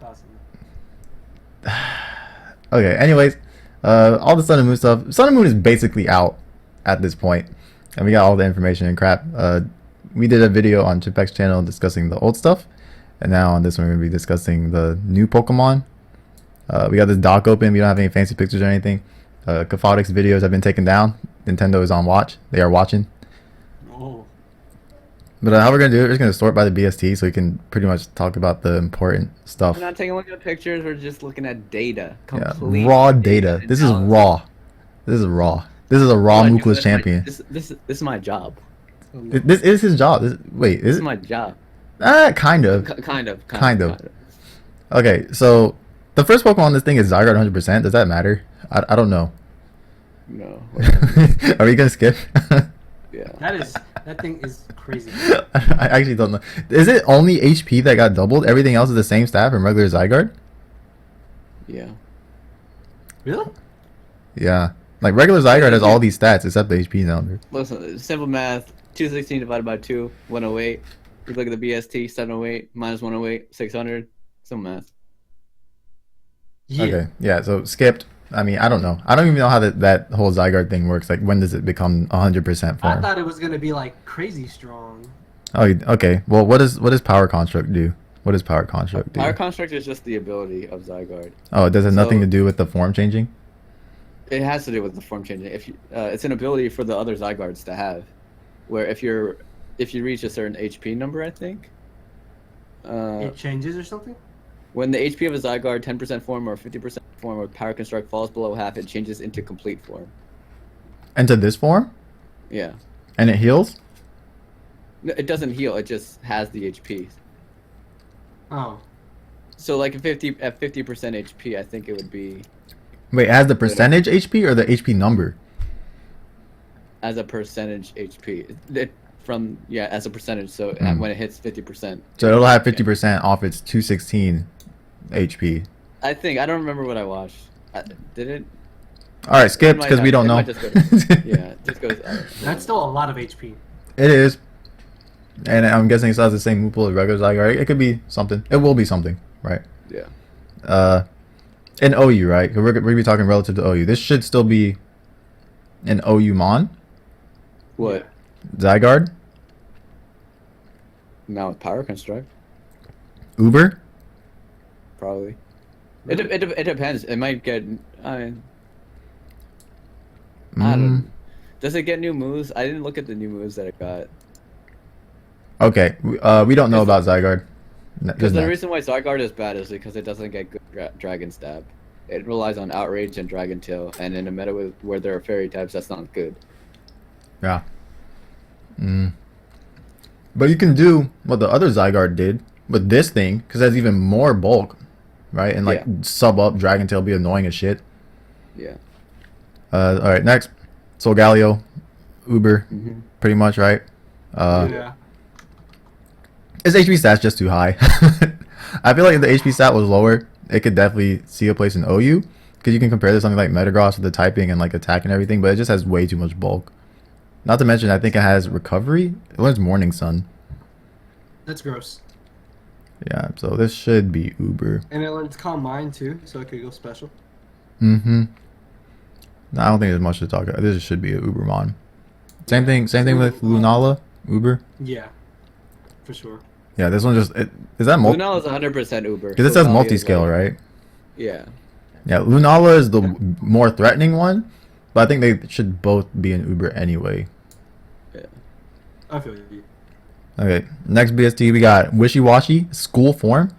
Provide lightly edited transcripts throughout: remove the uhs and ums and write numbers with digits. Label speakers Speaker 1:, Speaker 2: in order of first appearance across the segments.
Speaker 1: awesome.
Speaker 2: Okay, anyways, all the Sun and Moon stuff. Sun and Moon is basically out at this point, and we got all the information and crap. We did a video on Chimp channel discussing the old stuff, and now on this one we're gonna be discussing the new Pokemon. We got this dock open. We don't have any fancy pictures or anything. Cafotic's videos have been taken down. Nintendo is on watch. They are watching.
Speaker 1: Oh.
Speaker 2: But how we're gonna do it? We're just gonna sort by the BST, so we can pretty much talk about the important stuff.
Speaker 3: We're not taking a look at pictures. We're just looking at data.
Speaker 2: Yeah,
Speaker 3: Complete
Speaker 2: raw data. This is raw. This is raw. This is a raw Mookless champion.
Speaker 3: This is my job.
Speaker 2: This is his job. Wait,
Speaker 3: This
Speaker 2: is
Speaker 3: is
Speaker 2: it?
Speaker 3: my job.
Speaker 2: Kind of.
Speaker 3: Kind of.
Speaker 2: Okay, so the first Pokemon on this thing is Zygarde 100%. Does that matter? I don't know.
Speaker 3: No.
Speaker 2: Are we gonna skip?
Speaker 3: Yeah.
Speaker 1: That thing is crazy.
Speaker 2: I actually don't know. Is it only HP that got doubled? Everything else is the same stat from regular Zygarde?
Speaker 3: Yeah.
Speaker 1: Really?
Speaker 2: Yeah. Like regular Zygarde has all these stats except the HP number.
Speaker 3: Listen, simple math. 216 divided by 2, 108. You look at the BST, 708 minus 108, 600. Simple math.
Speaker 1: Yeah.
Speaker 2: Okay. Yeah. So skipped. I mean, I don't know. I don't even know how that whole Zygarde thing works. Like, when does it become 100%
Speaker 1: I
Speaker 2: form?
Speaker 1: thought it was gonna be like crazy strong.
Speaker 2: Oh, okay. Well, what does Power Construct do? What does Power Construct do?
Speaker 3: Power construct is just the ability of Zygarde.
Speaker 2: Oh, it does nothing
Speaker 3: So-
Speaker 2: to do with the form changing?
Speaker 3: It has to do with the form changing. If you, it's an ability for the other Zygardes to have, where if you reach a certain HP number, I think.
Speaker 1: It changes or something?
Speaker 3: When the HP of a Zygarde 10% form or 50% form of Power Construct falls below half, it changes into complete form.
Speaker 2: Into this form?
Speaker 3: Yeah.
Speaker 2: And it heals?
Speaker 3: No, it doesn't heal. It just has the HP.
Speaker 1: Oh.
Speaker 3: So like at 50% HP, I think it would be
Speaker 2: Wait, as the percentage HP or the HP number?
Speaker 3: as a percentage HP. As a percentage. So when it hits 50%.
Speaker 2: So it'll have 50% off its 216 HP.
Speaker 3: I think I don't remember what I watched. Did it?
Speaker 2: All right, skipped because we don't know.
Speaker 3: Yeah, it just goes.
Speaker 1: That's still a lot of HP.
Speaker 2: It is. And I'm guessing it still has the same Moople as regular Zygarde. It could be something. It will be something, right?
Speaker 3: Yeah.
Speaker 2: In OU, right? 'Cause we're going to be talking relative to OU. This should still be an OU Mon.
Speaker 3: What?
Speaker 2: Zygarde.
Speaker 3: Now with Power Construct,
Speaker 2: Uber.
Speaker 3: probably. It depends. It might get. I don't. Does it get new moves? I didn't look at the new moves that it got.
Speaker 2: Okay. We don't know about Zygarde.
Speaker 3: Because the reason why Zygarde is bad is because it doesn't get good Dragon Stab. It relies on Outrage and Dragon Tail, and in a meta where there are Fairy types, that's not good.
Speaker 2: Yeah. But you can do what the other Zygarde did with this thing, because it has even more bulk, right? And like sub up Dragon Tail be annoying as shit.
Speaker 3: Yeah.
Speaker 2: All right, next. Solgaleo, Uber, pretty much, right?
Speaker 1: Yeah.
Speaker 2: His HP stat's just too high. I feel like if the HP stat was lower, it could definitely see a place in OU, because you can compare this to something like Metagross with the typing and like attack and everything, but it just has way too much bulk. Not to mention, I think it has recovery. It learns Morning Sun.
Speaker 1: That's gross.
Speaker 2: Yeah, so this should be Uber.
Speaker 1: And it learns Calm Mind too, so it could go special.
Speaker 2: No, I don't think there's much to talk about. This should be a Ubermon. Same thing with Lunala, Uber.
Speaker 1: Yeah, for sure.
Speaker 2: Yeah, this one just is that multi?
Speaker 3: Lunala is 100% Uber.
Speaker 2: Because it says
Speaker 3: Lunalia is
Speaker 2: multi-scale,
Speaker 3: like-
Speaker 2: right?
Speaker 3: Yeah.
Speaker 2: Yeah, Lunala is the more threatening one, but I think they should both be an Uber anyway.
Speaker 3: Yeah.
Speaker 1: I feel you.
Speaker 2: Okay, next BST we got Wishiwashi School Form.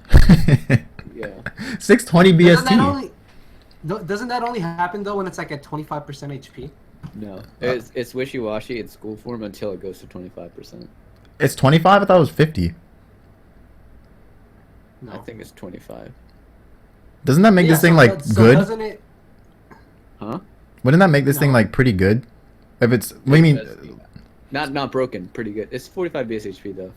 Speaker 3: Yeah.
Speaker 2: 620 BST.
Speaker 1: Doesn't that only happen though when it's like at 25% HP?
Speaker 3: No. It's Wishiwashi in school form until it goes to 25%.
Speaker 2: It's 25. I thought it was 50.
Speaker 1: No.
Speaker 3: I think it's 25.
Speaker 2: Doesn't that make this thing like good?
Speaker 1: Doesn't it?
Speaker 3: Huh?
Speaker 2: Wouldn't that make this thing like pretty good? If it's, what do you mean?
Speaker 3: Not broken, pretty good. It's 45 base HP though.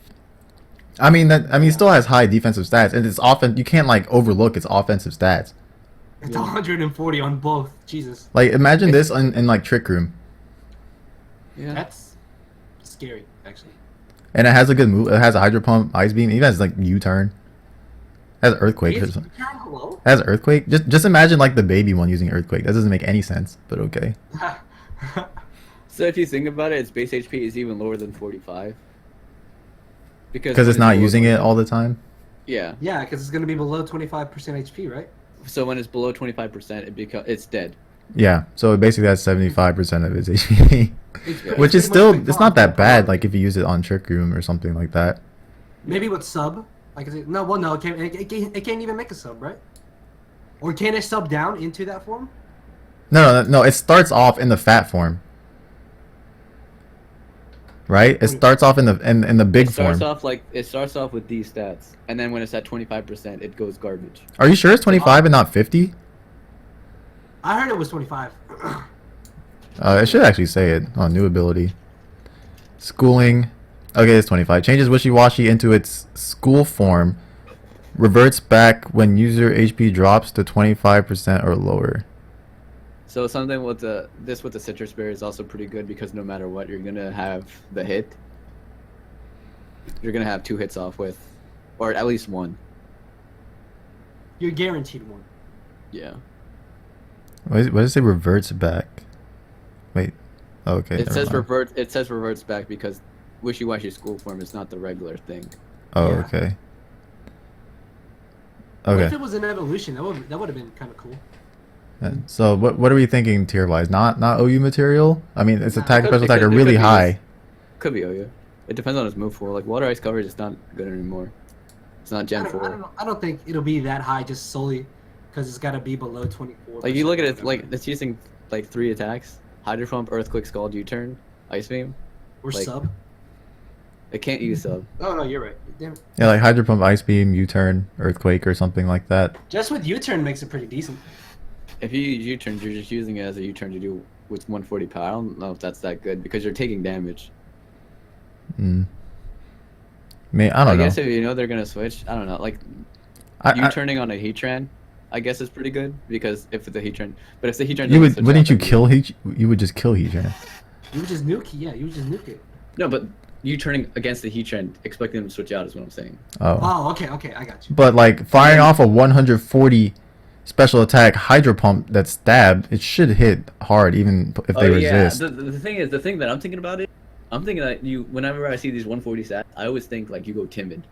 Speaker 2: I mean it still has high defensive stats, and it's often you can't like overlook its offensive stats.
Speaker 1: It's 140 on both. Jesus.
Speaker 2: Like imagine this in like Trick Room,
Speaker 3: Yeah.
Speaker 1: That's scary, actually.
Speaker 2: and it has a good move. It has a Hydro Pump, Ice Beam. It even has like U-turn. Has Earthquake.
Speaker 1: It's hello.
Speaker 2: Has Earthquake. Just imagine like the baby one using Earthquake. That doesn't make any sense, but okay.
Speaker 3: So if you think about it, its base HP is even lower than 45.
Speaker 2: Because it's not using it all the time.
Speaker 3: Yeah.
Speaker 1: Yeah, because it's gonna be below 25% HP, right?
Speaker 3: So when it's below 25%, it's dead.
Speaker 2: Yeah, so it basically has 75% of its HP, which is still, it's not that bad. Like if you use it on Trick Room or something like that.
Speaker 1: Maybe with sub. Like no, well no, it can't even make a sub, right? Or can it sub down into that form?
Speaker 2: No. It starts off in the fat form. Right? It starts off in the big form.
Speaker 3: It starts off with these stats, and then when it's at 25%, it goes garbage.
Speaker 2: Are you sure it's 25 and not 50?
Speaker 1: I heard it was 25.
Speaker 2: It should actually say it on new ability. Schooling. Okay, it's 25. Changes Wishiwashi into its school form. Reverts back when user HP drops to 25% or lower.
Speaker 3: So something with the citrus berry is also pretty good because no matter what, you're gonna have the hit. You're gonna have 2 hits off with, or at least 1.
Speaker 1: You're guaranteed 1.
Speaker 3: Yeah.
Speaker 2: What does it say? Reverts back. Wait. Oh, okay.
Speaker 3: It says reverts back because Wishiwashi school form is not the regular thing.
Speaker 2: Oh,
Speaker 1: Yeah.
Speaker 2: okay.
Speaker 1: What if
Speaker 2: Okay.
Speaker 1: it was an evolution? That would have been kind of cool.
Speaker 2: So what are we thinking tier wise? Not OU material. I mean, its attack,
Speaker 3: It
Speaker 2: special
Speaker 3: could-
Speaker 2: attack
Speaker 3: it
Speaker 2: are
Speaker 3: could
Speaker 2: really
Speaker 3: be
Speaker 2: high.
Speaker 3: Could be OU. It depends on its move 4. Like water ice coverage is not good anymore. It's not Gen 4.
Speaker 1: I don't think it'll be that high just solely because it's got to be below 24.
Speaker 3: Like you look at it, like it's using like 3 attacks: Hydro Pump, Earthquake, Scald, U-turn, Ice Beam.
Speaker 1: Or
Speaker 3: like-
Speaker 1: sub.
Speaker 3: It can't use sub.
Speaker 1: Oh no, you're right. Damn.
Speaker 2: Yeah, like Hydro Pump, Ice Beam, U-turn, Earthquake, or something like that.
Speaker 1: Just with U-turn makes it pretty decent.
Speaker 3: If you use U-turn, you're just using it as a U-turn to do with 140 power. I don't know if that's that good because you're taking damage.
Speaker 2: I don't know.
Speaker 3: guess if you know they're gonna switch, I don't know. Like U-turning on a Heatran, I guess is pretty good because if it's a Heatran, but if the Heatran
Speaker 2: You
Speaker 3: doesn't
Speaker 2: would
Speaker 3: switch
Speaker 2: wouldn't
Speaker 3: out,
Speaker 2: you
Speaker 3: then
Speaker 2: kill Heat? You would just kill Heatran.
Speaker 1: You would just nuke. Yeah, you would just nuke it.
Speaker 3: No, but U-turning against the Heatran, expecting them to switch out is what I'm saying.
Speaker 2: Oh.
Speaker 1: Oh, okay, I got you.
Speaker 2: But like firing off a 140 special attack Hydro Pump that stab, it should hit hard even if they resist.
Speaker 3: The thing is, the thing that I'm thinking about it, I'm thinking that whenever I see these 140 stats, I always think like you go timid.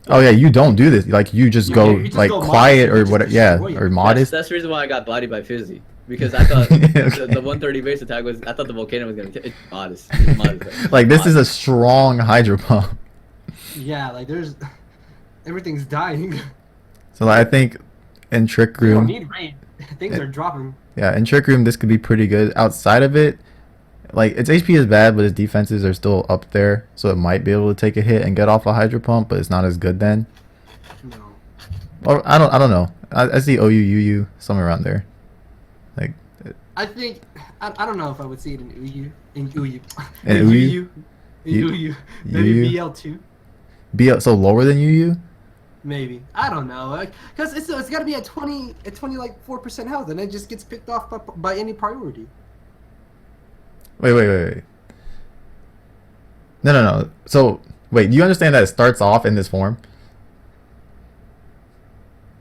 Speaker 2: Oh yeah, you don't do this. Like you just go
Speaker 1: you just
Speaker 2: like
Speaker 1: go
Speaker 2: quiet
Speaker 1: modest,
Speaker 2: or
Speaker 1: you just
Speaker 2: whatever. Yeah,
Speaker 1: destroy it.
Speaker 2: or modest.
Speaker 3: That's the reason why I got bodied by Fizzy. Because I thought the 130 base attack was, I thought the Volcano was gonna it's modest. It's modest.
Speaker 2: Like this is a strong Hydro Pump.
Speaker 1: Yeah, like there's everything's dying.
Speaker 2: So like, I think in Trick
Speaker 1: We don't
Speaker 2: Room,
Speaker 1: need rain. Things are dropping.
Speaker 2: yeah, in Trick Room this could be pretty good. Outside of it, like its HP is bad, but its defenses are still up there, so it might be able to take a hit and get off a Hydro Pump, but it's not as good then.
Speaker 1: No.
Speaker 2: Or I don't know. I see OU UU somewhere around there. Like
Speaker 1: I think I don't know if I would see it in UU. In UU.
Speaker 2: In
Speaker 1: In
Speaker 2: UU?
Speaker 1: UU.
Speaker 2: UU?
Speaker 1: Maybe BL2.
Speaker 2: so lower than UU?
Speaker 1: Maybe. I don't know. Because it's got to be at 20 like 4% health, and it just gets picked off by any priority.
Speaker 2: Wait. No. So wait, do you understand that it starts off in this form?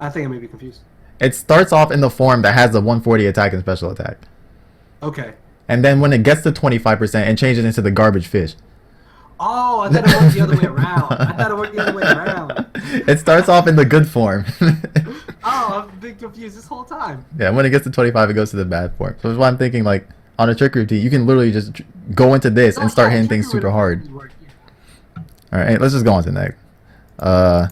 Speaker 1: I think I may be confused.
Speaker 2: It starts off in the form that has the 140 attack and special attack.
Speaker 1: Okay.
Speaker 2: And then when it gets to 25%, it changes into the garbage fish.
Speaker 1: Oh, I thought it worked the other way around.
Speaker 2: It starts off in the good form.
Speaker 1: Oh, I've been confused this whole time.
Speaker 2: Yeah, when it gets to 25, it goes to the bad form. So that's why I'm thinking, like, on a trick routine, you can literally just go into this and start hitting things super hard. Alright, let's just go on to the next.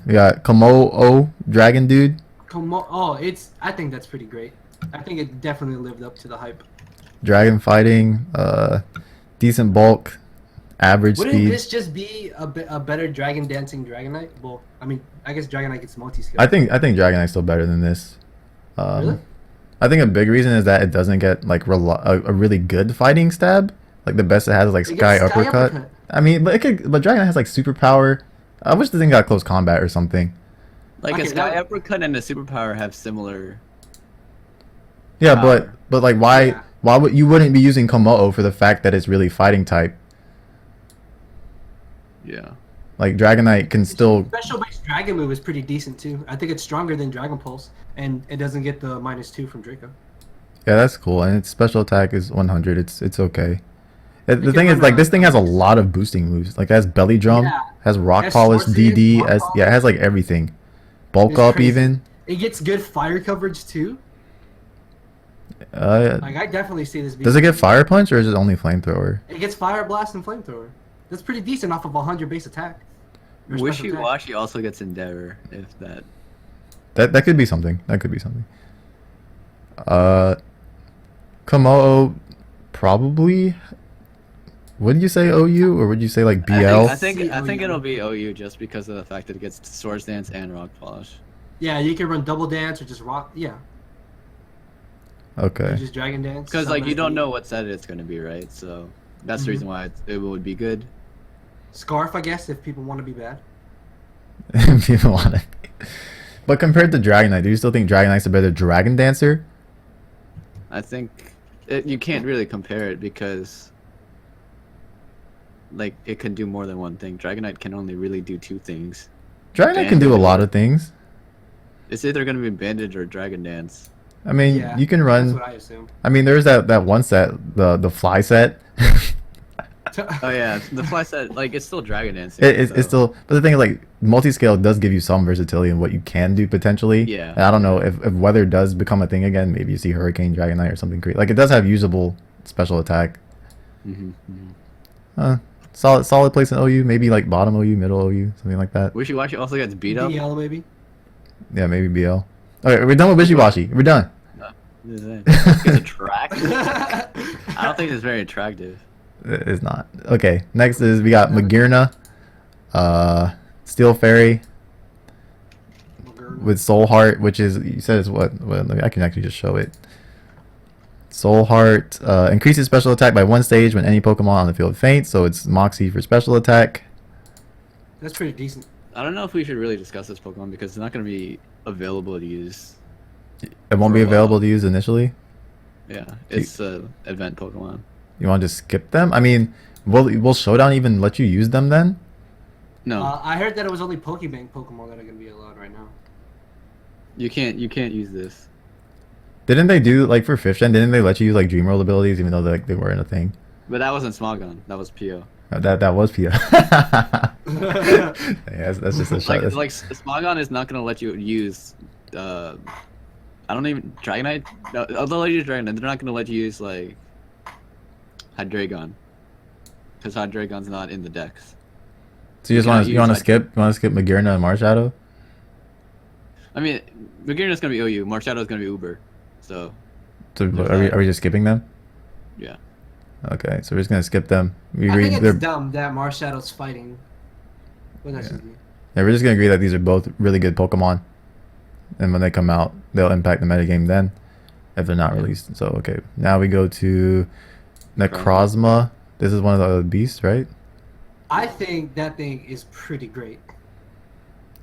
Speaker 2: We got Kommo-o Dragon Dude.
Speaker 1: I think that's pretty great. I think it definitely lived up to the hype.
Speaker 2: Dragon fighting, decent bulk, average
Speaker 1: Wouldn't
Speaker 2: speed.
Speaker 1: this just be a better Dragon Dancing Dragonite? Well, I mean, I guess Dragonite gets multi-skill.
Speaker 2: I think Dragonite's still better than this.
Speaker 1: Really?
Speaker 2: I think a big reason is that it doesn't get like a really good fighting stab. Like the best it has is like
Speaker 1: It
Speaker 2: Sky
Speaker 1: gets Sky
Speaker 2: Uppercut.
Speaker 1: Uppercut.
Speaker 2: I mean, but Dragonite has like superpower. I wish the thing got close combat or something.
Speaker 3: Like
Speaker 1: Okay,
Speaker 3: a Sky
Speaker 1: that-
Speaker 3: Uppercut and a Superpower have similar.
Speaker 2: Yeah,
Speaker 3: Power.
Speaker 2: but like why
Speaker 1: Yeah.
Speaker 2: would you wouldn't be using Kommo-o for the fact that it's really fighting type?
Speaker 3: Yeah.
Speaker 2: Like Dragonite can still.
Speaker 1: Special base Dragon move is pretty decent too. I think it's stronger than Dragon Pulse, and it doesn't get the -2 from Draco.
Speaker 2: Yeah, that's cool. And its special attack is 100. It's okay. The
Speaker 1: can
Speaker 2: thing is,
Speaker 1: run
Speaker 2: like,
Speaker 1: a-
Speaker 2: this thing has a lot of boosting moves. Like, it has Belly Drum,
Speaker 1: Yeah.
Speaker 2: has Rock
Speaker 1: Has
Speaker 2: Polish,
Speaker 1: Swords
Speaker 2: DD,
Speaker 1: Rock
Speaker 2: has, yeah, it has like everything. Bulk
Speaker 1: It's
Speaker 2: Up
Speaker 1: crazy.
Speaker 2: even.
Speaker 1: It gets good fire coverage too.
Speaker 2: Uh,
Speaker 1: Like I definitely see this.
Speaker 2: does it get Fire Punch or is it only Flamethrower?
Speaker 1: It gets Fire Blast and Flamethrower. That's pretty decent off of 100 base attack. Or special attack.
Speaker 3: Wishiwashi also gets Endeavor, if that.
Speaker 2: That could be something. That could be something. Kommo-o probably. Would you say OU or would you say like BL?
Speaker 3: I think
Speaker 1: OU.
Speaker 3: it'll be OU just because of the fact that it gets Swords Dance and Rock Polish.
Speaker 1: Yeah, you can run Double Dance or just Rock. Yeah,
Speaker 2: Okay.
Speaker 1: or just Dragon Dance.
Speaker 3: Because like you
Speaker 1: Summon
Speaker 3: don't
Speaker 1: SD.
Speaker 3: know what set it's gonna be, right? So that's the reason why it would be good.
Speaker 1: Scarf, I guess, if people want to be bad.
Speaker 2: People want it. But compared to Dragonite, do you still think Dragonite's a better Dragon Dancer?
Speaker 3: I think you can't really compare it because like it can do more than one thing. Dragonite can only really do two things.
Speaker 2: Dragonite can do a lot of things.
Speaker 3: It's either gonna be Bandage or Dragon Dance.
Speaker 2: I mean,
Speaker 1: Yeah,
Speaker 2: you can
Speaker 1: That's
Speaker 2: run.
Speaker 1: what I assume.
Speaker 2: I mean, there's that one set, the fly set.
Speaker 3: Oh yeah, the fly set like it's still Dragon Dancing.
Speaker 2: It's
Speaker 3: so-
Speaker 2: still, but the thing is, like, multi-scale does give you some versatility in what you can do potentially.
Speaker 3: Yeah.
Speaker 2: And I don't know if weather does become a thing again. Maybe you see Hurricane Dragonite or something great. Like, it does have usable special attack.
Speaker 3: Mhm, mhm.
Speaker 2: Solid place in OU. Maybe like bottom OU, middle OU, something like that.
Speaker 3: Wishiwashi also gets beat up.
Speaker 1: BL maybe.
Speaker 2: Yeah, maybe BL. Okay, we're done with Wishiwashi. We're done.
Speaker 3: It's attractive. I don't think it's very attractive.
Speaker 2: It's not. Okay, next is we got Magirna, Steel Fairy with Soul Heart, which is, you said it's what? Well, I can actually just show it. Soul Heart increases special attack by 1 stage when any Pokemon on the field faints, so it's Moxie for special attack.
Speaker 1: That's pretty decent.
Speaker 3: I don't know if we should really discuss this Pokemon because it's not going to be available to use.
Speaker 2: It won't
Speaker 3: For
Speaker 2: be
Speaker 3: a while.
Speaker 2: available to use initially.
Speaker 3: Yeah, it's a event Pokemon.
Speaker 2: You want to just skip them? I mean, will Showdown even let you use them then?
Speaker 3: No,
Speaker 1: I heard that it was only Pokebank Pokemon that are gonna be allowed right now.
Speaker 3: you can't use this.
Speaker 2: Didn't they do, like, for 5th gen, didn't they let you use like Dream World abilities even though they weren't a thing?
Speaker 3: But that wasn't Smogon. That was Pio.
Speaker 2: That was Pia. Yeah, that's just a shot.
Speaker 3: Like Smogon is not gonna let you use. I don't even Dragonite. No, they'll let you use Dragonite. They're not gonna let you use like Hydreigon, because Hydreigon's not in the dex.
Speaker 2: So you just
Speaker 3: You
Speaker 2: want
Speaker 3: cannot
Speaker 2: you want to
Speaker 3: use,
Speaker 2: skip Magirna and Marshadow?
Speaker 3: I mean, Magirna's gonna be OU. Marshadow's gonna be Uber. So
Speaker 2: So
Speaker 3: There's
Speaker 2: are
Speaker 3: that.
Speaker 2: we just skipping them?
Speaker 3: yeah.
Speaker 2: Okay, so we're just gonna skip them. We
Speaker 1: I
Speaker 2: agree.
Speaker 1: think
Speaker 2: They're,
Speaker 1: it's dumb that Marshadow's fighting. But that's just me.
Speaker 2: yeah, we're just gonna agree that these are both really good Pokemon, and when they come out, they'll impact the metagame then, if they're not released. So okay, now we go to Necrozma. This is one of the beasts, right?
Speaker 1: I think that thing is pretty great.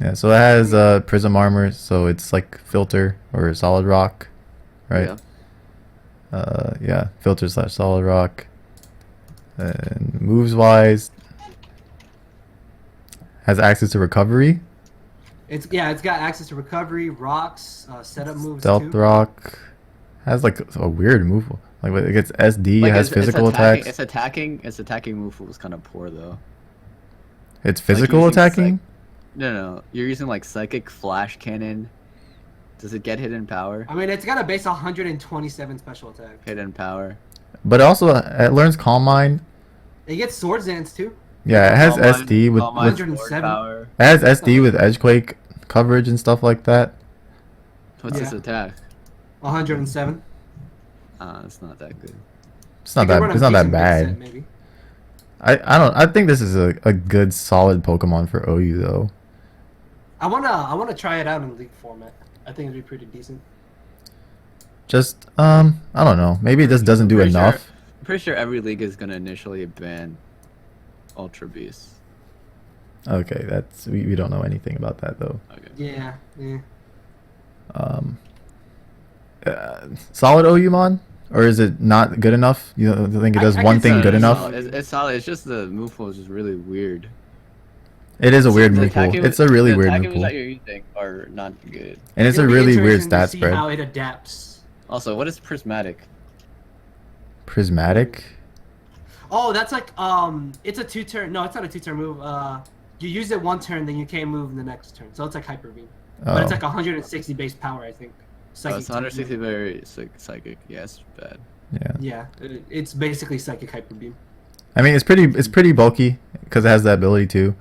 Speaker 2: Yeah. So it has Prism Armor, so it's like Filter or Solid Rock, right?
Speaker 3: Yeah.
Speaker 2: Yeah, Filter / Solid Rock. And moves wise, has access to Recovery,
Speaker 1: It's got access to recovery, rocks, setup moves
Speaker 2: Stealth
Speaker 1: too.
Speaker 2: Rock, has like a weird move. Like it gets SD,
Speaker 3: Like,
Speaker 2: it has
Speaker 3: it's
Speaker 2: physical
Speaker 3: attacking,
Speaker 2: attacks.
Speaker 3: Its attacking move was kind of poor though.
Speaker 2: It's physical
Speaker 3: using
Speaker 2: attacking.
Speaker 3: No, you're using like Psychic Flash Cannon. Does it get Hidden Power?
Speaker 1: I mean, it's got a base 127 special attack.
Speaker 3: Hidden Power.
Speaker 2: But also it learns Calm Mind.
Speaker 1: It gets Sword Dance too.
Speaker 2: Yeah, it has
Speaker 3: Calm Mind-
Speaker 2: SD with,
Speaker 3: Calm Mind,
Speaker 2: with
Speaker 1: 107.
Speaker 3: Sword Power.
Speaker 2: it has SD with Edgequake coverage and stuff like that.
Speaker 3: What's
Speaker 1: Yeah.
Speaker 3: its attack?
Speaker 1: 107.
Speaker 3: It's not that good.
Speaker 2: It's not
Speaker 1: You can
Speaker 2: that
Speaker 1: run a
Speaker 2: it's not that
Speaker 1: decent base
Speaker 2: bad.
Speaker 1: set, maybe.
Speaker 2: I think this is a good solid Pokemon for OU though.
Speaker 1: I wanna try it out in league format. I think it'd be pretty decent.
Speaker 2: Just I don't know. Maybe it just doesn't do
Speaker 3: Pretty sure-
Speaker 2: enough.
Speaker 3: I'm pretty sure every league is gonna initially ban Ultra Beasts.
Speaker 2: Okay, that's we don't know anything about that though.
Speaker 3: Okay.
Speaker 1: Yeah.
Speaker 2: Solid OUmon, or is it not good enough? You don't think it does
Speaker 1: I
Speaker 2: one
Speaker 1: can
Speaker 2: thing
Speaker 1: say
Speaker 2: good
Speaker 1: it's
Speaker 2: enough?
Speaker 1: solid.
Speaker 3: It's solid. It's just the move pool is just really weird.
Speaker 2: It is a weird
Speaker 3: The
Speaker 2: move pool.
Speaker 3: attack
Speaker 2: It's a really
Speaker 3: the
Speaker 2: weird
Speaker 3: attack
Speaker 2: move
Speaker 3: moves
Speaker 2: pool.
Speaker 3: that you're using are not good.
Speaker 2: And it's a
Speaker 1: It'll be
Speaker 2: really weird
Speaker 1: interesting to
Speaker 2: stat
Speaker 1: see
Speaker 2: spread.
Speaker 1: how it adapts.
Speaker 3: Also, what is prismatic?
Speaker 2: Prismatic?
Speaker 1: Oh, that's like it's a 2-turn. No, it's not a 2-turn move. You use it 1 turn, then you can't move in the next turn. So it's like Hyper Beam, but it's
Speaker 2: Oh.
Speaker 1: like 160 base power, I think.
Speaker 3: Oh,
Speaker 1: Psychic
Speaker 3: it's 160 very psychic. Yeah, it's bad.
Speaker 2: Yeah.
Speaker 1: Yeah, it's basically Psychic Hyper Beam.
Speaker 2: I mean, it's pretty bulky because it has that ability too,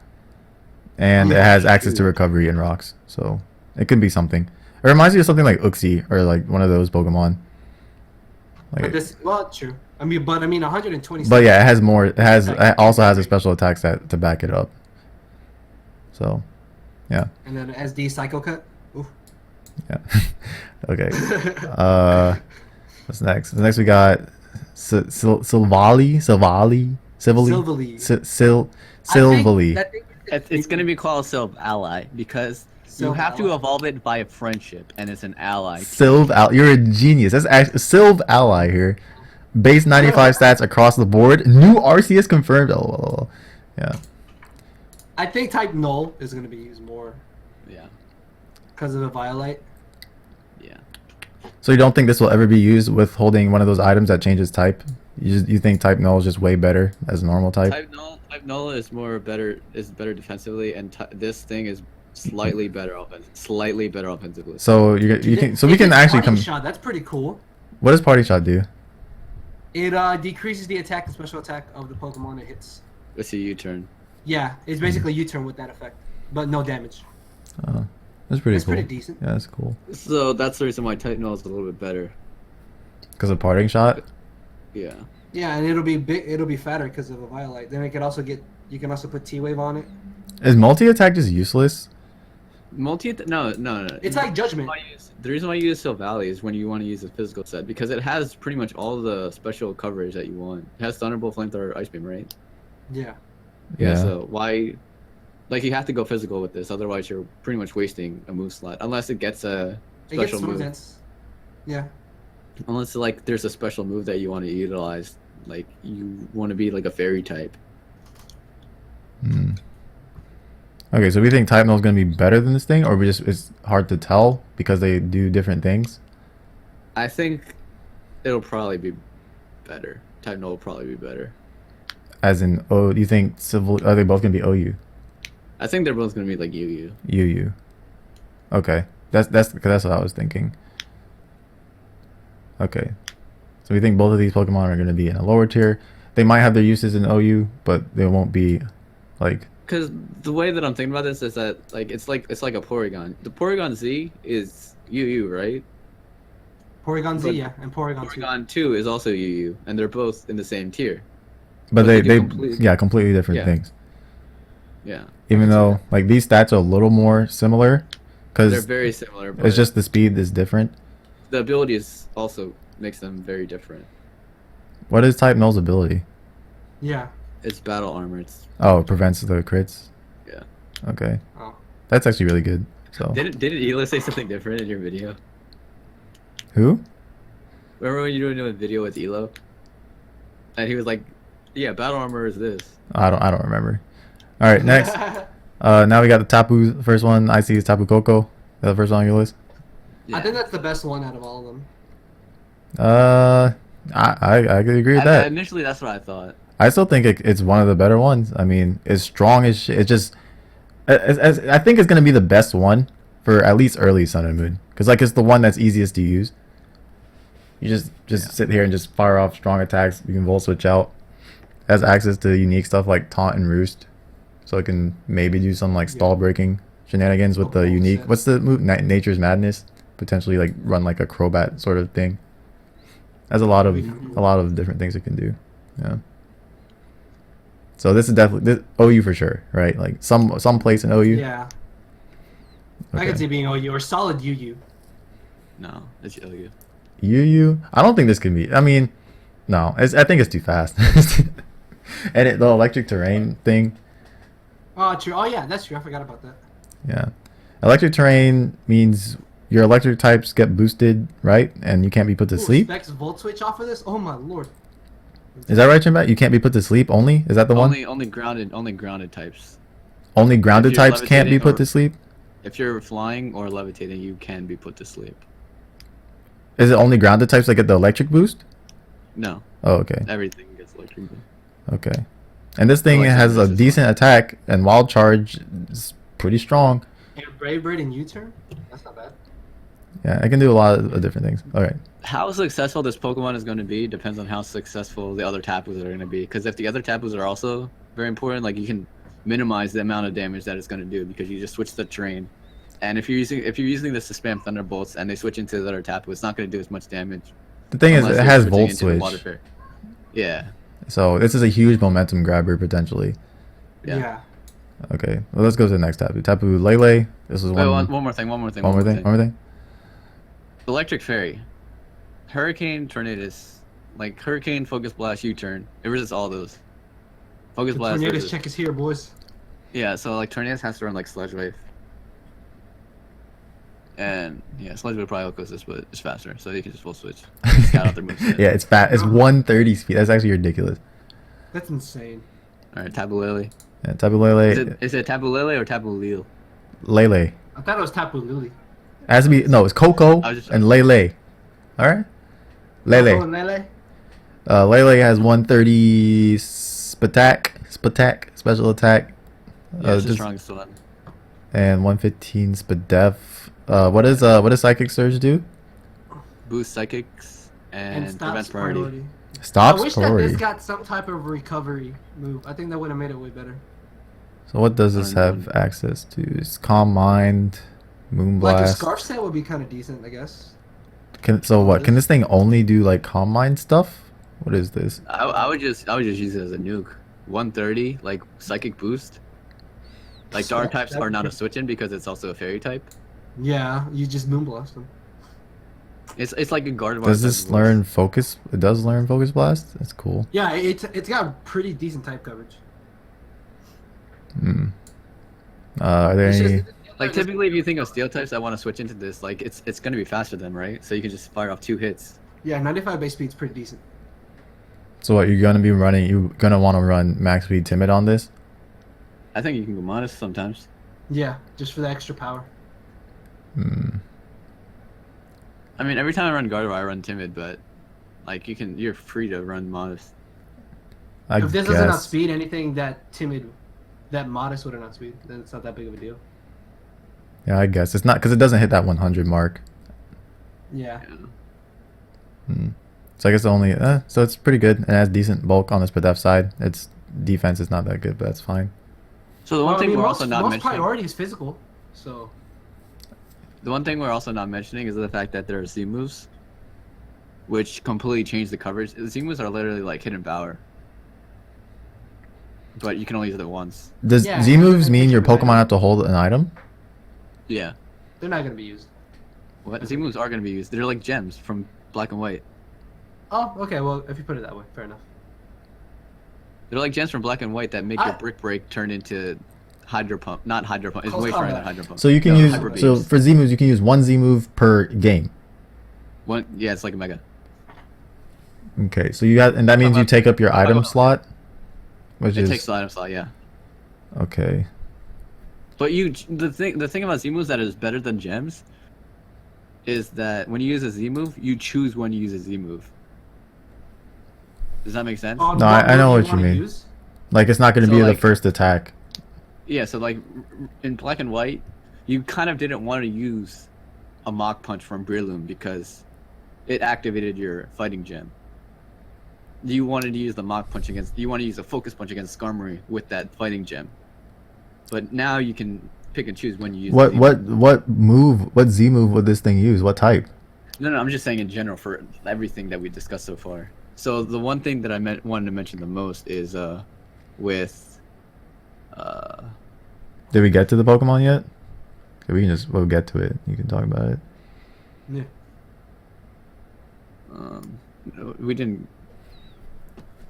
Speaker 2: and it has access to recovery and rocks, so it could be something. It reminds me of something like Uxie or like one of those Pokemon.
Speaker 1: But this, well, true. I mean, 120.
Speaker 2: But yeah, it has more. It also has a special attack stat to back it up. So, yeah.
Speaker 1: And then SD Psycho Cut. Ooh.
Speaker 2: Yeah. Okay. What's next? Next we got Silvally.
Speaker 3: It's gonna be called Sylv Ally because you have to evolve it by a friendship, and it's an ally.
Speaker 2: You're a genius. That's actually Sylv Ally here. Base 95 stats across the board. New RCS confirmed. Oh, yeah.
Speaker 1: I think type Null is going to be used more.
Speaker 3: Yeah.
Speaker 1: Because of the Violet.
Speaker 3: Yeah.
Speaker 2: So you don't think this will ever be used with holding one of those items that changes type? You think type Null is just way better as a normal type?
Speaker 3: Type Null is better defensively, and this thing is slightly better offensively.
Speaker 2: So we can actually come.
Speaker 1: Shot, that's pretty cool.
Speaker 2: What does Party Shot do?
Speaker 1: It decreases the attack and special attack of the Pokemon it hits.
Speaker 3: It's a U-turn.
Speaker 1: Yeah, it's basically U-turn with that effect, but no damage.
Speaker 2: Oh, that's pretty
Speaker 1: It's
Speaker 2: cool.
Speaker 1: pretty decent.
Speaker 2: Yeah, that's cool.
Speaker 3: So that's the reason why Type Null is a little bit better.
Speaker 2: Because of Parting Shot.
Speaker 3: Yeah.
Speaker 1: Yeah, and it'll be big. It'll be fatter because of a Violet. Then it can also get. You can also put T-Wave on it.
Speaker 2: Is multi attack just useless?
Speaker 3: No.
Speaker 1: It's like Judgment.
Speaker 3: The reason why you use Silvally is when you want to use a physical set, because it has pretty much all the special coverage that you want. It has Thunderbolt, Flamethrower, Ice Beam, right?
Speaker 1: Yeah.
Speaker 2: Yeah.
Speaker 3: So why, like, you have to go physical with this, otherwise you're pretty much wasting a move slot, unless it gets a special move.
Speaker 1: Yeah.
Speaker 3: Unless like there's a special move that you want to utilize, like you want to be like a fairy type.
Speaker 2: Hmm. Okay, so we think Type Null is going to be better than this thing, or it's hard to tell because they do different things?
Speaker 3: I think it'll probably be better. Type Null will probably be better.
Speaker 2: As in, you think are they both going to be OU?
Speaker 3: I think they're both going to be like UU.
Speaker 2: UU. Okay, that's what I was thinking. Okay, so we think both of these Pokemon are going to be in a lower tier. They might have their uses in OU, but they won't be like.
Speaker 3: Because the way that I'm thinking about this is that it's like a Porygon. The Porygon Z is UU, right?
Speaker 1: Porygon Z,
Speaker 3: But
Speaker 1: yeah, and Porygon 2.
Speaker 3: Porygon 2 is also UU, and they're both in the same tier.
Speaker 2: But they
Speaker 3: completely-
Speaker 2: completely different
Speaker 3: Yeah.
Speaker 2: things.
Speaker 3: Yeah.
Speaker 2: Even though like these stats are a little more similar,
Speaker 3: They're
Speaker 2: because
Speaker 3: very similar, but
Speaker 2: it's just the speed is different.
Speaker 3: the ability is also makes them very different.
Speaker 2: What is Type Null's ability?
Speaker 1: Yeah.
Speaker 3: It's battle armor. It's
Speaker 2: Oh, it prevents the crits.
Speaker 3: Yeah.
Speaker 2: Okay.
Speaker 1: Oh.
Speaker 2: That's actually really good. So
Speaker 3: didn't Elo say something different in your video?
Speaker 2: who?
Speaker 3: Remember when you were doing a video with Elo? And he was like, "Yeah, battle armor is this."
Speaker 2: I don't remember. All right, next. Now we got the Tapu. The first one I see is Tapu Koko. Is that the first one on your list?
Speaker 1: I think that's the best one out of all of them.
Speaker 2: I could agree with that.
Speaker 3: Initially, that's what I thought.
Speaker 2: I still think it's one of the better ones. I mean, it's strong as shit. It just, I think it's gonna be the best one for at least early Sun and Moon, because like it's the one that's easiest to use. You just sit here and just fire off strong attacks. You can Volt Switch out. It has access to unique stuff like Taunt and Roost, so it can maybe do some like stall breaking shenanigans with the unique. What's the move? Nature's Madness. Potentially like run like a Crobat sort of thing. Has a lot of different things it can do. Yeah. So this is definitely OU for sure, right? Like some place in OU.
Speaker 1: Yeah. I
Speaker 2: Okay.
Speaker 1: could see being OU or solid UU.
Speaker 3: No, it's OU.
Speaker 2: UU. I don't think this can be. I mean, no. I think it's too fast. And the electric terrain thing.
Speaker 1: Oh, true. Oh, yeah, that's true. I forgot about that.
Speaker 2: Yeah. Electric terrain means your electric types get boosted, right? And you can't be put to sleep.
Speaker 1: Specs Volt Switch off of this? Oh, my lord.
Speaker 2: Is that right, Chimp? You can't be put to sleep only? Is that the one?
Speaker 3: Only grounded types.
Speaker 2: Only grounded
Speaker 3: If you're
Speaker 2: types can't be
Speaker 3: levitating
Speaker 2: put
Speaker 3: or-
Speaker 2: to sleep?
Speaker 3: If you're flying or levitating, you can be put to sleep.
Speaker 2: Is it only grounded types that get the electric boost?
Speaker 3: No,
Speaker 2: Oh, okay.
Speaker 3: everything gets electric boost.
Speaker 2: Okay. And this thing
Speaker 3: Like
Speaker 2: has a
Speaker 3: Sunburst is
Speaker 2: decent attack, and Wild Charge is pretty strong.
Speaker 1: And Brave Bird and U-turn? That's not bad.
Speaker 2: Yeah, I can do a lot of different things. Alright.
Speaker 3: How successful this Pokemon is going to be depends on how successful the other Tapus are going to be. Because if the other Tapus are also very important, like you can minimize the amount of damage that it's going to do because you just switch the terrain. And if you're using this to spam Thunderbolts and they switch into the other Tapu, it's not going to do as much damage.
Speaker 2: The thing is,
Speaker 3: unless
Speaker 2: it
Speaker 3: you're
Speaker 2: has
Speaker 3: switching
Speaker 2: Volt
Speaker 3: into the
Speaker 2: Switch.
Speaker 3: Water Fairy. Yeah.
Speaker 2: So this is a huge momentum grabber, potentially.
Speaker 3: Yeah.
Speaker 2: Okay. Well, let's go to the next Tapu. Tapu Lele. This is
Speaker 3: Wait,
Speaker 2: one
Speaker 3: one more thing. One more thing.
Speaker 2: more thing.
Speaker 3: Electric Fairy. Hurricane, Tornadus. Like, Hurricane, Focus Blast, U-turn. It resists all those. Focus
Speaker 1: The
Speaker 3: Blast.
Speaker 1: Tornadus
Speaker 3: Versus...
Speaker 1: check is here, boys.
Speaker 3: Yeah, so, like, Tornadus has to run, like, Sludge Wave. And, yeah, Sludge Wave probably outgoes this, but it's faster, so you can just full switch. Scout out their moveset.
Speaker 2: Yeah, it's fat. It's 130 speed. That's actually ridiculous.
Speaker 1: That's insane.
Speaker 3: Alright, Tapu Lele.
Speaker 2: Yeah, Tapu Lele.
Speaker 3: Is it Tapu Lele or Tapu Lele?
Speaker 2: Lele.
Speaker 1: I thought it was Tapu Lily.
Speaker 2: It has to be, no, it's Coco
Speaker 3: I was just-
Speaker 2: and Lele. Alright?
Speaker 1: Oh,
Speaker 2: Lele.
Speaker 1: and Lele?
Speaker 2: Lele has 130 spatak, special attack.
Speaker 3: Yeah, it's the
Speaker 2: just-
Speaker 3: strongest one.
Speaker 2: and 115 Spadef. What does Psychic Surge do?
Speaker 3: Boost Psychics and,
Speaker 1: And
Speaker 3: prevents
Speaker 1: stops
Speaker 3: priority.
Speaker 1: priority.
Speaker 2: Stops
Speaker 1: I wish that
Speaker 2: priority.
Speaker 1: this got some type of recovery move. I think that would have made it way better.
Speaker 2: So what does this have access to? It's Calm Mind, Moonblast.
Speaker 1: Like a Scarf set would be kind of decent, I guess.
Speaker 2: So what? Can this thing only do like Calm Mind stuff? What is this?
Speaker 3: I would just use it as a nuke. 130, like Psychic Boost. Like Dark types are not a switch in because it's also a Fairy type.
Speaker 1: Yeah, you just Moonblast them.
Speaker 3: It's like a Gardevoir.
Speaker 2: Does
Speaker 3: type
Speaker 2: this
Speaker 3: of
Speaker 2: learn Focus? It does learn Focus Blast. That's cool.
Speaker 1: Yeah, it's got pretty decent type coverage.
Speaker 2: Hmm. Are there
Speaker 1: It's
Speaker 2: any?
Speaker 1: just-
Speaker 3: Like typically, if you think of Steel types that want to switch into this, like it's gonna be faster than right. So you can just fire off 2 hits.
Speaker 1: Yeah, 95 base speed's pretty decent.
Speaker 2: So what? You're gonna be running? You're gonna want to run Max Speed Timid on this?
Speaker 3: I think you can go modest sometimes.
Speaker 1: Yeah, just for the extra power.
Speaker 2: Hmm.
Speaker 3: I mean, every time I run Gardevoir, I run Timid, but like you're free to run modest.
Speaker 2: I
Speaker 1: If this doesn't
Speaker 2: guess.
Speaker 1: outspeed anything that modest would have outspeed, then it's not that big of a deal.
Speaker 2: Yeah, I guess it's not because it doesn't hit that 100 mark.
Speaker 1: Yeah.
Speaker 2: Hmm. So I guess the only so it's pretty good. It has decent bulk on the Spadef side. Its defense is not that good, but that's fine.
Speaker 3: So the one
Speaker 1: Well, I
Speaker 3: thing
Speaker 1: mean,
Speaker 3: we're
Speaker 1: most,
Speaker 3: also not
Speaker 1: most
Speaker 3: mentioning.
Speaker 1: priority is physical, so
Speaker 3: The one thing we're also not mentioning is the fact that there are Z moves, which completely change the coverage. The Z moves are literally like hidden power, but you can only use it once.
Speaker 2: Does
Speaker 1: Yeah,
Speaker 2: Z
Speaker 1: it
Speaker 2: moves
Speaker 1: doesn't
Speaker 2: mean
Speaker 1: hit
Speaker 2: your
Speaker 1: you with
Speaker 2: Pokemon have to hold an item?
Speaker 3: Yeah.
Speaker 1: they're not gonna be used.
Speaker 3: What Z moves are going to be used? They're like gems from Black and White.
Speaker 1: Oh, okay. Well, if you put it that way, fair enough.
Speaker 3: They're like gems from Black and White that make your Brick Break turn into Hydro Pump. Not Hydro Pump. It's
Speaker 1: Close
Speaker 3: way stronger
Speaker 1: combat.
Speaker 3: than Hydro Pump.
Speaker 2: So you can
Speaker 3: No,
Speaker 2: use
Speaker 3: Hyper
Speaker 2: so
Speaker 3: Beams.
Speaker 2: for Z moves you can use one Z move per game.
Speaker 3: One, yeah, it's like a Mega.
Speaker 2: Okay, so you got and that means you take up your item slot, which
Speaker 3: It
Speaker 2: is
Speaker 3: takes the item slot, yeah.
Speaker 2: okay.
Speaker 3: But the thing about Z moves that is better than gems is that when you use a Z move, you choose when you use a Z move. Does that make sense?
Speaker 1: On
Speaker 2: No,
Speaker 1: what
Speaker 2: I know
Speaker 1: move
Speaker 2: what you
Speaker 1: wanna
Speaker 2: mean.
Speaker 1: use?
Speaker 2: Like it's not going to
Speaker 3: So,
Speaker 2: be the
Speaker 3: like-
Speaker 2: first attack.
Speaker 3: Yeah, so like in Black and White, you kind of didn't want to use a Mach Punch from Breloom because it activated your fighting gem. You wanted to use the Mach Punch you want to use a Focus Punch against Skarmory with that fighting gem. But now you can pick and choose when you use
Speaker 2: What
Speaker 3: the Z
Speaker 2: what move? What Z move would this thing use? What type?
Speaker 3: No, I'm just saying in general for everything that we discussed so far. So the one thing that I wanted to mention the most is with
Speaker 2: Did we get to the Pokemon yet? Okay, we can just we'll get to it. You can talk about it.
Speaker 1: Yeah.
Speaker 3: we didn't.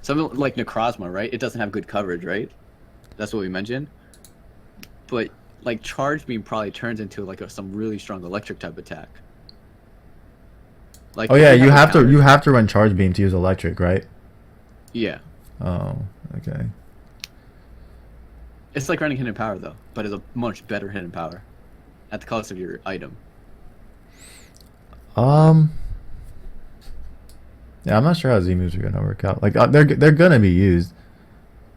Speaker 3: Something like Necrozma, right? It doesn't have good coverage, right? That's what we mentioned. But like Charge Beam probably turns into like some really strong electric type attack. Like
Speaker 2: Oh
Speaker 3: if
Speaker 2: yeah,
Speaker 3: you
Speaker 2: you have
Speaker 3: a
Speaker 2: to
Speaker 3: counter-
Speaker 2: run Charge Beam to use electric, right?
Speaker 3: Yeah.
Speaker 2: Oh, okay.
Speaker 3: It's like running hidden power though, but it's a much better hidden power, at the cost of your item.
Speaker 2: Yeah, I'm not sure how Z moves are gonna work out. Like they're gonna be used,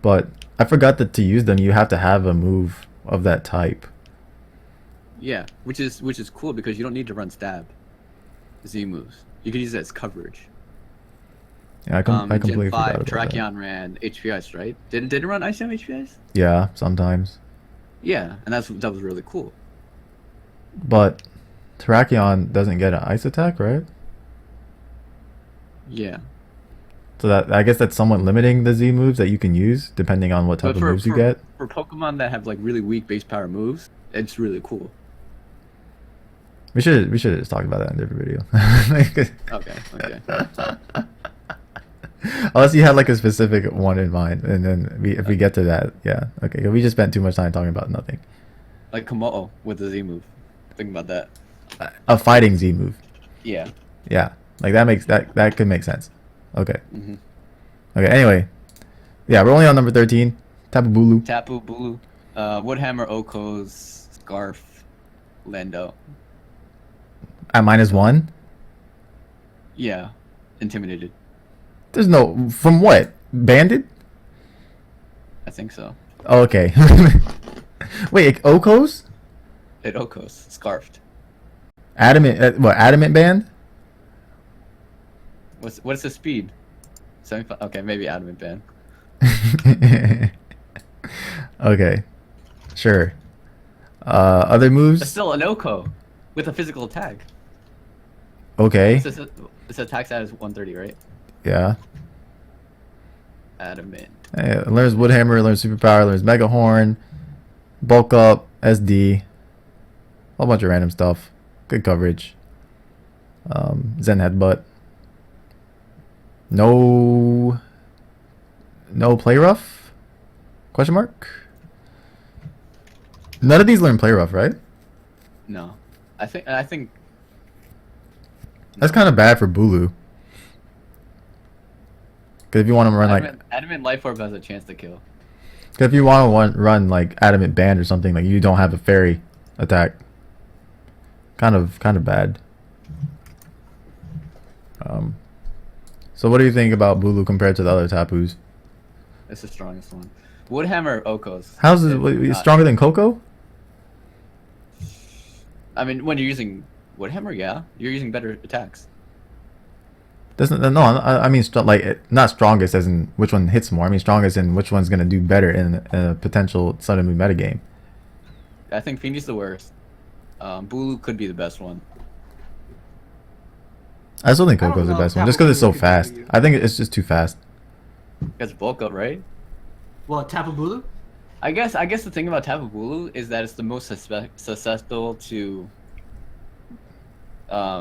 Speaker 2: but I forgot that to use them you have to have a move of that type.
Speaker 3: Yeah, which is cool because you don't need to run stab. Z moves. You can use it as coverage.
Speaker 2: Yeah, I completely
Speaker 3: Gen 5,
Speaker 2: forgot about that.
Speaker 3: Terrakion ran HP Ice, right? Did it run Ice Jam HP Ice?
Speaker 2: Yeah, sometimes.
Speaker 3: Yeah, and that was really cool.
Speaker 2: But Terrakion doesn't get an ice attack, right?
Speaker 3: Yeah.
Speaker 2: So that I guess that's somewhat limiting the Z moves that you can use depending on what type of moves you get.
Speaker 3: For Pokemon that have like really weak base power moves, it's really cool.
Speaker 2: We should just talk about that in a different video.
Speaker 3: Okay.
Speaker 2: Unless you had like a specific one in mind, and then if we get to that, yeah, okay. We just spent too much time talking about nothing.
Speaker 3: Like Kommo-o with the Z move. Think about that.
Speaker 2: A fighting Z move.
Speaker 3: Yeah.
Speaker 2: Yeah, like that could make sense. Okay.
Speaker 3: Mm-hmm.
Speaker 2: Okay. Anyway, yeah, we're only on number 13. Tapu Bulu.
Speaker 3: Tapu Bulu, Woodhammer, Oko's, Scarf, Lando.
Speaker 2: At -1.
Speaker 3: Yeah. Intimidated.
Speaker 2: There's no from what banded.
Speaker 3: I think so.
Speaker 2: Oh, okay. Wait, Okos?
Speaker 3: It Oko's scarfed.
Speaker 2: Adamant? What? Adamant band?
Speaker 3: What's the speed? 75. Okay, maybe adamant band.
Speaker 2: Okay, sure. Other moves?
Speaker 3: It's still an Oko with a physical attack.
Speaker 2: Okay.
Speaker 3: Its attack stat is 130, right?
Speaker 2: Yeah.
Speaker 3: Adamant.
Speaker 2: It learns Woodhammer, learns Superpower, learns Mega Horn, Bulk Up, SD, whole bunch of random stuff. Good coverage. Zen Headbutt. No Play Rough? Question mark? None of these learn Play Rough, right?
Speaker 3: No, I think
Speaker 2: That's kind of bad for Bulu. Because if you want to run
Speaker 3: Adamant Life Orb has a chance to kill.
Speaker 2: Cause if you want to run like Adamant Band or something, like you don't have a fairy attack. Kind of bad. So what do you think about Bulu compared to the other Tapus?
Speaker 3: It's the strongest one. Woodhammer Okos.
Speaker 2: How's it stronger than Coco?
Speaker 3: I mean, when you're using Woodhammer, yeah, you're using better attacks.
Speaker 2: I mean not strongest as in which one hits more. I mean strongest in which one's gonna do better in a potential Sun and Moon metagame.
Speaker 3: I think Phoenix the worst. Bulu could be the best one.
Speaker 2: I still think Coco's the best one, just because it's so fast. I think it's just too fast.
Speaker 3: That's bulk up, right?
Speaker 1: What, Tapu Bulu?
Speaker 3: I guess the thing about Tapu Bulu is that it's the most susceptible to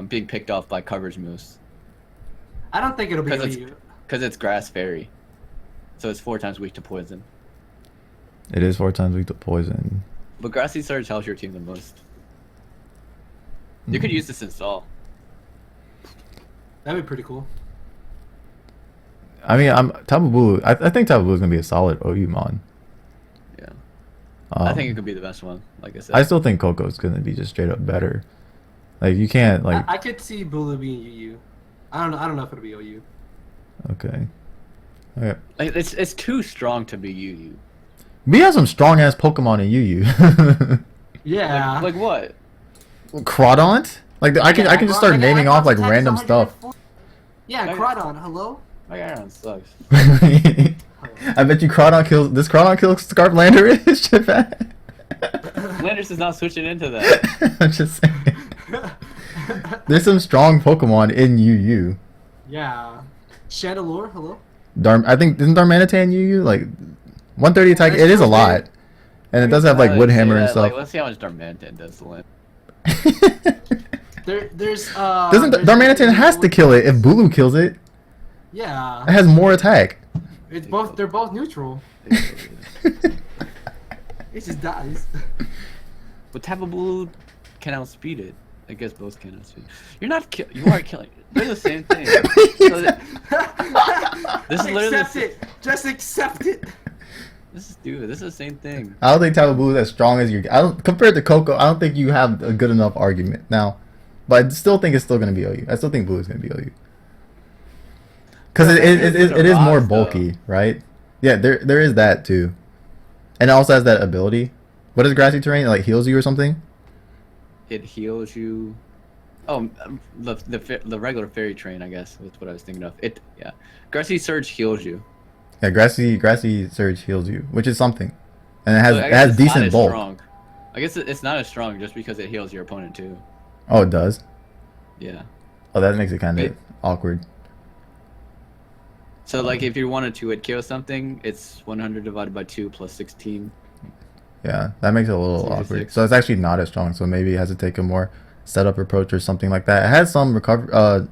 Speaker 3: being picked off by coverage moves.
Speaker 1: I don't think it'll be OU.
Speaker 3: Because it's Grass Fairy, so it's 4 times weak to poison.
Speaker 2: It is 4 times weak to poison.
Speaker 3: But Grassy Surge helps your team the most. You could use this install.
Speaker 1: That'd be pretty cool.
Speaker 2: I mean, Tapu Bulu. I think Tapu Bulu is gonna be a solid OU mon.
Speaker 3: Yeah. I think it could be the best one. Like I said.
Speaker 2: I still think Coco's gonna be just straight up better. Like you can't like.
Speaker 1: I could see Bulu being UU. I don't know if it'll be OU.
Speaker 2: Okay. Okay.
Speaker 3: Like, it's too strong to be UU.
Speaker 2: We have some strong ass Pokemon in UU.
Speaker 1: Yeah.
Speaker 3: Like what?
Speaker 2: Crawdont? Like I can just start naming off like random stuff.
Speaker 1: Yeah, Crawdon. Hello.
Speaker 3: My Iron sucks.
Speaker 2: I bet you Crawdon kills. Does Crawdon kill Scarf Landorus?
Speaker 3: Landorus is not switching into that.
Speaker 2: I'm just saying. There's some strong Pokemon in UU.
Speaker 1: Yeah. Chandelure. Hello.
Speaker 2: I think isn't Darmanitan in UU like 130 attack? It is a lot, and it does have like Woodhammer and stuff.
Speaker 3: Like, let's see how much Darmanitan does to land.
Speaker 2: Doesn't Darmanitan has to kill it if Bulu kills it?
Speaker 1: Yeah.
Speaker 2: It has more attack.
Speaker 1: It's both. They're both neutral. It just dies.
Speaker 3: But Tapu Bulu can outspeed it. I guess both can outspeed. You are killing. They're the same thing. So this is literally
Speaker 1: Accept it. Just accept it.
Speaker 3: This is the same thing.
Speaker 2: I don't think Tapu Boo is as strong as you. I don't compared to Coco. I don't think you have a good enough argument now, but I still think it's still gonna be OU. I still think Boo is gonna be OU because it is more bulky, right? Yeah, there is that too, and it also has that ability. What is grassy terrain? It, like heals you or something?
Speaker 3: It heals you. Oh, the regular fairy train, I guess. That's what I was thinking of. Yeah. Grassy Surge heals you.
Speaker 2: Yeah, grassy surge heals you, which is something, and it
Speaker 3: So I guess
Speaker 2: has
Speaker 3: it's not
Speaker 2: decent
Speaker 3: as
Speaker 2: bulk.
Speaker 3: strong. I guess it's not as strong just because it heals your opponent too.
Speaker 2: Oh, it does.
Speaker 3: Yeah.
Speaker 2: Oh, that makes it kind of
Speaker 3: It-
Speaker 2: awkward.
Speaker 3: So like if you wanted to hit kill something, it's 100 divided by 2 plus 16.
Speaker 2: Yeah, that makes it a little
Speaker 3: It's
Speaker 2: awkward.
Speaker 3: 86.
Speaker 2: So it's actually not as strong. So maybe it has to take a more setup approach or something like that. It has some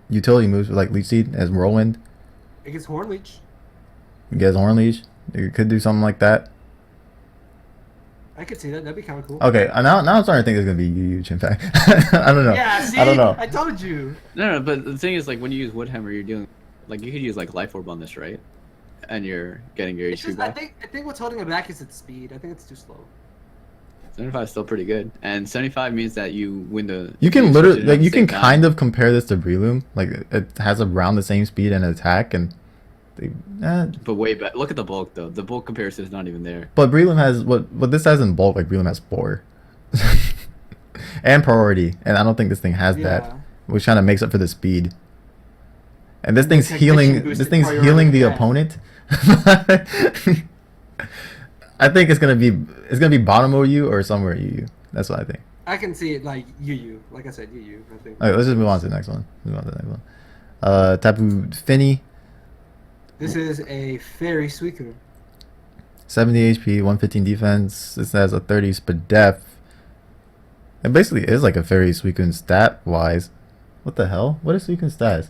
Speaker 2: utility moves like Leech Seed as Whirlwind.
Speaker 1: It gets Horn Leech.
Speaker 2: You get Horn Leech. You could do something like that.
Speaker 1: I could see that. That'd be kind of cool.
Speaker 2: Okay, now I'm starting to think it's gonna be Yu Chimp. I don't know.
Speaker 1: Yeah, see?
Speaker 2: I don't know.
Speaker 1: I told you.
Speaker 3: No, but the thing is like when you use Woodhammer, you're doing like you could use like Life Orb on this, right? And you're getting your
Speaker 1: It's
Speaker 3: HP
Speaker 1: just, I
Speaker 3: back.
Speaker 1: think what's holding it back is its speed. I think it's too slow.
Speaker 3: 75 is still pretty good, and 75 means that you win the.
Speaker 2: You can
Speaker 3: switch
Speaker 2: literally
Speaker 3: it
Speaker 2: like
Speaker 3: at
Speaker 2: you
Speaker 3: the
Speaker 2: can
Speaker 3: same time.
Speaker 2: kind of compare this to Breloom. Like it has around the same speed and attack, and they,
Speaker 3: But way back. Look at the bulk though. The bulk comparison is not even there.
Speaker 2: but Breloom has what this has in bulk. Like Breloom has 4, and priority, and I don't think this thing has that,
Speaker 1: Yeah.
Speaker 2: which kind of makes up for the speed. And this
Speaker 1: And
Speaker 2: thing's
Speaker 1: the technician
Speaker 2: healing. This
Speaker 1: boosted
Speaker 2: thing's
Speaker 1: priority,
Speaker 2: healing the
Speaker 1: yeah.
Speaker 2: opponent. I think it's gonna be bottom OU or somewhere UU. That's what I think.
Speaker 1: I can see it like Yu. Like I said, Yu. I think.
Speaker 2: Okay, let's just move on to the next one. Tapu Fini,
Speaker 1: This is a fairy Suicune.
Speaker 2: 70 HP, 115 defense. This has a 30 speed def. It basically is like a fairy Suicune stat wise. What the hell? What is Suicune's stats?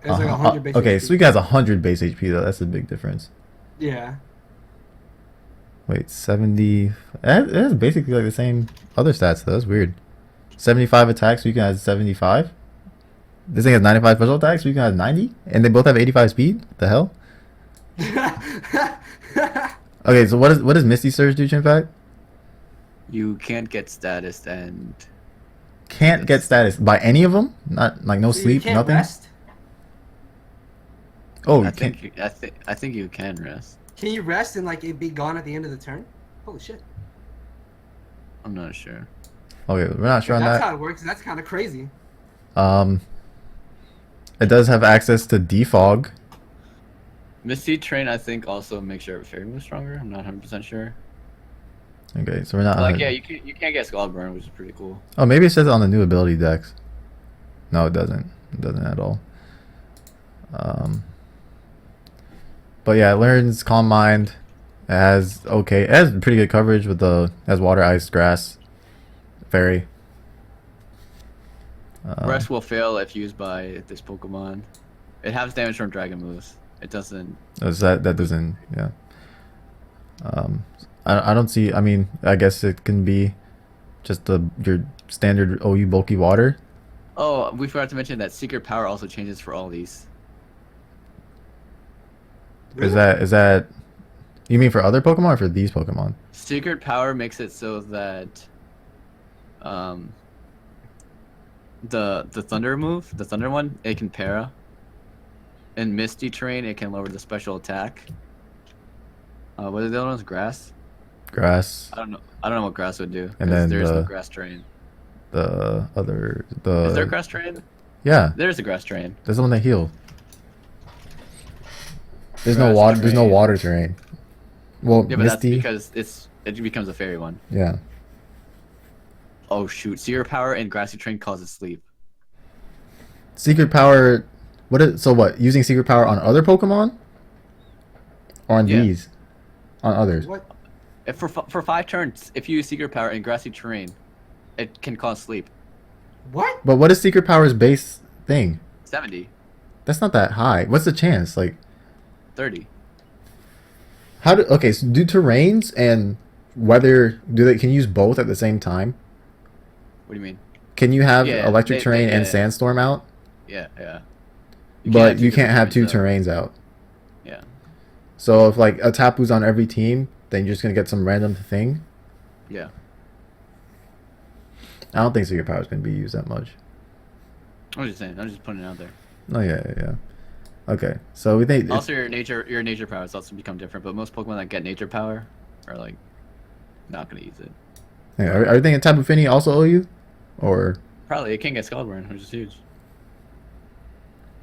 Speaker 1: It's like 100 base
Speaker 2: Okay,
Speaker 1: HP.
Speaker 2: Suicune has 100 base HP though. That's a big difference.
Speaker 1: Yeah.
Speaker 2: Wait, 70. It has basically like the same other stats though. That's weird. 75 attacks, Suicune has 75. This thing has 95 special attacks, Suicune has 90. And they both have 85 speed? What the hell? Okay, so what does Misty Surge do, Chimpact?
Speaker 3: You can't get status and.
Speaker 2: Can't get status by any of them? Not like no
Speaker 1: So you
Speaker 2: sleep,
Speaker 1: can't
Speaker 2: nothing?
Speaker 1: rest?
Speaker 2: Oh,
Speaker 3: I
Speaker 2: you can't.
Speaker 3: think I think you can rest.
Speaker 1: Can you rest and like it be gone at the end of the turn? Holy shit.
Speaker 3: I'm not sure.
Speaker 2: Okay, we're not sure on
Speaker 1: That's
Speaker 2: that.
Speaker 1: how it works. That's kind of crazy.
Speaker 2: It does have access to defog.
Speaker 3: Misty Train, I think, also makes your fairy move stronger. I'm not 100% sure.
Speaker 2: Okay, so we're not.
Speaker 3: Like, yeah, you can't get Skull Burn, which is pretty cool.
Speaker 2: Oh, maybe it says it on the new ability decks. No, it doesn't. It doesn't at all. But yeah, it learns Calm Mind. It has okay. It has pretty good coverage with it has Water, Ice, Grass, Fairy.
Speaker 3: Rest will fail if used by this Pokemon. It has damage from Dragon moves. It doesn't.
Speaker 2: That doesn't. Yeah. I don't see. I mean, I guess it can be just your standard OU bulky water.
Speaker 3: Oh, we forgot to mention that Secret Power also changes for all these.
Speaker 2: Is that? You mean for other Pokemon or for these Pokemon?
Speaker 3: Secret Power makes it so that the Thunder move, the Thunder one, it can para. In Misty Train, it can lower the special attack. What are the other ones? Grass?
Speaker 2: Grass.
Speaker 3: I don't know what Grass would do.
Speaker 2: And
Speaker 3: 'cause
Speaker 2: then
Speaker 3: there's no
Speaker 2: the-
Speaker 3: Grass Train.
Speaker 2: The other
Speaker 3: Is there a Grass Train?
Speaker 2: Yeah,
Speaker 3: There's a Grass Train.
Speaker 2: there's the one that heal. There's no
Speaker 3: Grass
Speaker 2: water. There's no
Speaker 3: terrain.
Speaker 2: water terrain. Well,
Speaker 3: Yeah, but
Speaker 2: Misty.
Speaker 3: that's because it becomes a fairy one.
Speaker 2: Yeah.
Speaker 3: Oh shoot! Secret Power and Grassy Train causes sleep.
Speaker 2: Secret power. What? Using secret power on other Pokemon? Or on
Speaker 3: Yeah.
Speaker 2: these? On others?
Speaker 1: What?
Speaker 3: If for 5 turns, if you use Secret Power in Grassy Terrain, it can cause sleep.
Speaker 1: What?
Speaker 2: But what is secret power's base thing?
Speaker 3: 70,
Speaker 2: That's not that high. What's the chance? Like,
Speaker 3: 30.
Speaker 2: okay, so do terrains and weather, can you use both at the same time?
Speaker 3: What do you mean?
Speaker 2: Can you have
Speaker 3: Yeah,
Speaker 2: electric
Speaker 3: they-
Speaker 2: terrain and
Speaker 3: yeah.
Speaker 2: sandstorm out?
Speaker 3: Yeah.
Speaker 2: But you can't have two
Speaker 3: different
Speaker 2: terrains out.
Speaker 3: Yeah.
Speaker 2: So if like a Tapu's on every team, then you're just gonna get some random thing.
Speaker 3: Yeah.
Speaker 2: I don't think Secret Power is gonna be used that much.
Speaker 3: I'm just saying. I'm just putting it out there.
Speaker 2: Oh yeah. Okay, so we think
Speaker 3: Also, your nature powers also become different, but most Pokemon that get nature power are like not gonna use it.
Speaker 2: are you thinking Tapu Fini also OU, or
Speaker 3: Probably it can get Scaldborn, which is huge.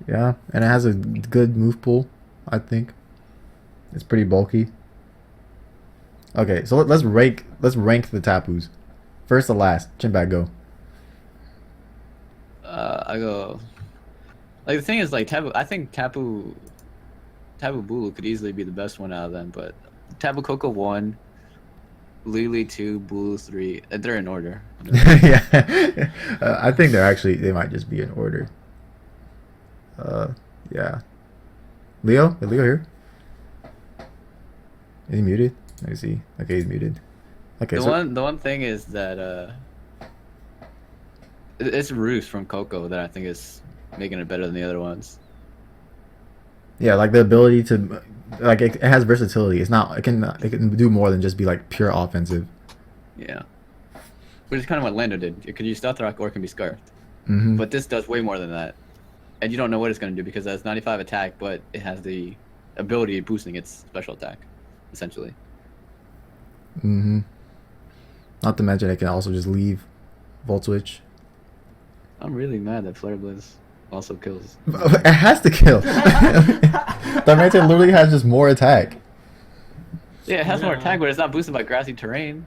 Speaker 2: yeah, and it has a good move pool. I think it's pretty bulky. Okay, so let's rank the Tapus, first to last. Chimp, go.
Speaker 3: I go. Like the thing is, like Tapu. I think Tapu Bulu could easily be the best one out of them, but Tapu Koko 1, Lily 2, Bulu 3. They're in order.
Speaker 2: Yeah, I think they might just be in order. Yeah. Leo? Is Leo here? Is he muted? Let me see. Okay, he's muted. Okay,
Speaker 3: The one thing is that it's Roost from Coco that I think is making it better than the other ones.
Speaker 2: yeah, like the ability to, like it has versatility. It can do more than just be like pure offensive.
Speaker 3: Yeah. Which is kind of what Lando did. It could use Stealth Rock or it can be Scarfed.
Speaker 2: Mm-hmm.
Speaker 3: But this does way more than that. And you don't know what it's going to do because it has 95 attack, but it has the ability of boosting its special attack, essentially.
Speaker 2: Mm-hmm. Not to mention it can also just leave Volt Switch.
Speaker 3: I'm really mad that Flare Blitz also kills.
Speaker 2: It has to kill. Darmanitan literally has just more attack.
Speaker 3: Yeah, it has more attack, but it's not boosted by grassy terrain.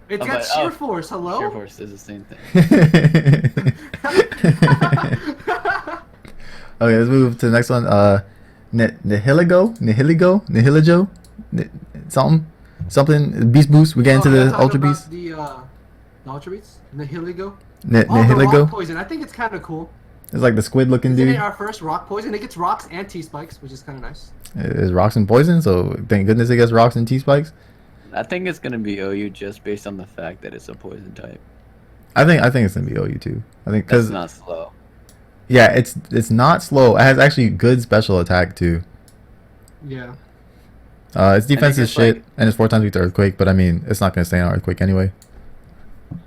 Speaker 1: It's got Sheer Force, hello?
Speaker 3: Sheer Force is the same thing.
Speaker 2: Okay, let's move to the next one. Nihiligo? Something. Beast Boost. We get into the Ultra Beast.
Speaker 1: The Ultra Beast? Nihiligo?
Speaker 2: The
Speaker 1: Rock Poison. I think it's kind of cool.
Speaker 2: It's like the squid looking
Speaker 1: Isn't
Speaker 2: dude.
Speaker 1: it our first Rock Poison? It gets rocks and T-Spikes, which is kind of nice.
Speaker 2: It's rocks and poison, so thank goodness it gets rocks and T-Spikes.
Speaker 3: I think it's going to be OU just based on the fact that it's a poison type.
Speaker 2: I think it's gonna be OU too. I think
Speaker 3: That's
Speaker 2: because
Speaker 3: not slow.
Speaker 2: yeah, it's not slow. It has actually good special attack too.
Speaker 1: Yeah.
Speaker 2: Its defense is
Speaker 3: it's
Speaker 2: shit,
Speaker 3: like-
Speaker 2: and it's 4 times weak to Earthquake. But I mean, it's not gonna stay on Earthquake anyway.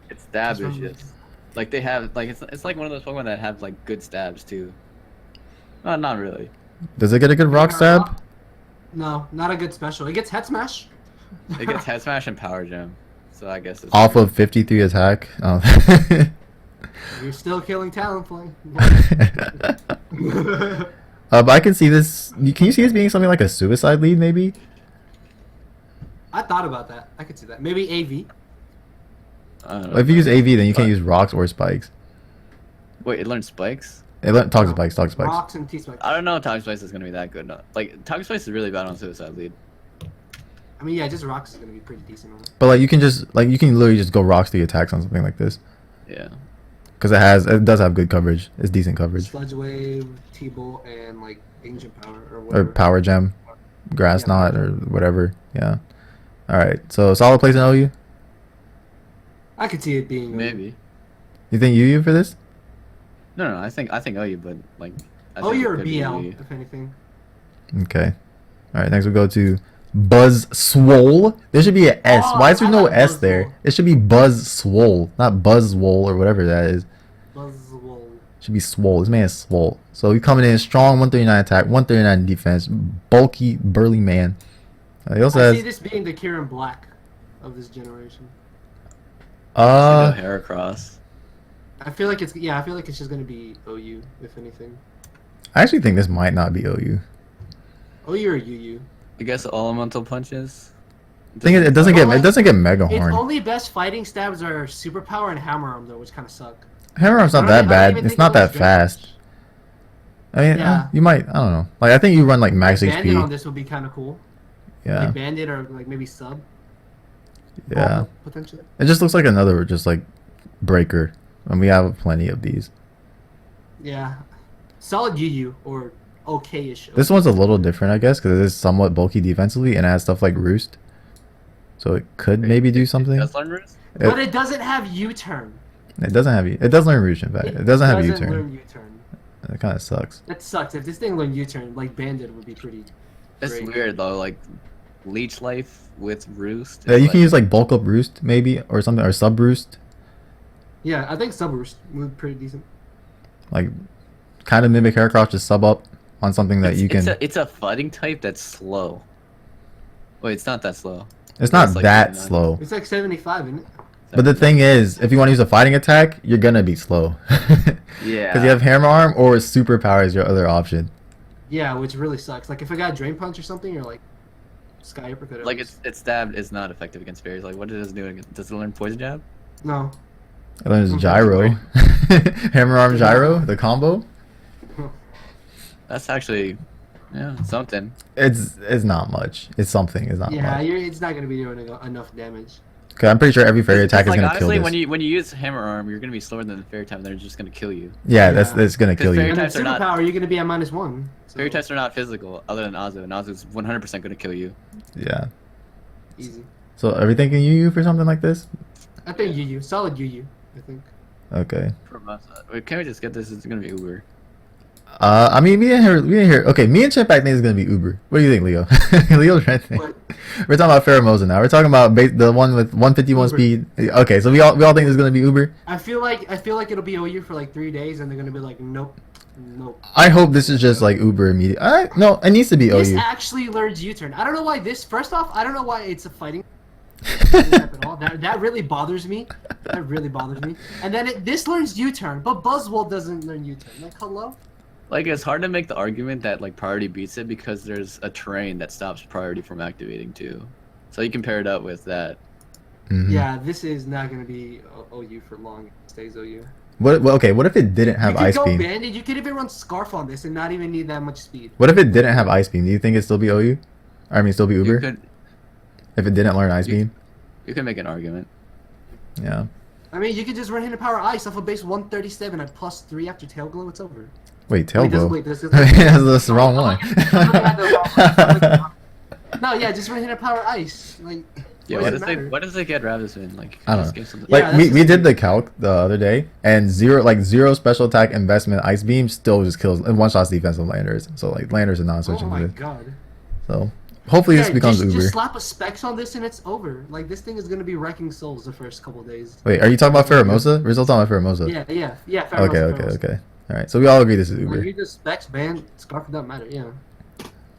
Speaker 3: Its stab
Speaker 1: That's
Speaker 3: is
Speaker 1: from-
Speaker 3: just like they have like it's like one of those Pokemon that have like good stabs too. Not really.
Speaker 2: Does it get a good rock stab?
Speaker 1: No, not a good special. It gets Head Smash.
Speaker 3: It gets Head Smash and Power Gem, so I guess it's
Speaker 2: Off of 53 attack. Oh.
Speaker 1: You're still killing Talonflame.
Speaker 2: But I can see this. Can you see this being something like a suicide lead, maybe?
Speaker 1: I thought about that. I could see that. Maybe AV.
Speaker 3: I don't know.
Speaker 2: If you use AV, then you can't use rocks or spikes.
Speaker 3: Wait, it learns spikes?
Speaker 2: Toxapex.
Speaker 1: Rocks and T-Spikes.
Speaker 3: I don't know if Toxapex is gonna be that good. No. Like Toxapex is really bad on suicide lead.
Speaker 1: I mean, yeah, just Rocks is gonna be pretty decent on it.
Speaker 2: But like you can literally just go rocks the attacks on something like this
Speaker 3: Yeah.
Speaker 2: because it does have good coverage. It's decent coverage.
Speaker 1: Sludge Wave, T-Bolt, and like Ancient Power or
Speaker 2: Or
Speaker 1: whatever.
Speaker 2: Power Gem, Grass
Speaker 1: Yeah,
Speaker 2: Knot,
Speaker 1: Power
Speaker 2: or
Speaker 1: Gem.
Speaker 2: whatever. Yeah. All right. So solid place in OU.
Speaker 1: I could see it being
Speaker 3: Maybe.
Speaker 2: You think UU for this?
Speaker 3: No, I think OU, but like. I
Speaker 1: Oh,
Speaker 3: think it
Speaker 1: you're
Speaker 3: could be
Speaker 1: BL,
Speaker 3: OU.
Speaker 1: if anything.
Speaker 2: Okay. All right. Next we go to Buzz Swole. There should be an S.
Speaker 1: Oh,
Speaker 2: Why is there
Speaker 1: I
Speaker 2: no
Speaker 1: like
Speaker 2: S
Speaker 1: Buzz
Speaker 2: there?
Speaker 1: Swole.
Speaker 2: It should be Buzz Swole, not Buzz Swole or whatever that is.
Speaker 1: Buzzwole.
Speaker 2: Should be Swole. This man is Swole. So he's coming in strong, 139 attack, 139 defense, bulky, burly man. He also
Speaker 1: I see
Speaker 2: has
Speaker 1: this being the Kieran Black of this generation.
Speaker 3: Like a Heracross.
Speaker 1: I feel like it's just gonna be OU, if anything.
Speaker 2: I actually think this might not be OU.
Speaker 1: OU or UU.
Speaker 3: I guess elemental punches.
Speaker 2: I think it doesn't get Mega
Speaker 1: Its
Speaker 2: Horn.
Speaker 1: only best fighting stabs are Superpower and Hammer Arm though, which kind of suck.
Speaker 2: Hammer Arm's not
Speaker 1: I
Speaker 2: that
Speaker 1: don't
Speaker 2: bad.
Speaker 1: even
Speaker 2: It's
Speaker 1: think
Speaker 2: not
Speaker 1: it was
Speaker 2: that fast. I mean,
Speaker 1: Yeah.
Speaker 2: you might. I don't know. Like I think you run like max
Speaker 1: Bandit on
Speaker 2: HP.
Speaker 1: this would be kind of cool.
Speaker 2: Yeah,
Speaker 1: Like Bandit or like maybe Sub.
Speaker 2: yeah.
Speaker 1: Potentially.
Speaker 2: It just looks like another just like breaker, and we have plenty of these.
Speaker 1: Yeah. Solid UU or okay-ish.
Speaker 2: This one's a little different, I guess, because it is somewhat bulky defensively and it has stuff like Roost, so it could maybe do something.
Speaker 3: Does learn Roost?
Speaker 1: But it doesn't have U-turn.
Speaker 2: It doesn't have. It does learn Roost, in fact. It doesn't have U-turn.
Speaker 1: learn U-turn.
Speaker 2: That kind of sucks.
Speaker 1: That sucks. If this thing learned U-turn, like Bandit would be pretty
Speaker 3: It's
Speaker 1: Great.
Speaker 3: weird though, like leech life with roost.
Speaker 2: Yeah, you can use like bulk up roost maybe or something, or sub roost.
Speaker 1: Yeah, I think Subroost moved pretty decent.
Speaker 2: Like kind of mimic Heracross, just sub up on something that you can.
Speaker 3: It's a fighting type that's slow. Wait, it's not that slow.
Speaker 2: It's not
Speaker 3: like
Speaker 2: that
Speaker 3: 79.
Speaker 2: slow.
Speaker 1: It's like 75, isn't it?
Speaker 2: But the thing is, if you want to use a fighting attack, you're gonna be slow.
Speaker 3: Yeah.
Speaker 2: Because you have Hammer Arm or Superpower is your other option.
Speaker 1: Yeah, which really sucks. Like if I got Drain Punch or something, or like Sky Uppercut. at
Speaker 3: Like
Speaker 1: least.
Speaker 3: its stab is not effective against fairies. Like what does it do against? Does it learn poison jab?
Speaker 1: No.
Speaker 2: And then there's Gyro. Hammer Arm Gyro, the combo.
Speaker 3: That's actually, yeah, something.
Speaker 2: It's not much. It's something. It's not
Speaker 1: Yeah,
Speaker 2: much.
Speaker 1: it's not gonna be doing enough damage.
Speaker 2: Okay, I'm pretty sure every fairy attack is
Speaker 3: like,
Speaker 2: gonna
Speaker 3: honestly,
Speaker 2: kill this.
Speaker 3: when you use hammer arm, you're gonna be slower than the fairy type. And they're just gonna kill you.
Speaker 2: Yeah,
Speaker 1: Yeah.
Speaker 2: that's gonna kill
Speaker 3: fairy
Speaker 2: you.
Speaker 1: And then
Speaker 3: types are not-
Speaker 1: Superpower, you're gonna be at -1. So
Speaker 3: Fairy types are not physical, other than Azu, and Azu's 100% gonna kill you.
Speaker 2: Yeah.
Speaker 1: easy.
Speaker 2: So everything can you for something like this?
Speaker 1: I think Yu solid Yu. I think.
Speaker 2: Okay.
Speaker 3: From us, wait, can we just get this? It's gonna be Uber.
Speaker 2: I mean, we didn't hear. Okay, me and Chimp I think is gonna be Uber. What do you think, Leo? Leo's trying to think.
Speaker 1: What?
Speaker 2: We're talking about Pheromosa now. We're talking about the one with 151
Speaker 1: Uber.
Speaker 2: speed. Okay, so we all think it's gonna be Uber.
Speaker 1: I feel like it'll be OU for like 3 days, and they're gonna be like, nope.
Speaker 2: I hope this is just like Uber immediate. No, it needs to be
Speaker 1: This
Speaker 2: OU.
Speaker 1: actually learns U-turn. I don't know why this. First off, I don't know why it's a fighting type at all. That really bothers me. That really bothers me. And then this learns U-turn, but Buzzwole doesn't learn U-turn. Like, hello?
Speaker 3: Like it's hard to make the argument that like priority beats it because there's a terrain that stops priority from activating too. So you can pair it up with that.
Speaker 2: Mhm.
Speaker 1: Yeah, this is not gonna be OU for long. It stays OU.
Speaker 2: Okay, what if it didn't have
Speaker 1: You could
Speaker 2: Ice
Speaker 1: go
Speaker 2: Beam?
Speaker 1: Bandit. You could even run Scarf on this and not even need that much speed.
Speaker 2: What if it didn't have Ice Beam? Do you think it'd still be OU? I mean, still be
Speaker 3: You
Speaker 2: Uber?
Speaker 3: could
Speaker 2: If it didn't learn Ice Beam?
Speaker 3: you can make an argument.
Speaker 2: Yeah.
Speaker 1: I mean, you could just run Hidden Power Ice off of base 137 at +3 after Tail Glow. It's over.
Speaker 2: Wait, Tail Glow?
Speaker 1: This is
Speaker 2: That's the wrong one.
Speaker 1: No, yeah, just run Hidden Power Ice. Like,
Speaker 3: Yeah,
Speaker 1: what
Speaker 3: what
Speaker 1: does
Speaker 3: does
Speaker 1: it
Speaker 3: it
Speaker 1: matter?
Speaker 3: what does it get Ravus in? Like
Speaker 2: I don't
Speaker 3: just
Speaker 2: know.
Speaker 3: give something-
Speaker 2: Like
Speaker 1: Yeah,
Speaker 2: we
Speaker 1: that's
Speaker 2: did
Speaker 1: just-
Speaker 2: the calc the other day, and zero special attack investment Ice Beam still just kills and one shots defensive landers. So like landers are not
Speaker 1: Oh
Speaker 2: switching
Speaker 1: my
Speaker 2: to this.
Speaker 1: god.
Speaker 2: So hopefully this
Speaker 1: Yeah,
Speaker 2: becomes
Speaker 1: just
Speaker 2: Uber.
Speaker 1: slap a Specs on this and it's over. Like, this thing is gonna be wrecking souls the first couple days.
Speaker 2: Wait, are you talking about Pheromosa? We're still talking about Pheromosa.
Speaker 1: Yeah. Fair
Speaker 2: Okay,
Speaker 1: enough,
Speaker 2: okay. All right, so we all agree this is
Speaker 1: Like,
Speaker 2: Uber.
Speaker 1: you just Specs ban Scarf, it doesn't matter. Yeah.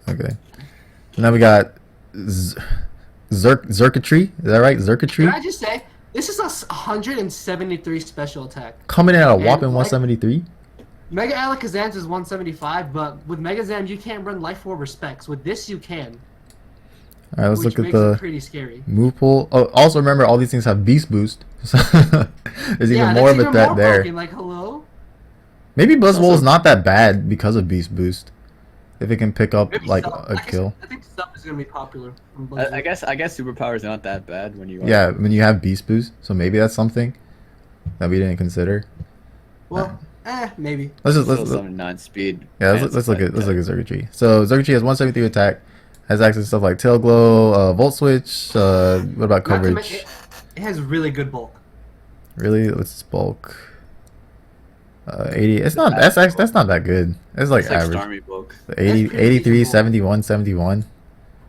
Speaker 2: Okay. And then we got Zerkatry. Is that right?
Speaker 1: Can
Speaker 2: Zerkatry
Speaker 1: I just say, this is a 173 special attack.
Speaker 2: coming in at a
Speaker 1: And,
Speaker 2: whopping
Speaker 1: like-
Speaker 2: 173.
Speaker 1: Mega Alakazam's is 175, but with Mega Zam you can't run Life Orb or Specs. With this you can,
Speaker 2: All right, let's
Speaker 1: which
Speaker 2: look at
Speaker 1: makes it
Speaker 2: the
Speaker 1: pretty scary.
Speaker 2: move pool. Oh, also remember all these things have Beast Boost. So there's even
Speaker 1: Yeah,
Speaker 2: more
Speaker 1: that's
Speaker 2: of a
Speaker 1: even
Speaker 2: threat
Speaker 1: more
Speaker 2: there.
Speaker 1: broken, like, hello?
Speaker 2: Maybe Buzzwole's
Speaker 3: also-
Speaker 2: not that bad because of Beast Boost. If it can pick up
Speaker 1: Maybe
Speaker 2: like
Speaker 1: Stealth.
Speaker 2: a kill.
Speaker 1: I think Stealth is gonna be popular. on
Speaker 3: I
Speaker 1: Buzzwole.
Speaker 3: guess superpower is not that bad when you are.
Speaker 2: Yeah, when you have Beast Boost, so maybe that's something that we didn't consider.
Speaker 1: Well, maybe.
Speaker 2: Let's just
Speaker 3: Still 79 speed.
Speaker 2: yeah, let's look at Zerkatry. So Zerkatry has 173 attack, has access to stuff like Tail Glow, Volt Switch. What about
Speaker 1: Not to
Speaker 2: coverage?
Speaker 1: mention, it has really good bulk.
Speaker 2: Really, what's its bulk? 80. It's not. That's not that good. It's like
Speaker 3: It's like
Speaker 2: average.
Speaker 3: Stormy bulk.
Speaker 2: 80,
Speaker 1: That's pretty
Speaker 2: 83,
Speaker 1: decent bulk.
Speaker 2: 71, 71.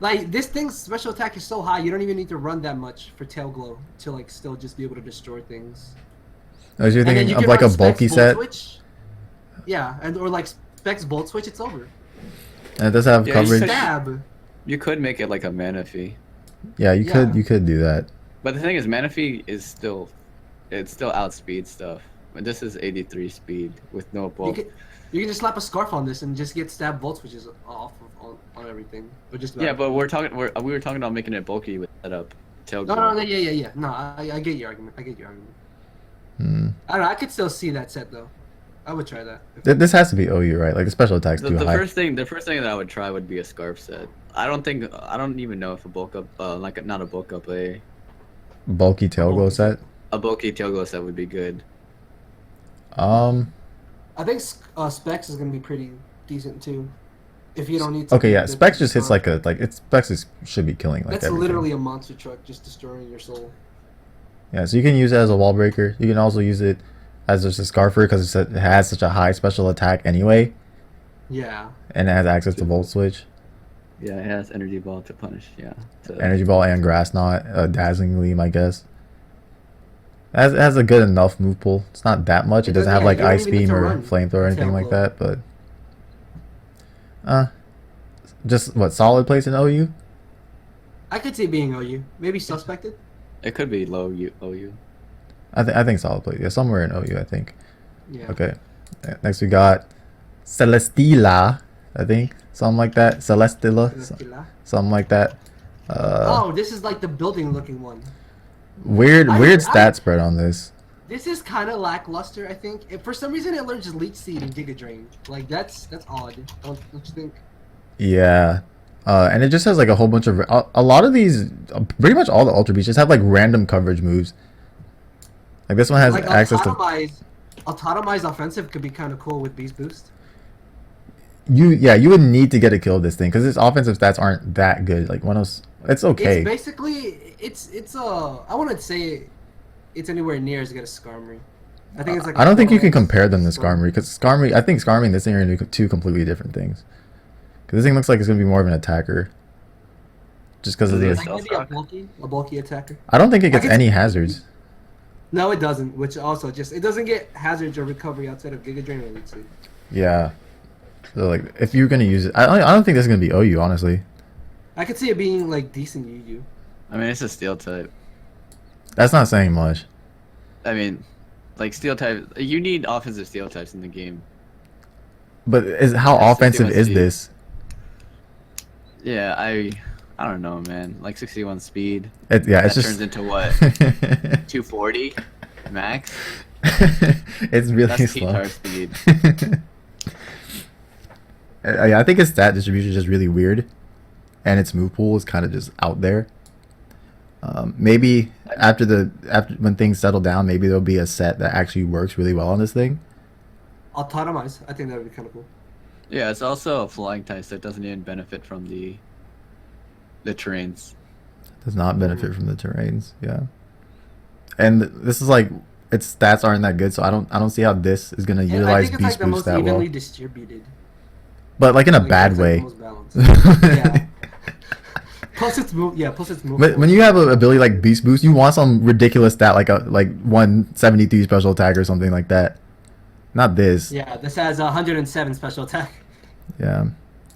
Speaker 1: Like, this thing's special attack is so high, you don't even need to run that much for Tail Glow to, like, still just be able to destroy things.
Speaker 2: Oh, so you're
Speaker 1: And then
Speaker 2: thinking
Speaker 1: you
Speaker 2: of
Speaker 1: can
Speaker 2: like a
Speaker 1: run Specs
Speaker 2: bulky
Speaker 1: Volt
Speaker 2: set,
Speaker 1: Switch. Yeah, or like Specs Bolt Switch, it's over.
Speaker 2: and it does have
Speaker 3: Yeah, you
Speaker 2: coverage.
Speaker 3: said-
Speaker 1: Stab.
Speaker 3: You could make it like a Manaphy.
Speaker 2: Yeah, you
Speaker 1: Yeah.
Speaker 2: could do that.
Speaker 3: But the thing is, Manaphy is still outspeed stuff. But this is 83 speed with no
Speaker 1: You
Speaker 3: bulk.
Speaker 1: can just slap a Scarf on this and just get Stab Volt Switches off of, on everything. Or just
Speaker 3: Yeah, but we were talking about making it bulky with setup. Tail
Speaker 1: No,
Speaker 3: glow.
Speaker 1: yeah. No, I get your argument.
Speaker 2: Hmm.
Speaker 1: I don't know, I could still see that set, though. I would try that.
Speaker 2: This has to be OU, right? Like the special attack's
Speaker 3: The,
Speaker 2: too
Speaker 3: the
Speaker 2: high.
Speaker 3: first thing that I would try would be a scarf set. I don't even know if a bulk up, not a bulk up, a
Speaker 2: Bulky tail glow set.
Speaker 3: bulky tail glow set would be good.
Speaker 2: Um.
Speaker 1: I think Specs is going to be pretty decent, too. If you don't need to.
Speaker 2: Okay, yeah. Specs just hits like Specs should be killing like
Speaker 1: That's
Speaker 2: everything.
Speaker 1: literally a monster truck just destroying your soul.
Speaker 2: Yeah, so you can use it as a wall breaker. You can also use it as just a Scarfer because it has such a high special attack anyway,
Speaker 1: Yeah.
Speaker 2: and it has access to Volt Switch.
Speaker 3: Yeah, it has energy ball to punish. Yeah.
Speaker 2: Energy Ball and Grass Knot, Dazzling Gleam, I guess. It has a good enough move pool. It's not that much. It doesn't have
Speaker 1: Yeah,
Speaker 2: like
Speaker 1: you don't
Speaker 2: Ice
Speaker 1: even need
Speaker 2: Beam
Speaker 1: to
Speaker 2: or
Speaker 1: run
Speaker 2: Flamethrower or anything
Speaker 1: Tail
Speaker 2: like
Speaker 1: Glow.
Speaker 2: that, but just what, solid place in OU?
Speaker 1: I could see it being OU. Maybe suspected.
Speaker 3: It could be low OU.
Speaker 2: I think solid place. Yeah, somewhere in OU, I think.
Speaker 1: Yeah.
Speaker 2: Okay. Next we got Celesteela, I think. Something like that. Celesteela. Something like that.
Speaker 1: Oh, this is like the building looking one.
Speaker 2: Weird
Speaker 1: I-
Speaker 2: stat spread on this.
Speaker 1: This is kind of lackluster, I think. For some reason, it learns Leech Seed and Giga Drain. Like that's odd. Don't you think?
Speaker 2: Yeah. And it just has like a whole bunch of a lot of these, pretty much all the Ultra Beasts just have like random coverage moves. Like this one has
Speaker 1: Like
Speaker 2: access to.
Speaker 1: Autotomized offensive could be kind of cool with Beast Boost.
Speaker 2: You would need to get a kill with this thing because its offensive stats aren't that good. Like one of those, it's okay.
Speaker 1: It's basically I wouldn't say it's anywhere near as good as Skarmory. I think it's like.
Speaker 2: I don't think you can
Speaker 1: 4X
Speaker 2: compare them to
Speaker 1: Skarmory.
Speaker 2: Skarmory because I think Skarmory and this thing are two completely different things. Because this thing looks like it's gonna be more of an attacker. Just because of
Speaker 3: Is
Speaker 2: the.
Speaker 3: it
Speaker 1: Like maybe a bulky attacker.
Speaker 2: I don't think it gets
Speaker 1: I can-
Speaker 2: any hazards.
Speaker 1: No, it doesn't. Which also it doesn't get hazards or recovery outside of Giga Drain or Leech Seed.
Speaker 2: Yeah. So like, if you're gonna use it, I don't think this is gonna be OU honestly.
Speaker 1: I could see it being like decent UU.
Speaker 3: I mean, it's a steel type.
Speaker 2: That's not saying much.
Speaker 3: I mean, like steel type. You need offensive steel types in the game.
Speaker 2: But how
Speaker 3: Yeah,
Speaker 2: offensive
Speaker 3: 61
Speaker 2: is
Speaker 3: speed.
Speaker 2: this?
Speaker 3: Yeah, I don't know, man. Like 61 speed.
Speaker 2: It's
Speaker 3: That
Speaker 2: just
Speaker 3: turns into what? 240 max.
Speaker 2: it's really
Speaker 3: That's
Speaker 2: slow.
Speaker 3: T-tar speed.
Speaker 2: Yeah, I think its stat distribution is just really weird, and its move pool is kind of just out there. Maybe after when things settle down, maybe there'll be a set that actually works really well on this thing.
Speaker 1: Autotomize. I think that would be kind of cool.
Speaker 3: Yeah, it's also a flying type, so it doesn't even benefit from the terrains.
Speaker 2: Does not benefit from the terrains. Yeah, and this is like its stats aren't that good, so I don't see how this is gonna
Speaker 1: And I
Speaker 2: utilize
Speaker 1: think it's like
Speaker 2: Beast
Speaker 1: the
Speaker 2: Boost
Speaker 1: most
Speaker 2: that well.
Speaker 1: evenly distributed.
Speaker 2: But like in a
Speaker 1: Like,
Speaker 2: bad
Speaker 1: that's, like,
Speaker 2: way.
Speaker 1: the most balanced. Yeah. Plus its move. Yeah. Plus its move.
Speaker 2: But when you have an ability like Beast Boost, you want some ridiculous stat like 173 special attack or something like that. Not this.
Speaker 1: Yeah. This has 107 special attack.
Speaker 2: Yeah.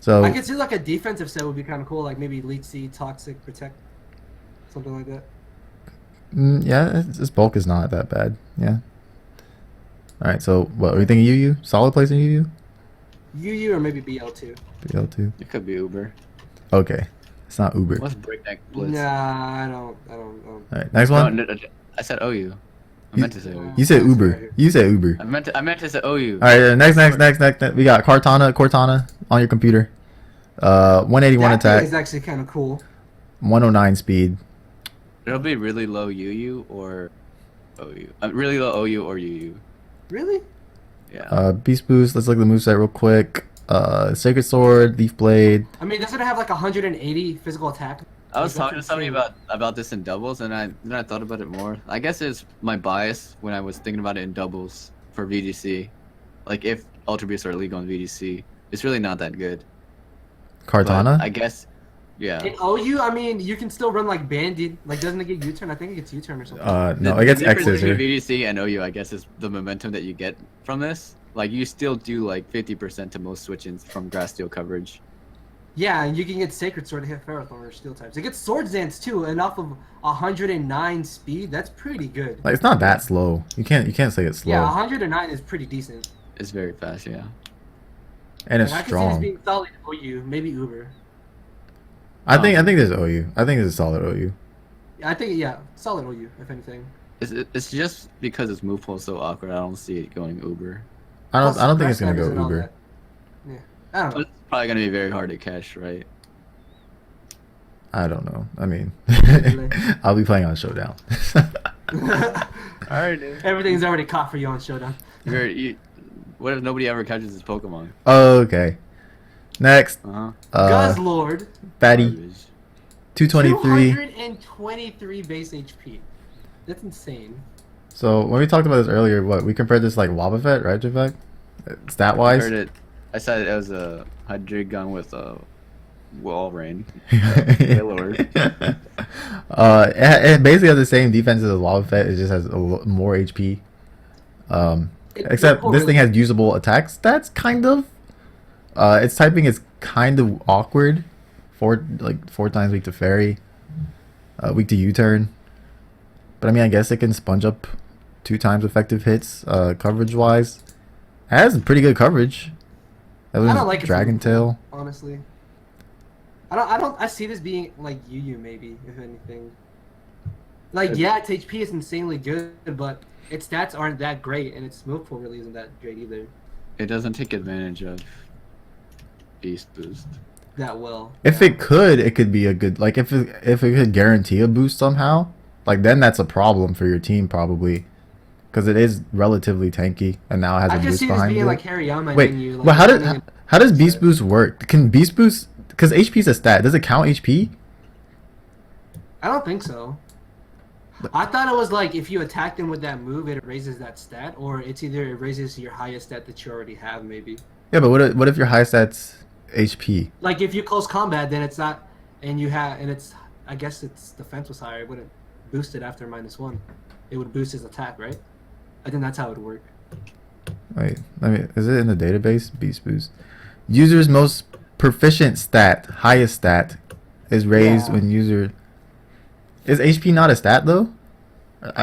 Speaker 2: So
Speaker 1: I could see like a defensive set would be kind of cool, like maybe Leech Seed, Toxic, Protect, something like that.
Speaker 2: yeah, its bulk is not that bad. Yeah. All right. So what are you thinking? UU solid place in UU?
Speaker 1: UU or maybe BL2.
Speaker 2: BL2.
Speaker 3: It could be Uber.
Speaker 2: Okay. It's not Uber.
Speaker 3: What's breakneck blitz?
Speaker 1: Nah, I don't.
Speaker 2: All right. Next
Speaker 3: No,
Speaker 2: one.
Speaker 3: no, I said OU. I meant to say OU.
Speaker 2: You said
Speaker 1: Right
Speaker 2: Uber.
Speaker 1: here.
Speaker 2: You said Uber.
Speaker 3: I meant to say OU.
Speaker 2: All right. Next. We got Cortana on your computer. 181
Speaker 1: That thing
Speaker 2: attack,
Speaker 1: is actually kind of cool.
Speaker 2: 109 speed.
Speaker 3: It'll be really low UU or OU. Really low OU or UU.
Speaker 1: Really?
Speaker 3: Yeah.
Speaker 2: Beast Boost. Let's look at the moveset real quick. Sacred Sword, Leaf Blade.
Speaker 1: I mean, doesn't it have like 180 physical attack?
Speaker 3: I was
Speaker 1: Like,
Speaker 3: talking to
Speaker 1: that's
Speaker 3: somebody
Speaker 1: insane.
Speaker 3: about this in doubles, and then I thought about it more. I guess it's my bias when I was thinking about it in doubles for VGC. Like if Ultra Beasts are legal in VGC, it's really not that good. But
Speaker 2: Cortana.
Speaker 3: I guess, yeah.
Speaker 1: In OU, I mean, you can still run like Bandit. Like, doesn't it get U-turn? I think it gets U-turn or something.
Speaker 2: No,
Speaker 3: The
Speaker 2: it gets
Speaker 3: difference
Speaker 2: X's
Speaker 3: between
Speaker 2: here.
Speaker 3: VGC and OU, I guess, is the momentum that you get from this. Like you still do like 50% to most switch-ins from grass steel coverage.
Speaker 1: Yeah, and you can get Sacred Sword to hit Ferrothorn or Steel types. It gets Swords Dance too, and off of 109 speed, that's pretty good.
Speaker 2: Like it's not that slow. You can't say it's slow.
Speaker 1: Yeah, 109 is pretty decent.
Speaker 3: It's very fast, yeah.
Speaker 2: And it's
Speaker 1: And I can see this
Speaker 2: strong.
Speaker 1: being solid OU, maybe Uber.
Speaker 2: I think this is OU. I think this is solid OU.
Speaker 1: I think, yeah, solid OU, if anything.
Speaker 3: It's just because its move pool is so awkward. I don't see it going Uber.
Speaker 2: I don't
Speaker 1: Plus,
Speaker 2: think it's gonna
Speaker 1: Grass
Speaker 2: go
Speaker 1: Type isn't all
Speaker 2: Uber.
Speaker 1: that- Yeah, I don't
Speaker 3: But
Speaker 1: know.
Speaker 3: it's probably gonna be very hard to catch, right?
Speaker 2: I don't know. I mean,
Speaker 1: Really?
Speaker 2: I'll be playing on Showdown.
Speaker 3: Alright, dude.
Speaker 1: Everything's already caught for you on Showdown.
Speaker 3: What if nobody ever catches this Pokemon?
Speaker 2: Okay. Next,
Speaker 3: Uh-huh.
Speaker 1: Guzzlord,
Speaker 2: Fatty,
Speaker 3: Garbage.
Speaker 2: 223.
Speaker 1: 223 base HP. That's insane.
Speaker 2: So when we talked about this earlier, we compared this like Wobbuffet, right, Javek? Stat
Speaker 3: I
Speaker 2: wise.
Speaker 3: heard it. I said it was a Hydreigon with Wall rain. Way lower.
Speaker 2: It basically has the same defense as a Lava Fet. It just has more HP. Except this thing has usable attack stats, kind of. Its typing is kind of awkward. 4 times weak to Fairy, weak to U-turn. But I mean, I guess it can sponge up 2 times effective hits, coverage-wise. It has pretty good coverage.
Speaker 1: I don't like
Speaker 2: Dragon Tail.
Speaker 1: Honestly, I see this being like Yu maybe, if anything. Like, yeah, its HP is insanely good, but its stats aren't that great, and its move pool really isn't that great either.
Speaker 3: It doesn't take advantage of Beast Boost.
Speaker 1: That well.
Speaker 2: If it could be a good, like, if it could guarantee a boost somehow, like, then that's a problem for your team probably, because it is relatively tanky, and now it has a boost behind it.
Speaker 1: Like Hariyama.
Speaker 2: Wait,
Speaker 1: and you, like,
Speaker 2: well, how does Beast Boost work? Can Beast Boost, because HP is a stat, does it count HP?
Speaker 1: I don't think so. I thought it was like if you attack them with that move, it raises that stat, or it's either it raises your highest stat that you already have, maybe.
Speaker 2: Yeah, but what if your high stat's HP?
Speaker 1: Like if you close combat, then it's not, and it's, I guess its defense was higher. It wouldn't boost it after -1. It would boost his attack, right? I think that's how it would work.
Speaker 2: Wait, is it in the database? Beast Boost. User's most proficient stat, highest stat, is raised when user. Is HP not a stat though?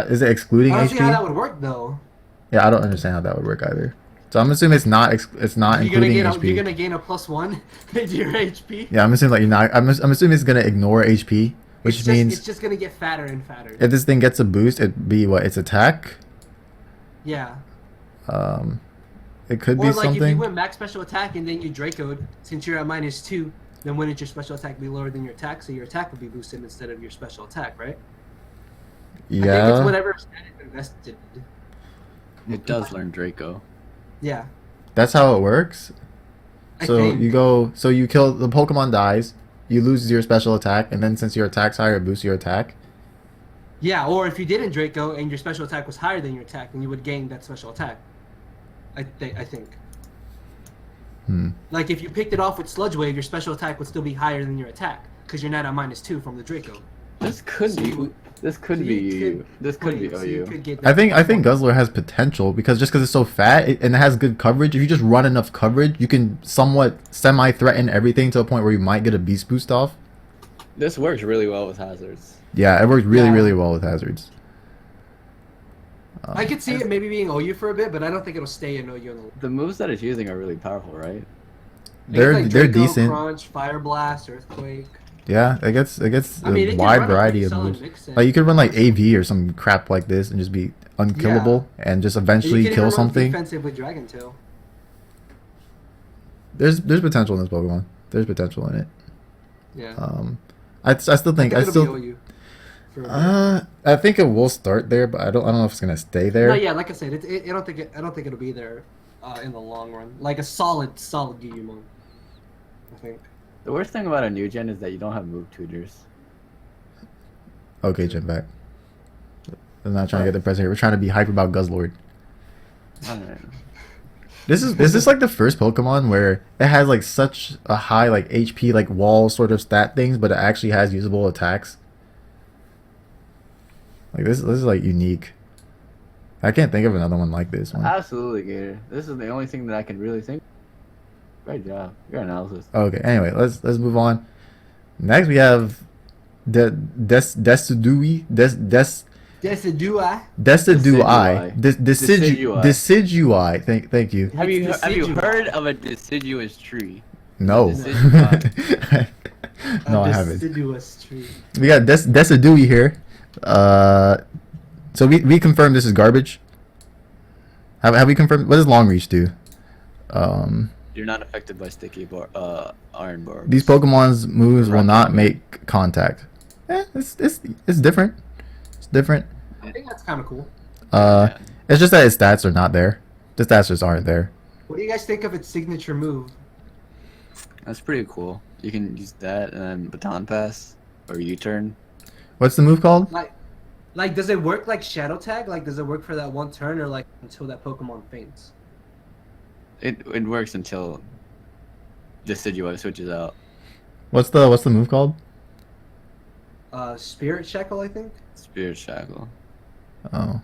Speaker 2: Is it excluding
Speaker 1: I don't
Speaker 2: HP?
Speaker 1: see how that would work though.
Speaker 2: Yeah, I don't understand how that would work either. So I'm assuming it's not including HP.
Speaker 1: You're gonna gain a +1 to your HP.
Speaker 2: Yeah, I'm assuming like you're not. I'm assuming it's gonna ignore HP, which means
Speaker 1: it's just gonna get fatter and fatter.
Speaker 2: if this thing gets a boost, it'd be what? Its attack.
Speaker 1: Yeah.
Speaker 2: It could
Speaker 1: Or
Speaker 2: be
Speaker 1: like if you
Speaker 2: something.
Speaker 1: went max special attack and then you Draco'd, since you're at -2, then wouldn't your special attack be lower than your attack? So your attack would be boosted instead of your special attack, right? I think it's
Speaker 2: Yeah.
Speaker 1: whatever stat is invested.
Speaker 3: It does learn Draco.
Speaker 1: Yeah.
Speaker 2: That's how it works.
Speaker 1: I
Speaker 2: So
Speaker 1: think.
Speaker 2: you kill the Pokemon dies, you lose your special attack, and then since your attack's higher, it boosts your attack.
Speaker 1: Yeah, or if you didn't Draco and your special attack was higher than your attack, then you would gain that special attack. I think. Like if you picked it off with Sludge Wave, your special attack would still be higher than your attack because you're not at -2 from the Draco.
Speaker 3: This could be. This could be you. This could be OU.
Speaker 2: I think Guzzler has potential because it's so fat and it has good coverage. If you just run enough coverage, you can somewhat semi-threaten everything to a point where you might get a Beast Boost off.
Speaker 3: This works really well with hazards.
Speaker 2: Yeah, it works really,
Speaker 1: Yeah.
Speaker 2: really well with hazards.
Speaker 1: I could see it maybe being OU for a bit, but I don't think it'll stay in OU in the
Speaker 3: The moves that it's using are really powerful, right?
Speaker 2: They're
Speaker 1: like
Speaker 2: they're
Speaker 1: Draco,
Speaker 2: decent.
Speaker 1: Crunch, Fire Blast, Earthquake.
Speaker 2: Yeah, it gets
Speaker 1: I mean,
Speaker 2: a
Speaker 1: it can
Speaker 2: wide
Speaker 1: run a
Speaker 2: variety
Speaker 1: pretty
Speaker 2: of
Speaker 1: solid
Speaker 2: moves.
Speaker 1: mix set.
Speaker 2: Like you could run like AV or some crap like this and just be unkillable and just
Speaker 1: You
Speaker 2: eventually
Speaker 1: can even
Speaker 2: kill
Speaker 1: run
Speaker 2: something.
Speaker 1: defensive with Dragon Tail.
Speaker 2: There's potential in this Pokemon. There's potential in it.
Speaker 1: Yeah.
Speaker 2: I still think
Speaker 1: it'll be OU for a bit.
Speaker 2: I think it will start there, but I don't know if it's gonna stay there.
Speaker 1: No, yeah, like I said, I don't think it'll be there in the long run. Like a solid Guyumon, I think.
Speaker 3: The worst thing about a new gen is that you don't have move tutors.
Speaker 2: Okay, Chimp back. I'm not trying to get the press here. We're trying to be hype about Guzzlord.
Speaker 3: Alright.
Speaker 2: This is like the first Pokemon where it has like such a high like HP like wall sort of stat things, but it actually has usable attacks. Like this is like unique. I can't think of another one like this one.
Speaker 3: Absolutely, Gator. This is the only thing that I can really think. Great job. Your analysis.
Speaker 2: Okay, anyway, let's move on. Next we have Decidui.
Speaker 1: Decidui.
Speaker 2: Decidui. Thank you.
Speaker 3: Have you
Speaker 1: Decidueye.
Speaker 3: heard of a deciduous tree?
Speaker 2: No.
Speaker 3: Decidui.
Speaker 2: No, I haven't.
Speaker 1: Deciduous tree.
Speaker 2: We got Decidui here. So we confirmed this is garbage. Have we confirmed? What does Long Reach do?
Speaker 3: You're not affected by sticky iron barbs.
Speaker 2: These Pokemon's moves will not make contact. It's different. It's different.
Speaker 1: I think that's kind of cool.
Speaker 2: It's just that its stats are not there. The stats just aren't there.
Speaker 1: What do you guys think of its signature move?
Speaker 3: That's pretty cool. You can use that and then baton pass or U-turn.
Speaker 2: What's the move called?
Speaker 1: Like, does it work like Shadow Tag? Like, does it work for that one turn, or like until that Pokemon faints?
Speaker 3: It works until Decidueye switches out.
Speaker 2: What's the move called?
Speaker 1: Spirit Shackle, I think.
Speaker 3: Spirit Shackle.
Speaker 2: Oh.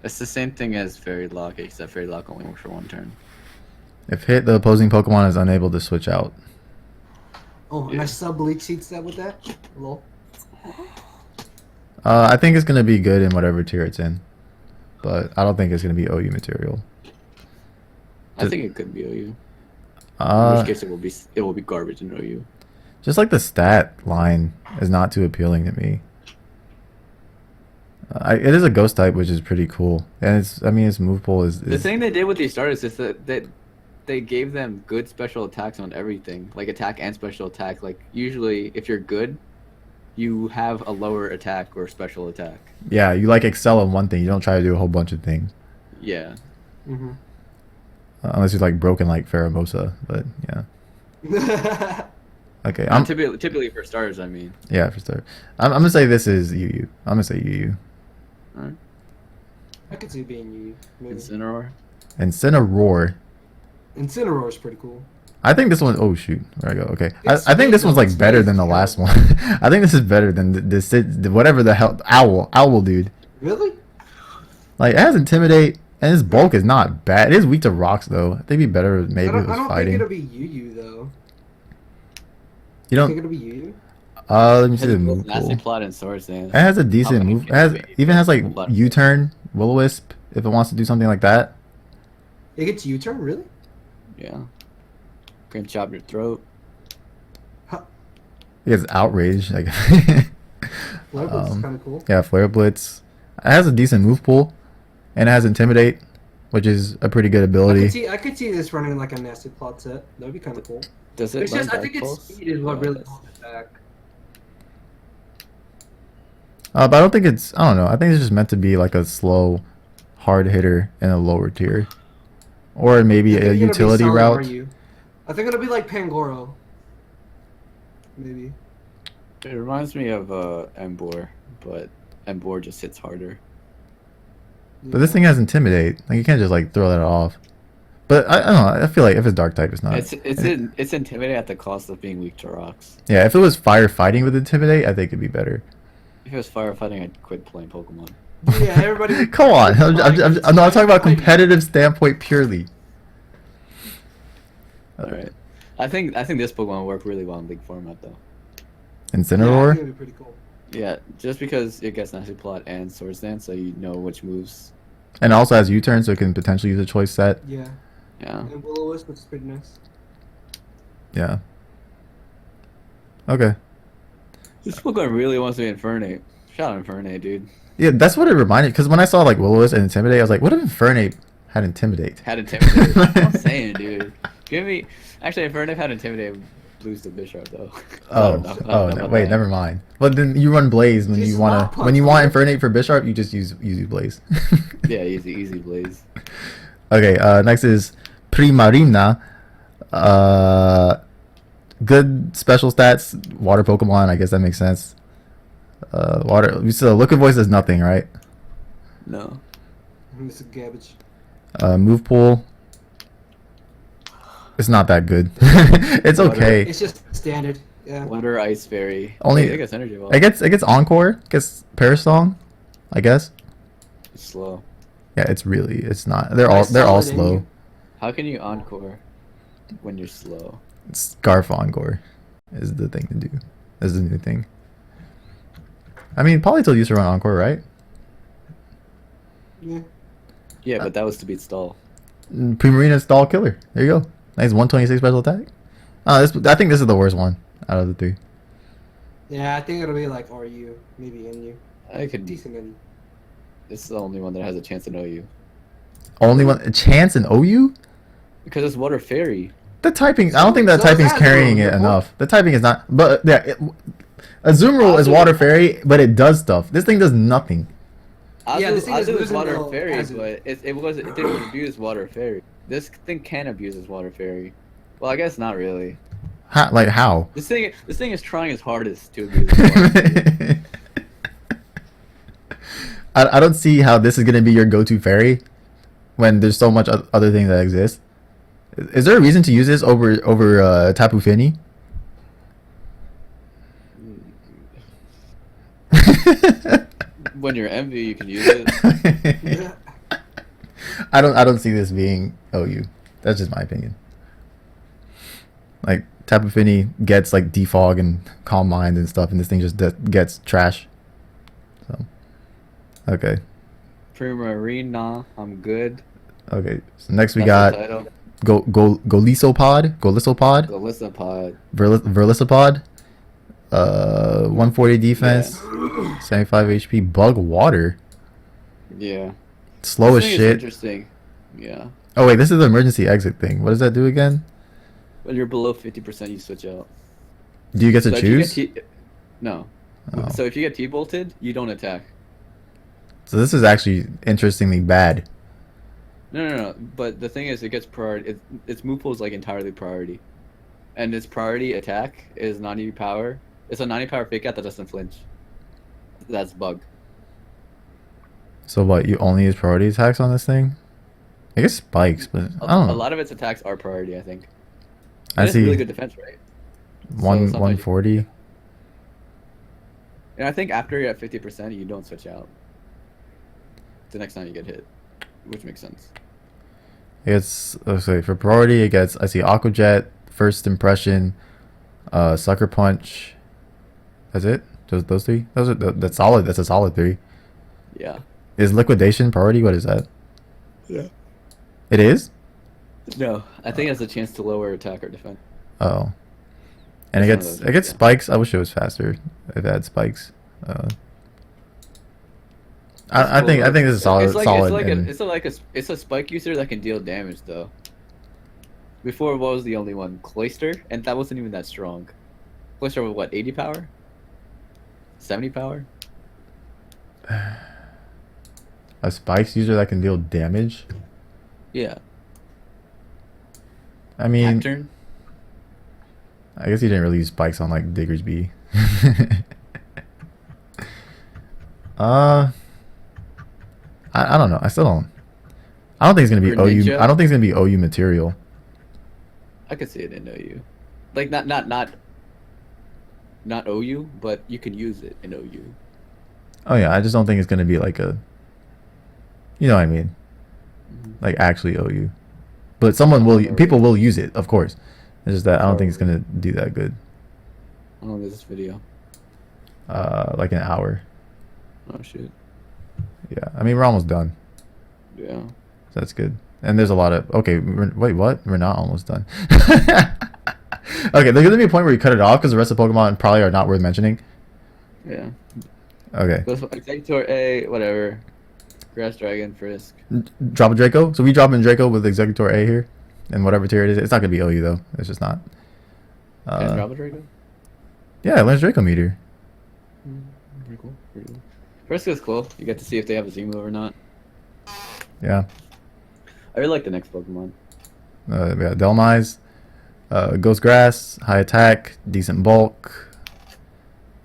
Speaker 3: It's the same thing as Fairy Lock, except Fairy Lock only works for 1 turn.
Speaker 2: If hit, the opposing Pokemon is unable to switch out.
Speaker 1: Oh, and I sub Bleach Seeds that with that. Lol.
Speaker 2: I think it's gonna be good in whatever tier it's in, but I don't think it's gonna be OU material.
Speaker 3: I think it could be OU. In which case, it will be garbage in OU.
Speaker 2: Just like the stat line is not too appealing to me. It is a ghost type, which is pretty cool, and its move pool is.
Speaker 3: The thing they did with these starters is that they gave them good special attacks on everything, like attack and special attack. Like usually, if you're good, you have a lower attack or special attack.
Speaker 2: Yeah, you like excel in one thing. You don't try to do a whole bunch of things.
Speaker 3: Yeah.
Speaker 1: Mm-hmm.
Speaker 2: Unless you're like broken like Pheromosa, but yeah. Okay, I'm
Speaker 3: typically for starters. I mean.
Speaker 2: Yeah, for start. I'm gonna say this is UU. I'm gonna say UU.
Speaker 3: Alright.
Speaker 1: I could see it being you. Maybe.
Speaker 3: Incineroar.
Speaker 2: Incineroar.
Speaker 1: Incineroar is pretty cool.
Speaker 2: I think this one. Oh shoot, there I go. Okay,
Speaker 1: It's
Speaker 2: I think this one's like
Speaker 1: it's
Speaker 2: better than the
Speaker 1: amazing.
Speaker 2: last one. I think this is better than this. Whatever the hell, owl, dude.
Speaker 1: Really?
Speaker 2: Like it has intimidate, and his bulk is not bad. It is weak to rocks though. I think it'd be better maybe if it
Speaker 1: I
Speaker 2: was
Speaker 1: don't
Speaker 2: fighting.
Speaker 1: think it'll be Yu though.
Speaker 2: You
Speaker 1: I think
Speaker 2: don't.
Speaker 1: it'll be Yu.
Speaker 2: Let me see the move
Speaker 3: Nasty
Speaker 2: pool.
Speaker 3: Plot and Swords Dance.
Speaker 2: It has a decent
Speaker 3: many
Speaker 2: move. It
Speaker 3: can
Speaker 2: has
Speaker 3: it be?
Speaker 2: even has like
Speaker 3: Lot.
Speaker 2: U-turn, Will-O-Wisp if it wants to do something like that.
Speaker 1: It gets U-turn, really?
Speaker 3: Yeah. Can chop your throat.
Speaker 2: It has outrage. Like
Speaker 1: Flare Blitz is kind of cool.
Speaker 2: yeah, Flare Blitz. It has a decent move pool, and it has intimidate, which is a pretty good ability.
Speaker 1: I could see this running like a Nasty Plot set. That'd be kind of cool.
Speaker 3: Does it?
Speaker 1: It's
Speaker 3: learn
Speaker 1: just I
Speaker 3: Dark
Speaker 1: think its
Speaker 3: Pulse?
Speaker 1: speed is what really holds it back.
Speaker 2: But I don't think it's. I don't know. I think it's just meant to be like a slow, hard hitter in a lower tier, or maybe
Speaker 1: I think
Speaker 2: a
Speaker 1: it'll be
Speaker 2: utility
Speaker 1: solid
Speaker 2: route.
Speaker 1: RU. I think it'll be like Pangoro. Maybe.
Speaker 3: It reminds me of Emboar, but Emboar just hits harder.
Speaker 2: But this thing has intimidate. Like you can't just like throw that off. But I don't know. I feel like if it's dark type, it's not.
Speaker 3: It's intimidate at the cost of being weak to rocks.
Speaker 2: Yeah, if it was fire fighting with intimidate, I think it'd be better.
Speaker 3: If it was firefighting, I'd quit playing Pokemon.
Speaker 1: Yeah, everybody.
Speaker 2: Come on, I'm talking about competitive standpoint purely.
Speaker 3: All right. I think this Pokemon would work really well in League format though.
Speaker 1: Yeah, I
Speaker 2: Incineroar.
Speaker 1: think it'd be pretty cool.
Speaker 3: Yeah, just because it gets Nasty Plot and Swords Dance, so you know which moves.
Speaker 2: And it also has U-turn, so it can potentially use a choice set.
Speaker 1: Yeah.
Speaker 3: Yeah.
Speaker 1: And Will-O-Wisp, which is pretty nice.
Speaker 2: Yeah. Okay.
Speaker 3: This Pokemon really wants to be Infernape. Shout out Infernape, dude.
Speaker 2: Yeah, that's what it reminded. Because when I saw like Will-O-Wisp and Intimidate, I was like, what if Infernape had Intimidate?
Speaker 3: Had Intimidate. That's what I'm saying, dude. Give me. Actually, Infernape had Intimidate, lose to Bishop though.
Speaker 2: Oh, no, wait, never mind. But then you run Blaze when
Speaker 1: Just
Speaker 2: you wanna
Speaker 1: swap
Speaker 2: when you
Speaker 1: punch,
Speaker 2: want Infernape for Bishop, you just use Blaze.
Speaker 3: Yeah, easy Blaze.
Speaker 2: Okay, next is Primarina. Good special stats, water Pokemon. I guess that makes sense. Water. We still Liquid Voice is nothing, right?
Speaker 3: No.
Speaker 1: This is garbage.
Speaker 2: Move pool. It's not that good. It's
Speaker 3: Water.
Speaker 2: okay.
Speaker 1: It's just standard. Yeah.
Speaker 3: Water, Ice, Fairy.
Speaker 2: Only-
Speaker 3: I guess Energy Ball.
Speaker 2: It gets Encore. Gets Parasong, I guess.
Speaker 3: It's slow.
Speaker 2: Yeah, it's not. They're all
Speaker 1: solid in
Speaker 2: slow.
Speaker 1: you.
Speaker 3: How can you Encore when you're slow?
Speaker 2: Scarf Encore is the thing to do. Is the new thing. I mean, Politoed used to run Encore, right?
Speaker 1: Yeah.
Speaker 3: Yeah, but that was to beat Stall.
Speaker 2: Primarina Stall Killer. There you go. Nice 126 special attack. I think this is the worst one out of the three.
Speaker 1: Yeah, I think it'll be like RU, maybe NU.
Speaker 3: I could.
Speaker 1: Decent NU.
Speaker 3: This is the only one that has a chance to know you.
Speaker 2: Only one a chance in OU?
Speaker 3: Because it's Water Fairy.
Speaker 2: The typing, I don't think that
Speaker 1: So
Speaker 2: typing's
Speaker 1: is
Speaker 2: carrying
Speaker 1: Azumarill,
Speaker 2: it
Speaker 1: the
Speaker 2: enough. The typing is not, but yeah, Azumarill is Water Fairy, but it does stuff. This thing does nothing.
Speaker 1: Yeah, this thing is
Speaker 3: Azu is
Speaker 1: losing
Speaker 3: Water
Speaker 1: the
Speaker 3: Fairy,
Speaker 1: Azu.
Speaker 3: but it didn't abuse Water Fairy. This thing can abuse as Water Fairy. Well, I guess not really.
Speaker 2: How?
Speaker 3: This thing is trying its hardest to abuse Water Fairy.
Speaker 2: I don't see how this is gonna be your go-to fairy when there's so much other things that exist. Is there a reason to use this over Tapu Fini?
Speaker 3: When you're envy, you can use it.
Speaker 2: I don't see this being OU. That's just my opinion. Like Tapu Fini gets like defog and calm mind and stuff, and this thing just gets trash. So okay.
Speaker 3: Primarina, I'm good.
Speaker 2: Okay. So next we
Speaker 3: That's
Speaker 2: got
Speaker 3: the title.
Speaker 2: Golisopod,
Speaker 3: Galissapod.
Speaker 2: Verlisopod. 140 defense, 75 HP. Bug water.
Speaker 3: Yeah.
Speaker 2: Slow as
Speaker 3: This thing is
Speaker 2: shit.
Speaker 3: Interesting. Yeah.
Speaker 2: Oh wait, this is the emergency exit thing. What does that do again?
Speaker 3: When you're below 50%, you switch out.
Speaker 2: Do you get to
Speaker 3: So if you
Speaker 2: choose?
Speaker 3: get no.
Speaker 2: Oh.
Speaker 3: So if you get T-bolted, you don't attack.
Speaker 2: So this is actually interestingly bad.
Speaker 3: No. But the thing is, it gets priority. Its move pool is like entirely priority, and its priority attack is 90 power. It's a 90 power fake out that doesn't flinch. That's bug.
Speaker 2: So what? You only use priority attacks on this thing? I guess spikes, but I don't
Speaker 3: A
Speaker 2: know.
Speaker 3: lot of its attacks are priority, I think.
Speaker 2: I
Speaker 3: And it's
Speaker 2: see.
Speaker 3: really good defense, right?
Speaker 2: One
Speaker 3: sometimes
Speaker 2: 140.
Speaker 3: And I think after you're at 50%, you don't switch out. The next time you get hit, which makes sense.
Speaker 2: It's let's say for priority it gets I see Aqua Jet, First Impression, Sucker Punch. That's it. Just those three. That's solid. That's a solid 3.
Speaker 3: Yeah.
Speaker 2: Is liquidation priority? What is that?
Speaker 3: Yeah.
Speaker 2: It is.
Speaker 3: No, I think it has a chance to lower attack or defense.
Speaker 2: Oh. And
Speaker 3: It's one of those,
Speaker 2: it gets
Speaker 3: yeah.
Speaker 2: spikes. I wish it was faster. If it had spikes. I think this is solid.
Speaker 3: It's a spike user that can deal damage though. Before, what was the only one? Cloister, and that wasn't even that strong. Cloister with what, 80 power? 70 power?
Speaker 2: A spikes user that can deal damage.
Speaker 3: Yeah.
Speaker 2: I mean,
Speaker 3: Turn.
Speaker 2: I guess he didn't really use spikes on like Diggersby. I don't know. I still don't. I don't think it's gonna be
Speaker 3: Greninja?
Speaker 2: OU. I don't think it's gonna be OU material.
Speaker 3: I could see it in OU. Like not OU, but you can use it in OU.
Speaker 2: Oh yeah, I just don't think it's gonna be like a. You know what I mean? Like actually OU, but people will use it, of course. It's just that I don't think it's gonna do that good.
Speaker 3: How long is this video?
Speaker 2: Like an hour.
Speaker 3: Oh shit.
Speaker 2: Yeah, I mean we're almost done.
Speaker 3: Yeah.
Speaker 2: So that's good. And there's a lot of wait, what? We're not almost done. Okay, there's gonna be a point where you cut it off because the rest of Pokemon probably are not worth mentioning.
Speaker 3: Yeah.
Speaker 2: Okay.
Speaker 3: Executor A, whatever. Grass Dragon, Frisk.
Speaker 2: Drop a Draco. So we drop in Draco with Executor A here, and whatever tier it is. It's not gonna be OU though. It's just not.
Speaker 3: Can I drop a Draco?
Speaker 2: Yeah, it learns Draco meter.
Speaker 3: Pretty cool. Pretty cool. Frisk is cool. You get to see if they have a Z move or not.
Speaker 2: Yeah.
Speaker 3: I really like the next Pokemon.
Speaker 2: We got Delmise, Ghost Grass, high attack, decent bulk.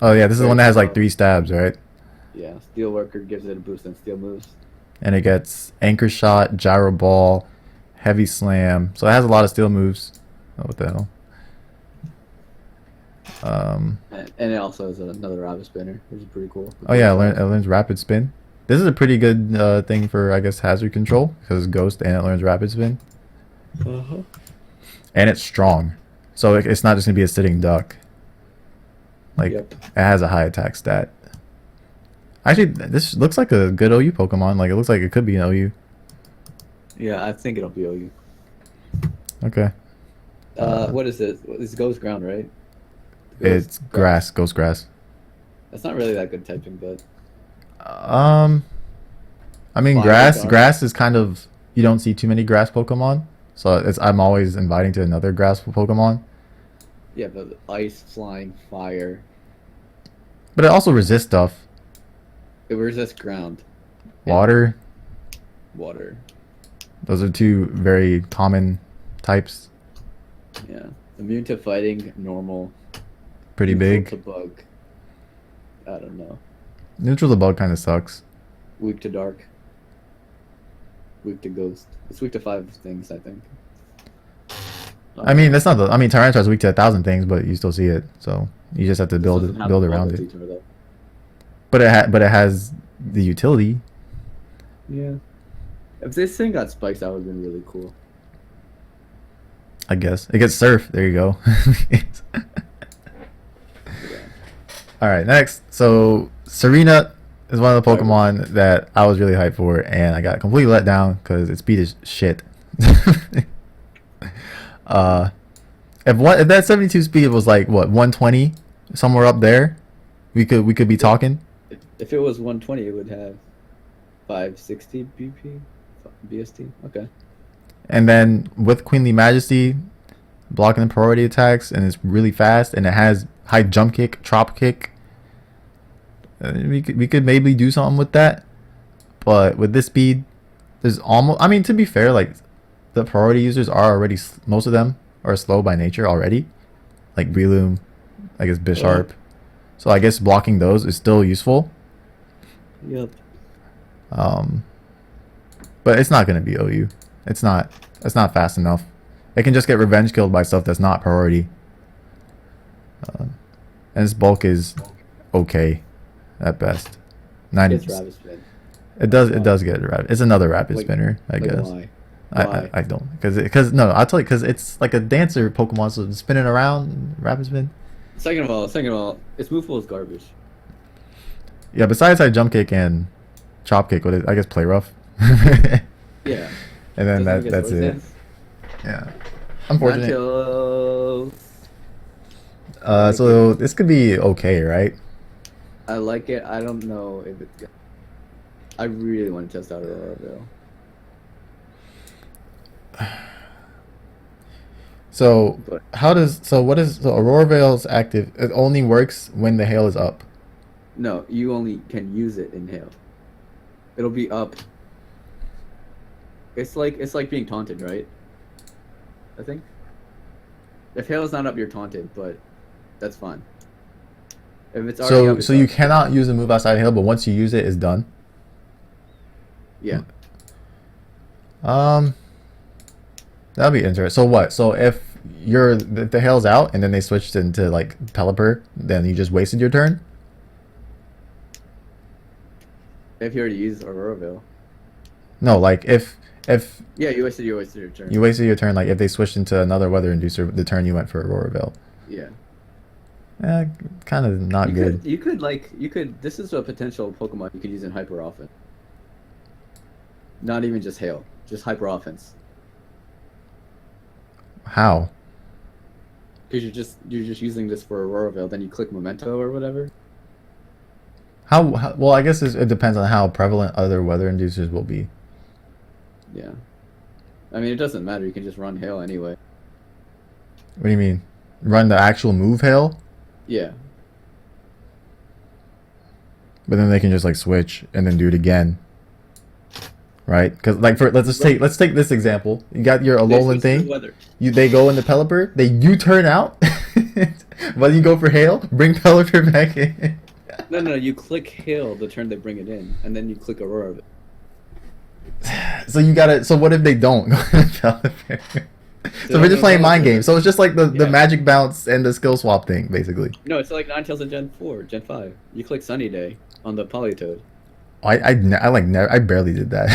Speaker 2: Oh yeah, this is the one that has like 3 stabs, right?
Speaker 3: Yeah, Steel Worker gives it a boost on steel moves.
Speaker 2: And it gets Anchor Shot, Gyro Ball, Heavy Slam. So it has a lot of steel moves. Oh, what the hell?
Speaker 3: And it also has another Rapid Spinner, which is pretty cool.
Speaker 2: Oh yeah, it learns Rapid Spin. This is a pretty good thing for, I guess, hazard control because it's Ghost and it learns Rapid Spin.
Speaker 3: Uh-huh.
Speaker 2: And it's strong, so it's not just gonna be a sitting duck. Like
Speaker 3: Yep.
Speaker 2: it has a high attack stat. Actually, this looks like a good OU Pokemon. Like it looks like it could be an OU.
Speaker 3: Yeah, I think it'll be OU.
Speaker 2: Okay.
Speaker 3: What is it? It's Ghost Ground, right?
Speaker 2: It's grass, Ghost Grass.
Speaker 3: That's not really that good typing, but
Speaker 2: I mean,
Speaker 3: Fire Guard.
Speaker 2: grass is kind of, you don't see too many grass Pokemon, so I'm always inviting to another grass Pokemon.
Speaker 3: yeah, but ice, flying, fire.
Speaker 2: But it also resists stuff.
Speaker 3: It resists ground,
Speaker 2: Water.
Speaker 3: water.
Speaker 2: Those are 2 very common types.
Speaker 3: Yeah, immune to fighting, normal.
Speaker 2: Pretty
Speaker 3: Neutral
Speaker 2: big.
Speaker 3: to bug. I don't know.
Speaker 2: Neutral to bug kind of sucks.
Speaker 3: Weak to dark. Weak to ghost. It's weak to 5 things, I think.
Speaker 2: I mean, that's not the. I mean, Tyranitar's weak to 1,000 things, but you still see it. So you just have to build around it. But it has the utility.
Speaker 3: Yeah. If this thing got spikes, that would have been really cool.
Speaker 2: I guess it gets surf. There you go. All right, next. So Serena is one of the Pokemon that I was really hyped for, and I got completely let down because its speed is shit. If that 72 speed was like what 120, somewhere up there, we could be talking.
Speaker 3: If it was 120, it would have 560 BP, BST. Okay.
Speaker 2: And then with Queenly Majesty, blocking the priority attacks, and it's really fast, and it has high jump kick, drop kick. We could maybe do something with that, but with this speed, there's almost. I mean, to be fair, like the priority users are already most of them are slow by nature already, like Breloom, I guess Bisharp. So I guess blocking those is still useful.
Speaker 3: Yep.
Speaker 2: But it's not gonna be OU. It's not fast enough. It can just get revenge killed by stuff that's not priority. And its bulk is okay at best. 90. It does get rapid. It's another rapid spinner, I guess.
Speaker 3: Why?
Speaker 2: I don't because no, I'll tell you because it's like a dancer Pokemon, so it's spinning around, rapid spin.
Speaker 3: Second of all, its moveful is garbage.
Speaker 2: Yeah, besides that jump kick and chop kick, what is, I guess play rough.
Speaker 3: Yeah.
Speaker 2: And then that's it.
Speaker 3: Sense.
Speaker 2: Yeah. Unfortunate.
Speaker 3: Ninetales.
Speaker 2: So this could be okay, right?
Speaker 3: I like it. I don't know if it's good. I really want to test out Aurora Veil.
Speaker 2: So Aurora Veil's active. It only works when the hail is up.
Speaker 3: No, you only can use it in hail. It'll be up. It's like being taunted, right? I think. If hail is not up, you're taunted, but that's fine. If it's already up,
Speaker 2: so you cannot use a move outside hail, but once you use it, it's done.
Speaker 3: Yeah.
Speaker 2: That'd be interesting. So what? So if the hail's out and then they switched into like Pelipper, then you just wasted your turn.
Speaker 3: If you already used Aurora Veil.
Speaker 2: No, like if
Speaker 3: yeah, you wasted your turn.
Speaker 2: You wasted your turn. Like if they switched into another weather inducer, the turn you went for Aurora Veil.
Speaker 3: Yeah.
Speaker 2: Kind of not good.
Speaker 3: You could. This is a potential Pokemon you could use in Hyper Offense. Not even just Hail, just Hyper Offense.
Speaker 2: How?
Speaker 3: Because you're just using this for Aurora Veil, then you click Memento or whatever.
Speaker 2: How well, I guess it depends on how prevalent other weather inducers will be.
Speaker 3: Yeah. I mean, it doesn't matter. You can just run Hail anyway.
Speaker 2: What do you mean? Run the actual move hail?
Speaker 3: Yeah.
Speaker 2: But then they can just like switch and then do it again. Right? Because like let's take this example. You got your Alolan thing. They go into Pelipper. They U-turn out. But you go for hail. Bring Pelipper back in.
Speaker 3: No. You click Hail the turn they bring it in, and then you click Aurora.
Speaker 2: So you gotta. So what if they don't go to Pelipper? So we're just playing mind games. So it's just like the magic bounce and the skill swap thing, basically.
Speaker 3: No, it's like Ninetales in Gen 4, Gen 5. You click Sunny Day on the Politoed.
Speaker 2: I barely did that.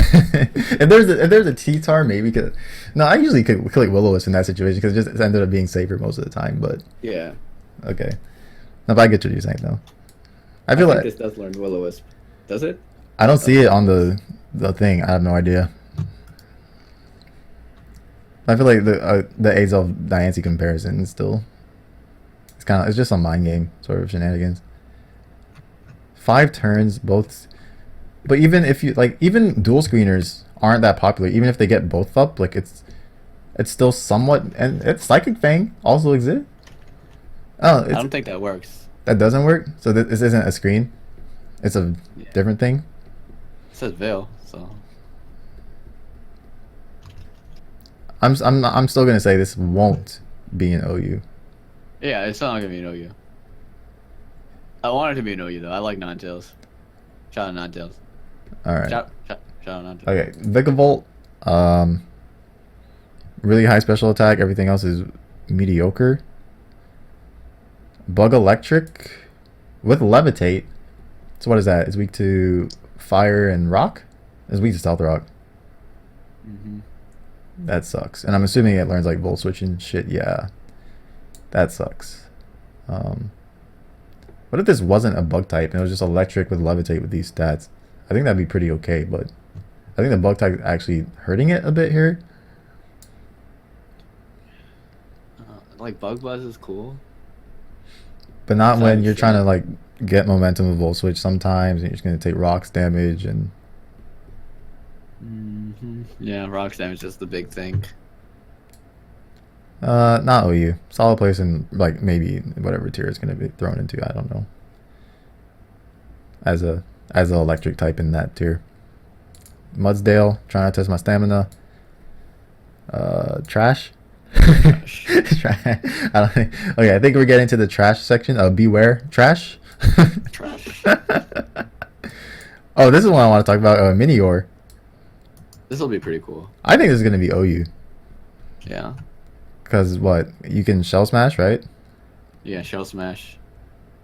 Speaker 2: if there's a T-Tar, maybe. No, I usually click Will-O-Wisp in that situation because it just ended up being safer most of the time. But
Speaker 3: yeah.
Speaker 2: Okay. No, but I get what you're saying though. I
Speaker 3: think this does learn Will-O-Wisp. Does it?
Speaker 2: I don't see it on the thing. I have no idea. I feel like the Azel Diancie comparison is still it's just a mind game sort of shenanigans. 5 turns both, but even if you even dual screeners aren't that popular. Even if they get both up, like it's still somewhat, and Psychic Fang also exists. Oh,
Speaker 3: I don't think that works.
Speaker 2: That doesn't work. So this isn't a screen. It's a different thing.
Speaker 3: It says Veil, so.
Speaker 2: I'm still gonna say this won't be an OU.
Speaker 3: Yeah, it's not gonna be an OU. I want it to be an OU though. I like Ninetales. Shout out Ninetales.
Speaker 2: All right.
Speaker 3: Shout out Ninetales.
Speaker 2: Okay, Vikavolt. Really high special attack. Everything else is mediocre. Bug Electric with Levitate. So what is that? It's weak to fire and rock? It's weak to stealth rock.
Speaker 3: Mm-hmm.
Speaker 2: That sucks. And I'm assuming it learns like volt switch and shit. Yeah. That sucks. What if this wasn't a bug type and it was just electric with levitate with these stats? I think that'd be pretty okay, but I think the bug type is actually hurting it a bit here.
Speaker 3: Like bug buzz is cool.
Speaker 2: But not when you're trying to like get momentum with volt switch sometimes and you're just gonna take rocks damage and
Speaker 3: Yeah, rocks damage is the big thing.
Speaker 2: not OU. Solid place in like maybe whatever tier it's gonna be thrown into, I don't know. As a electric type in that tier. Mudsdale, trying to test my stamina. Trash. I don't think, okay, I think we're getting to the trash section. Beware trash.
Speaker 3: Trash.
Speaker 2: Oh, this is one I want to talk about. Minior.
Speaker 3: This will be pretty cool.
Speaker 2: I think this is gonna be OU.
Speaker 3: Yeah.
Speaker 2: Because what, you can shell smash, right?
Speaker 3: Yeah, shell smash.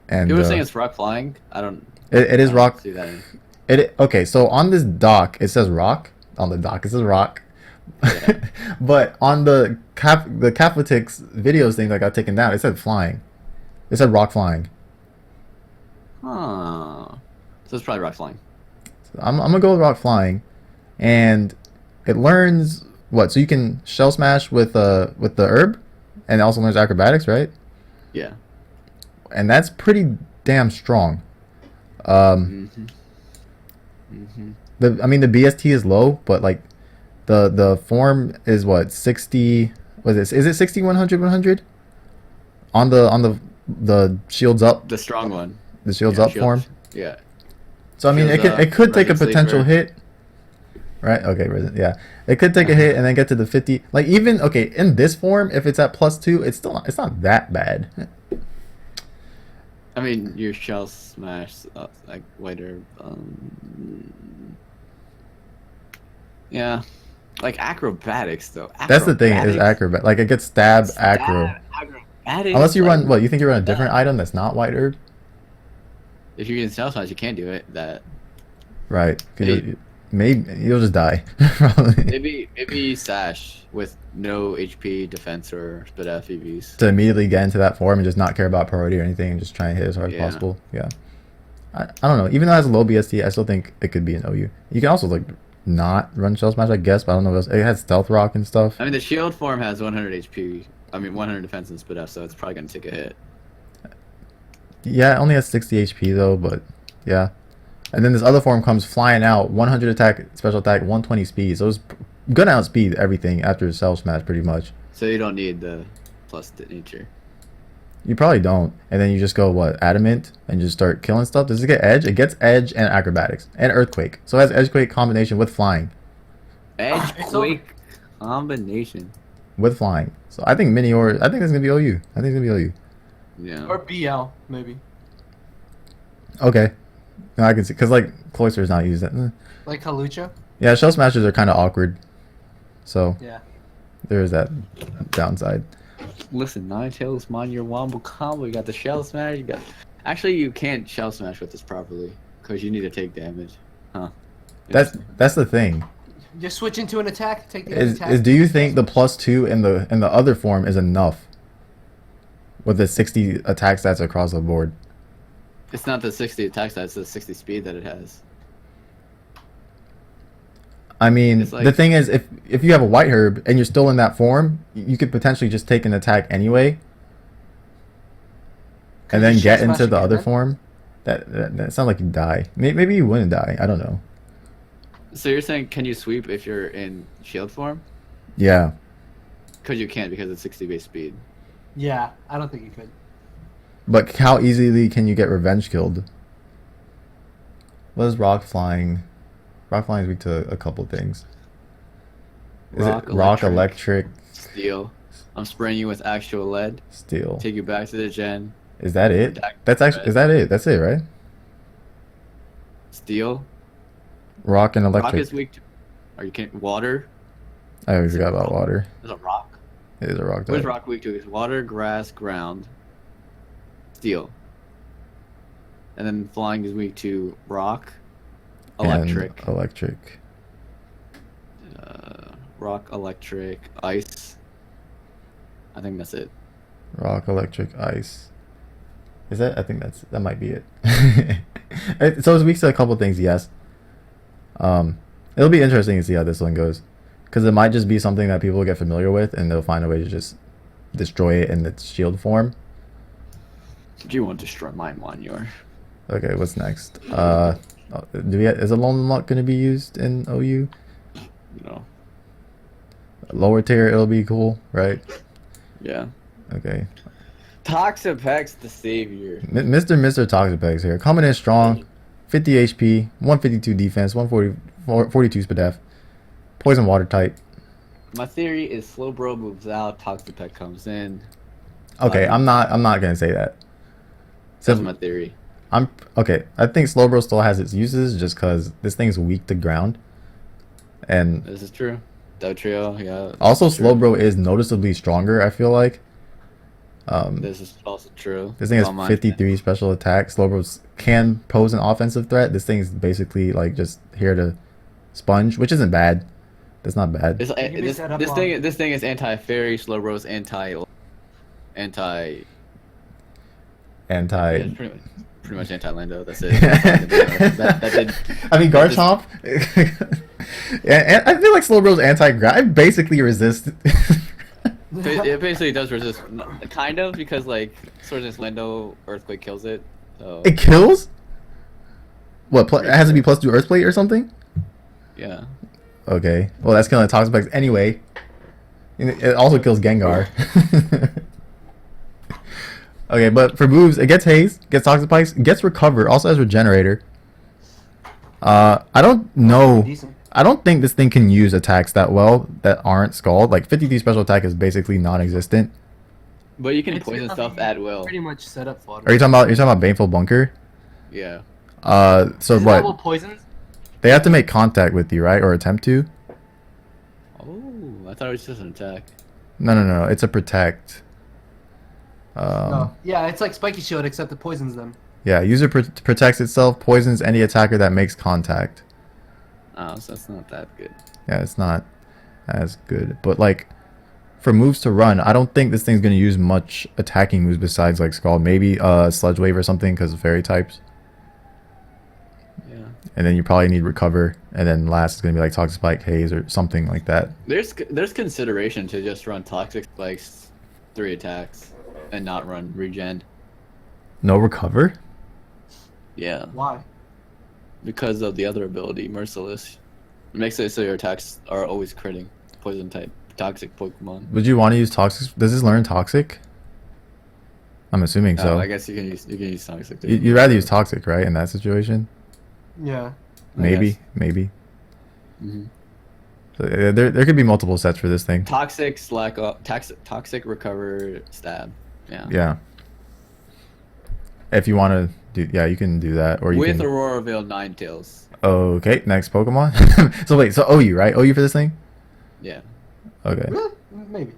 Speaker 2: And
Speaker 3: People were saying it's rock flying. I don't.
Speaker 2: it is
Speaker 3: I don't
Speaker 2: rock.
Speaker 3: See that.
Speaker 2: Okay, so on this dock it says rock. On the dock it says rock.
Speaker 3: Yeah.
Speaker 2: But on the Cathletix videos thing that got taken down, it said flying. It said rock flying.
Speaker 3: Huh. So it's probably rock flying.
Speaker 2: So I'm gonna go with rock flying, and it learns what? So you can shell smash with the herb, and it also learns acrobatics, right?
Speaker 3: Yeah.
Speaker 2: And that's pretty damn strong. I mean the BST is low, but like the form is what, 60? What is it? Is it 60 100 100? On the shields up.
Speaker 3: The strong one.
Speaker 2: The shields
Speaker 3: Yeah,
Speaker 2: up form.
Speaker 3: Yeah.
Speaker 2: So I mean,
Speaker 3: Shields up,
Speaker 2: it could take a
Speaker 3: Resident
Speaker 2: potential
Speaker 3: Sleeper.
Speaker 2: hit. Right? Okay, yeah. It could take a hit and then get to the 50. Like even okay, in this form, if it's at +2, it's not that bad.
Speaker 3: I mean, your shell smash, like later. Yeah, like acrobatics though.
Speaker 2: That's the thing, is acrobat. Like it gets stab acro.
Speaker 3: Acrobatics.
Speaker 2: Unless you
Speaker 3: like,
Speaker 2: run what, you think you run a different item that's not white herb?
Speaker 3: If you can shell smash, you can't do it. That
Speaker 2: Right. 'Cause
Speaker 3: Maybe.
Speaker 2: maybe you'll just die. Probably.
Speaker 3: maybe sash with no HP, defense, or spit out EVs.
Speaker 2: To immediately get into that form and just not care about priority or anything and just try and hit as hard as
Speaker 3: Yeah.
Speaker 2: possible. Yeah. I don't know. Even though it has a low BST, I still think it could be an OU. You can also like not run shell smash, I guess, but I don't know what else. It has stealth rock and stuff.
Speaker 3: I mean, the shield form has 100 HP. I mean, 100 defense and spit out, so it's probably gonna take a hit.
Speaker 2: Yeah, it only has 60 HP though, but yeah. And then this other form comes flying out, 100 attack, special attack, 120 speed. So it's gonna outspeed everything after shell smash pretty much.
Speaker 3: So you don't need the plus to nature.
Speaker 2: You probably don't. And then you just go, what, adamant, and just start killing stuff. Does it get edge? It gets edge and acrobatics and earthquake. So it has edgequake combination with flying.
Speaker 3: Edge
Speaker 1: It's
Speaker 3: quake combination.
Speaker 2: With flying. So I think Minior, I think it's gonna be OU. I think it's gonna be OU.
Speaker 3: Yeah.
Speaker 1: Or BL, maybe.
Speaker 2: Okay. No, I can see, because like Cloister's not used that.
Speaker 1: Like Halucha?
Speaker 2: Yeah, shell smashers are kind of awkward. So
Speaker 1: Yeah.
Speaker 2: there is that downside.
Speaker 3: Listen, Ninetales, mind your wombo combo. You got the shell smash. You got. Actually, you can't shell smash with this properly because you need to take damage. Huh?
Speaker 2: That's the thing.
Speaker 1: Just switch into an attack, take the other attack.
Speaker 2: Is do you think the +2 in the other form is enough? With the 60 attack stats across the board.
Speaker 3: It's not the 60 attack stat. It's the 60 speed that it has.
Speaker 2: I mean,
Speaker 3: It's like-
Speaker 2: the thing is, if you have a white herb and you're still in that form, you could potentially just take an attack anyway, and then
Speaker 1: you
Speaker 2: get
Speaker 1: shell
Speaker 2: into
Speaker 1: smash
Speaker 2: the
Speaker 1: again,
Speaker 2: other
Speaker 1: then?
Speaker 2: form. That sounds like you die. Maybe you wouldn't die. I don't know.
Speaker 3: So you're saying, can you sweep if you're in shield form?
Speaker 2: Yeah.
Speaker 3: Because you can't because it's 60 base speed.
Speaker 1: Yeah, I don't think you could.
Speaker 2: But how easily can you get revenge killed? What is rock flying? Rock flying is weak to a couple things. Is
Speaker 3: Rock,
Speaker 2: it rock,
Speaker 3: electric.
Speaker 2: electric,
Speaker 3: Steel. I'm spraying you with actual lead.
Speaker 2: steel?
Speaker 3: Take you back to the gen.
Speaker 2: Is that it?
Speaker 3: Attack
Speaker 2: That's actually, is that it? That's it, right?
Speaker 3: Steel.
Speaker 2: Rock and
Speaker 3: Rock
Speaker 2: electric.
Speaker 3: is weak to. Are you kidding? Water.
Speaker 2: I always forgot about water.
Speaker 3: There's a rock.
Speaker 2: It is a rock
Speaker 3: What is
Speaker 2: type.
Speaker 3: rock weak to? It's water, grass, ground. Steel. And then flying is weak to rock,
Speaker 2: And
Speaker 3: electric,
Speaker 2: electric.
Speaker 3: rock, electric, ice. I think that's it.
Speaker 2: Rock, electric, ice. Is that? I think that might be it. So it's weak to a couple things, yes. It'll be interesting to see how this one goes, because it might just be something that people get familiar with, and they'll find a way to just destroy it in its shield form.
Speaker 3: Do you want to destroy my Minior?
Speaker 2: Okay, what's next? Is Alolan Luck going to be used in OU?
Speaker 3: No.
Speaker 2: Lower tier, it'll be cool, right?
Speaker 3: Yeah.
Speaker 2: Okay.
Speaker 3: Toxapex the savior.
Speaker 2: Mr. Toxapex here. Coming in strong. 50 HP, 152 defense, 142 speed def. Poison water type.
Speaker 3: My theory is Slowbro moves out, Toxapex comes in.
Speaker 2: Okay, I'm not gonna say that.
Speaker 3: That's my theory.
Speaker 2: Okay. I think Slowbro still has its uses just because this thing's weak to ground. And
Speaker 3: This is true. Trio, yeah.
Speaker 2: also
Speaker 3: this is true.
Speaker 2: Slowbro is noticeably stronger, I feel like.
Speaker 3: This is also true.
Speaker 2: This thing has
Speaker 3: Well, mine-
Speaker 2: 53 special attack. Slowbro can pose an offensive threat. This thing's basically like just here to sponge, which isn't bad. That's not bad.
Speaker 3: This,
Speaker 1: You can
Speaker 3: this,
Speaker 1: set up
Speaker 3: this
Speaker 1: on-
Speaker 3: thing this thing is anti-fairy. Slowbro's anti. Yeah, it's pretty much anti-Lando. That's it. that did.
Speaker 2: I mean,
Speaker 3: that just-
Speaker 2: Garchomp. And I feel like Slowbro's anti-ground. I basically resist.
Speaker 3: It basically does resist, kind of, because like Swords and Lando Earthquake kills it. So
Speaker 2: It kills? What? It has to be +2 Earthplate or something?
Speaker 3: yeah.
Speaker 2: Okay. Well, that's killing Toxapex anyway. And it also kills Gengar. Okay, but for moves, it gets Haze, gets Toxapex, gets Recover, also has Regenerator. I don't know.
Speaker 1: Decent.
Speaker 2: I don't think this thing can use attacks that well that aren't Scald. Like 53 special attack is basically non-existent.
Speaker 3: But you can
Speaker 1: It's
Speaker 3: poison
Speaker 1: nothing
Speaker 3: stuff at will.
Speaker 1: Pretty much set up for.
Speaker 2: Are you talking about Baneful Bunker?
Speaker 3: Yeah.
Speaker 2: So
Speaker 1: Is that
Speaker 2: what?
Speaker 1: poisons?
Speaker 2: They have to make contact with you, right? Or attempt to?
Speaker 3: Oh, I thought it was just an attack.
Speaker 2: No. It's a protect.
Speaker 1: No. Yeah, it's like Spiky Shield except it poisons them.
Speaker 2: Yeah, user protects itself, poisons any attacker that makes contact.
Speaker 3: Oh, so that's not that good.
Speaker 2: Yeah, it's not as good. But like, for moves to run, I don't think this thing's gonna use much attacking moves besides like Scald. Maybe Sludge Wave or something because of fairy types.
Speaker 3: Yeah.
Speaker 2: And then you probably need Recover. And then last is gonna be like Toxic Spike, Haze, or something like that.
Speaker 3: There's consideration to just run Toxic Spikes 3 attacks and not run Regen.
Speaker 2: No Recover?
Speaker 3: Yeah.
Speaker 1: Why?
Speaker 3: Because of the other ability, Merciless. It makes it so your attacks are always critting. Poison type. Toxic Pokemon.
Speaker 2: Would you want to use Toxic? Does this learn Toxic? I'm assuming so.
Speaker 3: I guess you can use Toxic too.
Speaker 2: You'd rather use Toxic, right? In that situation?
Speaker 1: Yeah.
Speaker 2: Maybe.
Speaker 3: Mm-hmm.
Speaker 2: So, there could be multiple sets for this thing.
Speaker 3: Toxic Slack up. Toxic Recover Stab. Yeah.
Speaker 2: Yeah. If you want to do, yeah, you can do that, or you
Speaker 3: With
Speaker 2: can.
Speaker 3: Aurora Veil Ninetales.
Speaker 2: Okay, next Pokemon. So wait, so OU, right? OU for this thing?
Speaker 3: Yeah.
Speaker 2: Okay.
Speaker 1: Really? Maybe.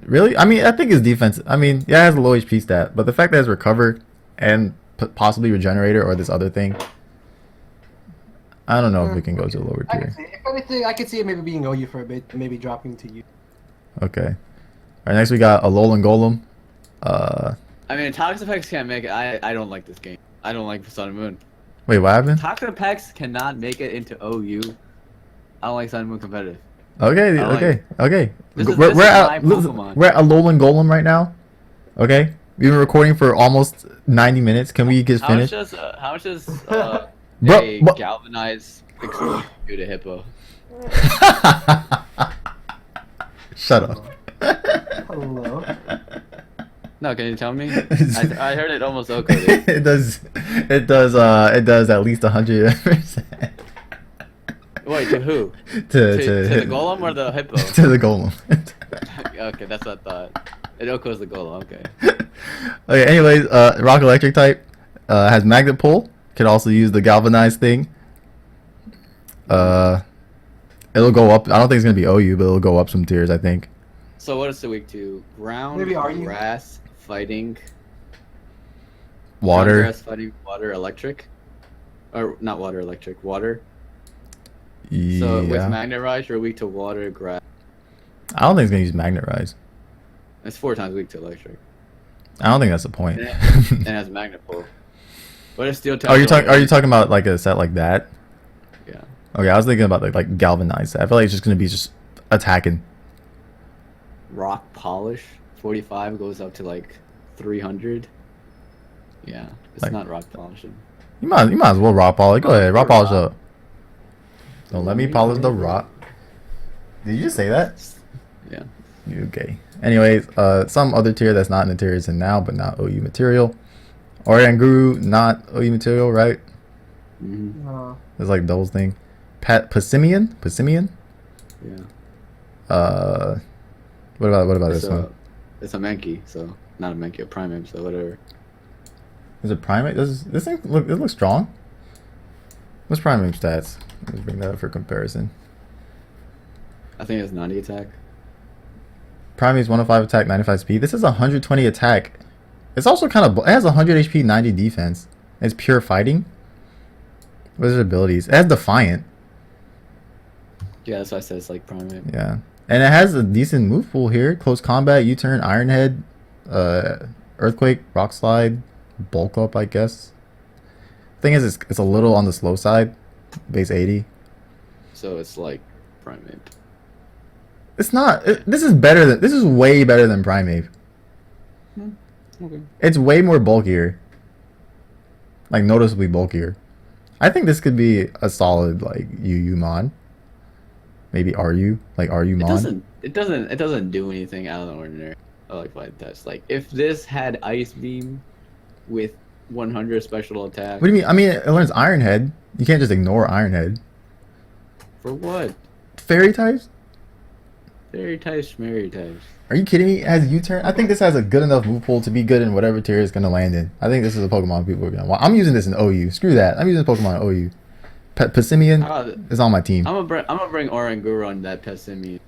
Speaker 2: Really? I mean, I think his defense. I mean, yeah, it has a low HP stat, but the fact that it has Recover and possibly Regenerator or this other thing, I don't know if it can go to a lower
Speaker 1: I can
Speaker 2: tier.
Speaker 1: see, if anything, I could see it maybe being OU for a bit, maybe dropping to you.
Speaker 2: Okay. All right, next we got Alolan Golem.
Speaker 3: I mean, Toxapex can't make it. I don't like this game. I don't like Sun and Moon.
Speaker 2: Wait, what happened?
Speaker 3: Toxapex cannot make it into OU. I don't like Sun and Moon competitive.
Speaker 2: Okay,
Speaker 3: I like
Speaker 2: okay.
Speaker 3: This is-
Speaker 2: We're
Speaker 3: this is
Speaker 2: at
Speaker 3: my Pokemon.
Speaker 2: we're at Alolan Golem right now. Okay, we've been recording for almost 90 minutes. Can we just
Speaker 3: How much
Speaker 2: finish?
Speaker 3: does
Speaker 2: Bro,
Speaker 3: a
Speaker 2: but-
Speaker 3: galvanized explosion do to Hippo?
Speaker 2: Shut up.
Speaker 1: Hello.
Speaker 3: No, can you tell me? I heard it almost O-coded.
Speaker 2: It does at least 100%.
Speaker 3: Wait, to who?
Speaker 2: to
Speaker 3: To the golem or the hippo?
Speaker 2: to the golem.
Speaker 3: Okay, that's what I thought. It O-codes the golem, okay.
Speaker 2: Okay, anyways, rock electric type has magnet pull. Can also use the galvanized thing. It'll go up. I don't think it's gonna be OU, but it'll go up some tiers, I think.
Speaker 3: So what is the weak to? Ground,
Speaker 1: Maybe are you?
Speaker 3: grass, fighting.
Speaker 2: Water.
Speaker 3: Grass fighting water electric. Or not water electric, water. So with
Speaker 2: Yeah.
Speaker 3: Magnet Rise, you're weak to water, grass.
Speaker 2: I don't think it's gonna use Magnet Rise.
Speaker 3: It's 4 times weak to electric.
Speaker 2: I don't think that's the point.
Speaker 3: And it has Magnet Pull. But it's still.
Speaker 2: Oh, are you talking about like a set like that?
Speaker 3: Yeah.
Speaker 2: Okay, I was thinking about like Galvanize. I feel like it's just gonna be just attacking.
Speaker 3: Rock Polish, 45 goes up to like 300. Yeah, it's
Speaker 2: Like-
Speaker 3: not rock polishing.
Speaker 2: You might as well rock polish. Go ahead, rock polish up. Don't let me polish the rock. Did you just say that?
Speaker 3: Yeah.
Speaker 2: You okay? Anyways, some other tier that's not in the tier is in now, but not OU material. Oranguru, not OU material, right?
Speaker 3: Mm-hmm.
Speaker 2: It's like doubles thing. Passimian?
Speaker 3: Yeah.
Speaker 2: What about
Speaker 3: It's
Speaker 2: this one?
Speaker 3: It's a Mankey, so not a Mankey, a Primate, so whatever.
Speaker 2: Is it primate? This thing it looks strong. What's primate stats? Let's bring that up for comparison.
Speaker 3: I think it's 90 attack.
Speaker 2: Primate's 105 attack, 95 speed. This is 120 attack. It's also kind of, it has 100 HP, 90 defense. It's pure fighting. What is its abilities? It has Defiant.
Speaker 3: Yeah, that's why I said it's like Primate.
Speaker 2: Yeah. And it has a decent move pool here. Close combat, U-turn, Iron Head, Earthquake, Rock Slide, Bulk Up, I guess. Thing is, it's a little on the slow side. Base 80.
Speaker 3: So it's like Primate.
Speaker 2: It's not. This is way better than Primate.
Speaker 3: Okay.
Speaker 2: It's way more bulkier. Like, noticeably bulkier. I think this could be a solid, like, UU Mon. Maybe RU? Like, RU Mon?
Speaker 3: It doesn't do anything out of the ordinary. I like Fight Test. Like, if this had Ice Beam with 100 special attack.
Speaker 2: What do you mean? I mean, it learns Iron Head. You can't just ignore Iron Head.
Speaker 3: For what?
Speaker 2: Fairy types?
Speaker 3: Fairy types, Schmary types.
Speaker 2: Are you kidding me? It has U-turn? I think this has a good enough move pool to be good in whatever tier it's going to land in. I think this is a Pokemon people are going to want. I'm using this in OU. Screw that. I'm using Pokemon in OU. Passimian is on my team.
Speaker 3: I'm gonna bring Oranguru on that Pessimian.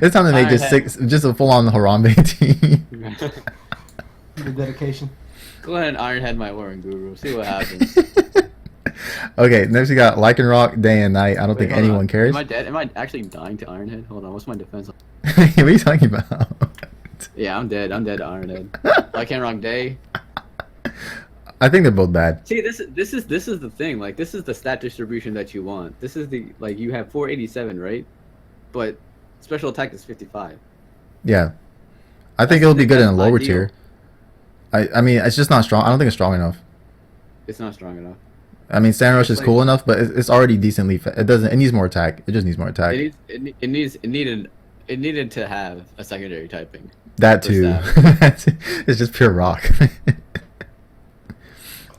Speaker 2: It's time to make just a full-on Harambe team.
Speaker 1: The dedication.
Speaker 3: Go ahead and Ironhead my Oranguru. See what happens.
Speaker 2: Okay, next we got Lycanroc, Day and Night. I don't think
Speaker 3: hold
Speaker 2: anyone
Speaker 3: on.
Speaker 2: cares.
Speaker 3: Am I dead? Am I actually dying to Ironhead? Hold on. What's my defense?
Speaker 2: What are you talking about?
Speaker 3: Yeah, I'm dead. I'm dead to Ironhead. Lycanroc Day.
Speaker 2: I think they're both bad.
Speaker 3: See, this is the thing. Like, this is the stat distribution that you want. This is the, like, you have 487, right? But special attack is 55.
Speaker 2: Yeah, I think it'll be good in a lower tier. I mean, it's just not strong. I don't think it's strong enough.
Speaker 3: It's not strong enough.
Speaker 2: I mean, Sandrush is cool enough, but it's already decently. It needs more attack. It just needs more attack.
Speaker 3: It needed to have a secondary typing.
Speaker 2: That too. It's just pure rock.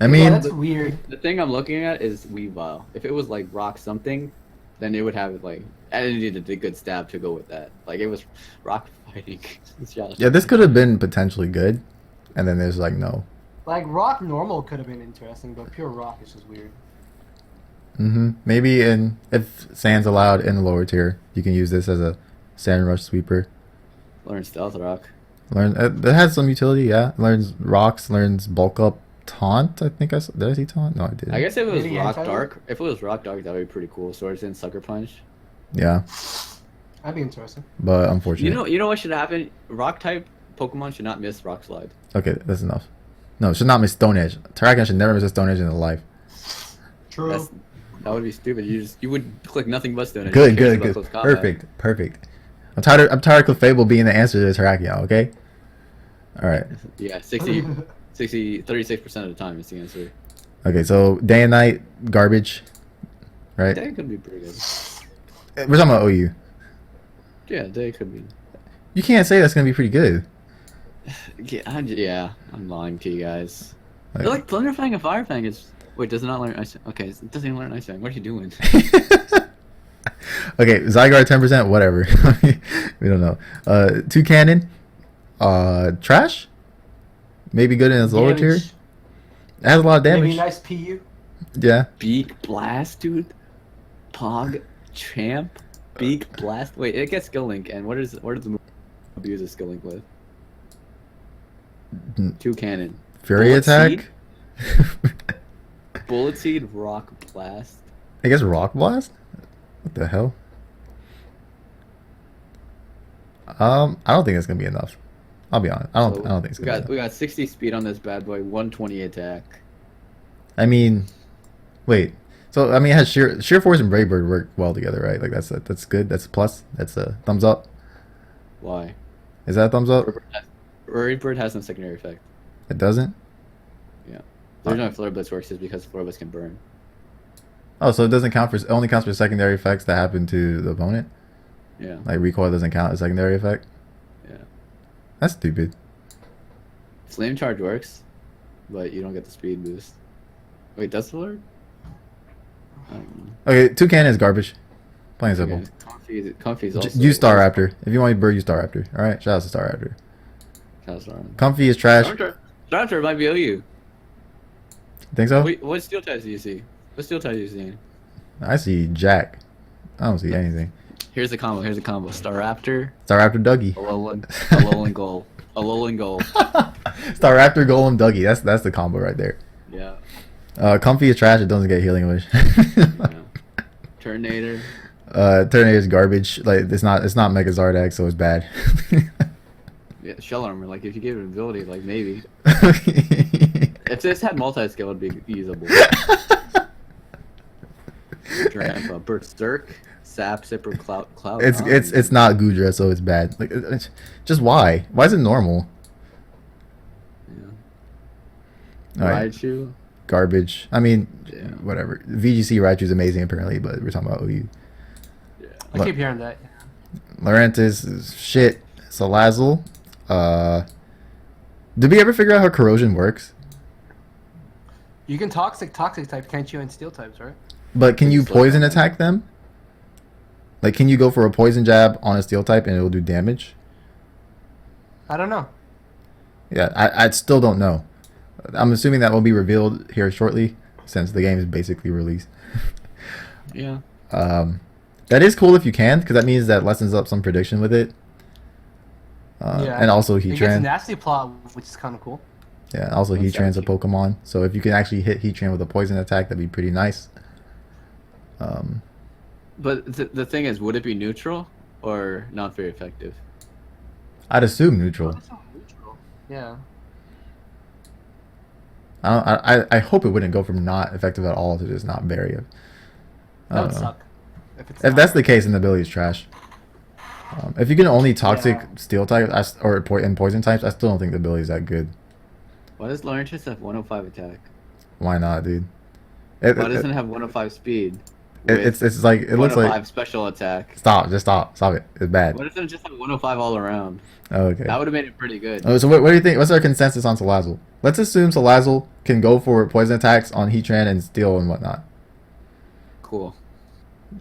Speaker 2: I mean,
Speaker 1: yeah, that's weird.
Speaker 3: The thing I'm looking at is Weavile. If it was like rock something, then it would have like. I needed a good stab to go with that. Like, it was rock fighting.
Speaker 2: Yeah, this could have been potentially good, and then there's like no.
Speaker 1: Like, rock normal could have been interesting, but pure rock is just weird.
Speaker 2: Maybe if sand's allowed in the lower tier, you can use this as a sand rush sweeper.
Speaker 3: Learn Stealth Rock.
Speaker 2: It has some utility, yeah. Learns rocks, learns bulk up, taunt. I think did I see taunt? No, I didn't.
Speaker 3: I guess if it was
Speaker 1: Maybe
Speaker 3: Rock
Speaker 1: Anti-Venom?
Speaker 3: Dark, if it was Rock Dark, that would be pretty cool. Swords in Sucker Punch.
Speaker 2: Yeah,
Speaker 1: That'd be interesting.
Speaker 2: but unfortunately.
Speaker 3: You know what should happen? Rock type Pokemon should not miss Rock Slide.
Speaker 2: Okay, that's enough. No, it should not miss Stone Edge. Terrakion should never miss a Stone Edge in their life.
Speaker 1: True.
Speaker 3: That would be stupid. You would click nothing but Stone Edge.
Speaker 2: Good,
Speaker 3: Who cares
Speaker 2: good,
Speaker 3: about
Speaker 2: good.
Speaker 3: close combat?
Speaker 2: Perfect. I'm tired of Clefable being the answer to Terrakion, okay? Alright.
Speaker 3: Yeah, 36% of the time is the answer.
Speaker 2: Okay, so Day and Night, garbage. Right?
Speaker 3: Day could be pretty good.
Speaker 2: We're talking about OU.
Speaker 3: Yeah, Day could be.
Speaker 2: You can't say that's gonna be pretty good.
Speaker 3: Yeah, I'm lying to you guys.
Speaker 2: Like-
Speaker 3: They're like Thunderfang and Firefang is. Wait, does it not learn Ice? Okay, it doesn't even learn Ice Fang. What are you doing?
Speaker 2: Okay, Zygarde 10%, whatever. We don't know. Toucannon, trash? Maybe good in its lower tier.
Speaker 1: Damage.
Speaker 2: It has a lot of damage.
Speaker 1: Maybe nice PU.
Speaker 2: Yeah.
Speaker 3: Beak Blast, dude. Pog Champ. Beak Blast. Wait, it gets Skill Link, and what does the move abuse a Skill Link with? Two cannon.
Speaker 2: Fury
Speaker 3: Bullet
Speaker 2: attack.
Speaker 3: Bullet Seed, Rock Blast.
Speaker 2: I guess Rock Blast. What the hell? I don't think it's gonna be enough. I'll be honest. I don't think it's gonna be enough.
Speaker 3: We got 60 speed on this bad boy, 120 attack.
Speaker 2: I mean, wait. So I mean, it has sheer force and Brave Bird work well together, right? Like that's good. That's a plus. That's a thumbs up.
Speaker 3: Why?
Speaker 2: Is that a thumbs up?
Speaker 3: Brave Bird has no secondary effect.
Speaker 2: It doesn't.
Speaker 3: Yeah. The reason why Flare Blitz works is because Flare Blitz can burn.
Speaker 2: Oh, so it doesn't count for. It only counts for secondary effects that happen to the opponent.
Speaker 3: Yeah.
Speaker 2: Like recoil doesn't count as secondary effect.
Speaker 3: Yeah.
Speaker 2: That's stupid.
Speaker 3: Flame Charge works, but you don't get the speed boost. Wait, does it work? I don't know.
Speaker 2: Okay, Toucan is garbage. Plain and simple.
Speaker 3: Okay. Comfy is also.
Speaker 2: Use Star Raptor. If you want to bird, use Star Raptor. All right, shout out to Star Raptor. Comfy is trash.
Speaker 3: Star Raptor might be OU.
Speaker 2: Think so?
Speaker 3: Wait, what steel types do you see? What steel types do you see?
Speaker 2: I see Jack. I don't see anything.
Speaker 3: Here's the combo. Star Raptor.
Speaker 2: Star Raptor Dougie.
Speaker 3: Alolan Goal. Alolan Goal.
Speaker 2: Star Raptor Golem Dougie. That's the combo right there.
Speaker 3: Yeah.
Speaker 2: Comfy is trash. It doesn't get healing wish.
Speaker 3: Yeah. Turnator.
Speaker 2: Turnator is garbage. Like it's not Mega Zardak, so it's bad.
Speaker 3: Yeah, Shell Armor. Like if you give it ability, like maybe. If this had multi-skill, it'd be usable. Drampa, Berserk, Sap, Zipper, Cloud.
Speaker 2: It's not Gudra, so it's bad. Like it's just why? Why is it normal?
Speaker 3: Yeah. Raichu.
Speaker 2: Garbage. I mean,
Speaker 3: Yeah.
Speaker 2: whatever. VGC Raichu is amazing apparently, but we're talking about OU.
Speaker 3: Yeah.
Speaker 1: I keep hearing that.
Speaker 2: Lurantis is shit. Salazzle. Did we ever figure out how corrosion works?
Speaker 1: You can toxic type, can't you, in steel types, right?
Speaker 2: But can you
Speaker 3: It's like-
Speaker 2: poison attack them? Like, can you go for a poison jab on a steel type and it will do damage?
Speaker 1: I don't know.
Speaker 2: Yeah, I still don't know. I'm assuming that will be revealed here shortly, since the game is basically released.
Speaker 3: Yeah.
Speaker 2: That is cool if you can, because that means that lessens up some prediction with it.
Speaker 1: Yeah.
Speaker 2: And also
Speaker 1: It gets a
Speaker 2: Heatran.
Speaker 1: nasty plot, which is kind of cool.
Speaker 2: Yeah, also
Speaker 3: That's
Speaker 2: Heatran's a
Speaker 3: actually-
Speaker 2: Pokemon, so if you can actually hit Heatran with a poison attack, that'd be pretty nice.
Speaker 3: But the thing is, would it be neutral or not very effective?
Speaker 2: I'd assume neutral.
Speaker 1: Yeah.
Speaker 2: I hope it wouldn't go from not effective at all to just not very. I
Speaker 1: That
Speaker 2: don't
Speaker 1: would
Speaker 2: know.
Speaker 1: suck. If
Speaker 2: If that's the case, then the ability is trash. If you can only toxic
Speaker 1: Yeah.
Speaker 2: steel type or poison types, I still don't think the ability is that good.
Speaker 3: Why does Lurantis have 105 attack?
Speaker 2: Why not, dude?
Speaker 3: Why doesn't it have 105 speed?
Speaker 2: It's like it looks
Speaker 3: 105
Speaker 2: like.
Speaker 3: special attack.
Speaker 2: Stop it. It's bad.
Speaker 3: Why doesn't it just have 105 all around?
Speaker 2: Okay.
Speaker 3: That would have made it pretty good.
Speaker 2: So what do you think? What's our consensus on Salazzle? Let's assume Salazzle can go for poison attacks on Heatran and steel and whatnot.
Speaker 3: Cool.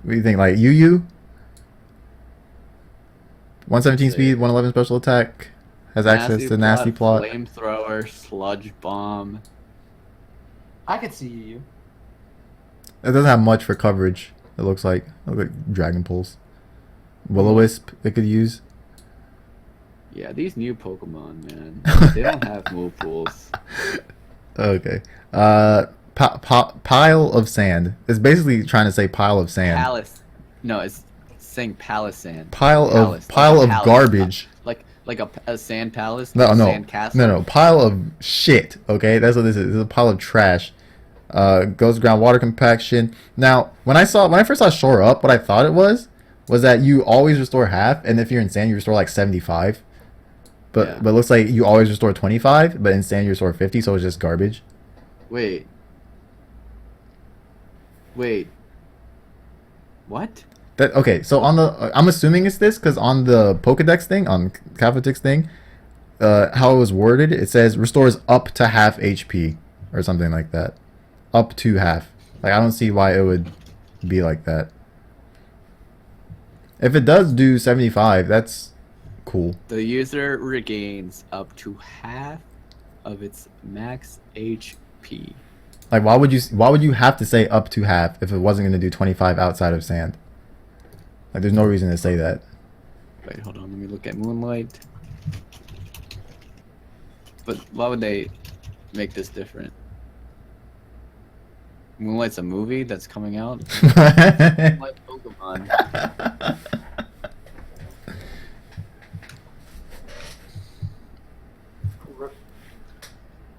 Speaker 2: What do you think? Like Yu 117 speed, 111 special attack, has access to nasty plot.
Speaker 3: Flamethrower, Sludge Bomb.
Speaker 1: I could see you.
Speaker 2: It doesn't have much for coverage. It looks like Dragon Pulse, Will-O-Wisp. It could use.
Speaker 3: Yeah, these new Pokemon, man. They don't have move pools.
Speaker 2: Okay. Pile of sand. It's basically trying to say pile of sand.
Speaker 3: Palace. No, it's saying Palisand.
Speaker 2: Pile
Speaker 3: Palace,
Speaker 2: of
Speaker 3: palace,
Speaker 2: garbage.
Speaker 3: Like a sand palace.
Speaker 2: No, no,
Speaker 3: sand castle.
Speaker 2: no. Pile of shit. Okay, that's what this is. It's a pile of trash. Goes ground water compaction. Now, when I first saw Shore Up, what I thought it was that you always restore half, and if you're in sand, you restore like 75. But
Speaker 3: Yeah.
Speaker 2: it looks like you always restore 25, but in sand you restore 50, so it's just garbage.
Speaker 3: Wait. What?
Speaker 2: Okay, so on the I'm assuming it's this because on the Pokedex thing, on Cafatix thing, how it was worded, it says restores up to half HP or something like that. Up to half. Like I don't see why it would be like that. If it does do 75, that's cool.
Speaker 3: The user regains up to half of its max HP.
Speaker 2: Like why would you have to say up to half if it wasn't going to do 25 outside of sand? Like there's no reason to say that.
Speaker 3: Wait, hold on. Let me look at Moonlight. But why would they make this different? Moonlight's a movie that's coming out. Like Pokemon.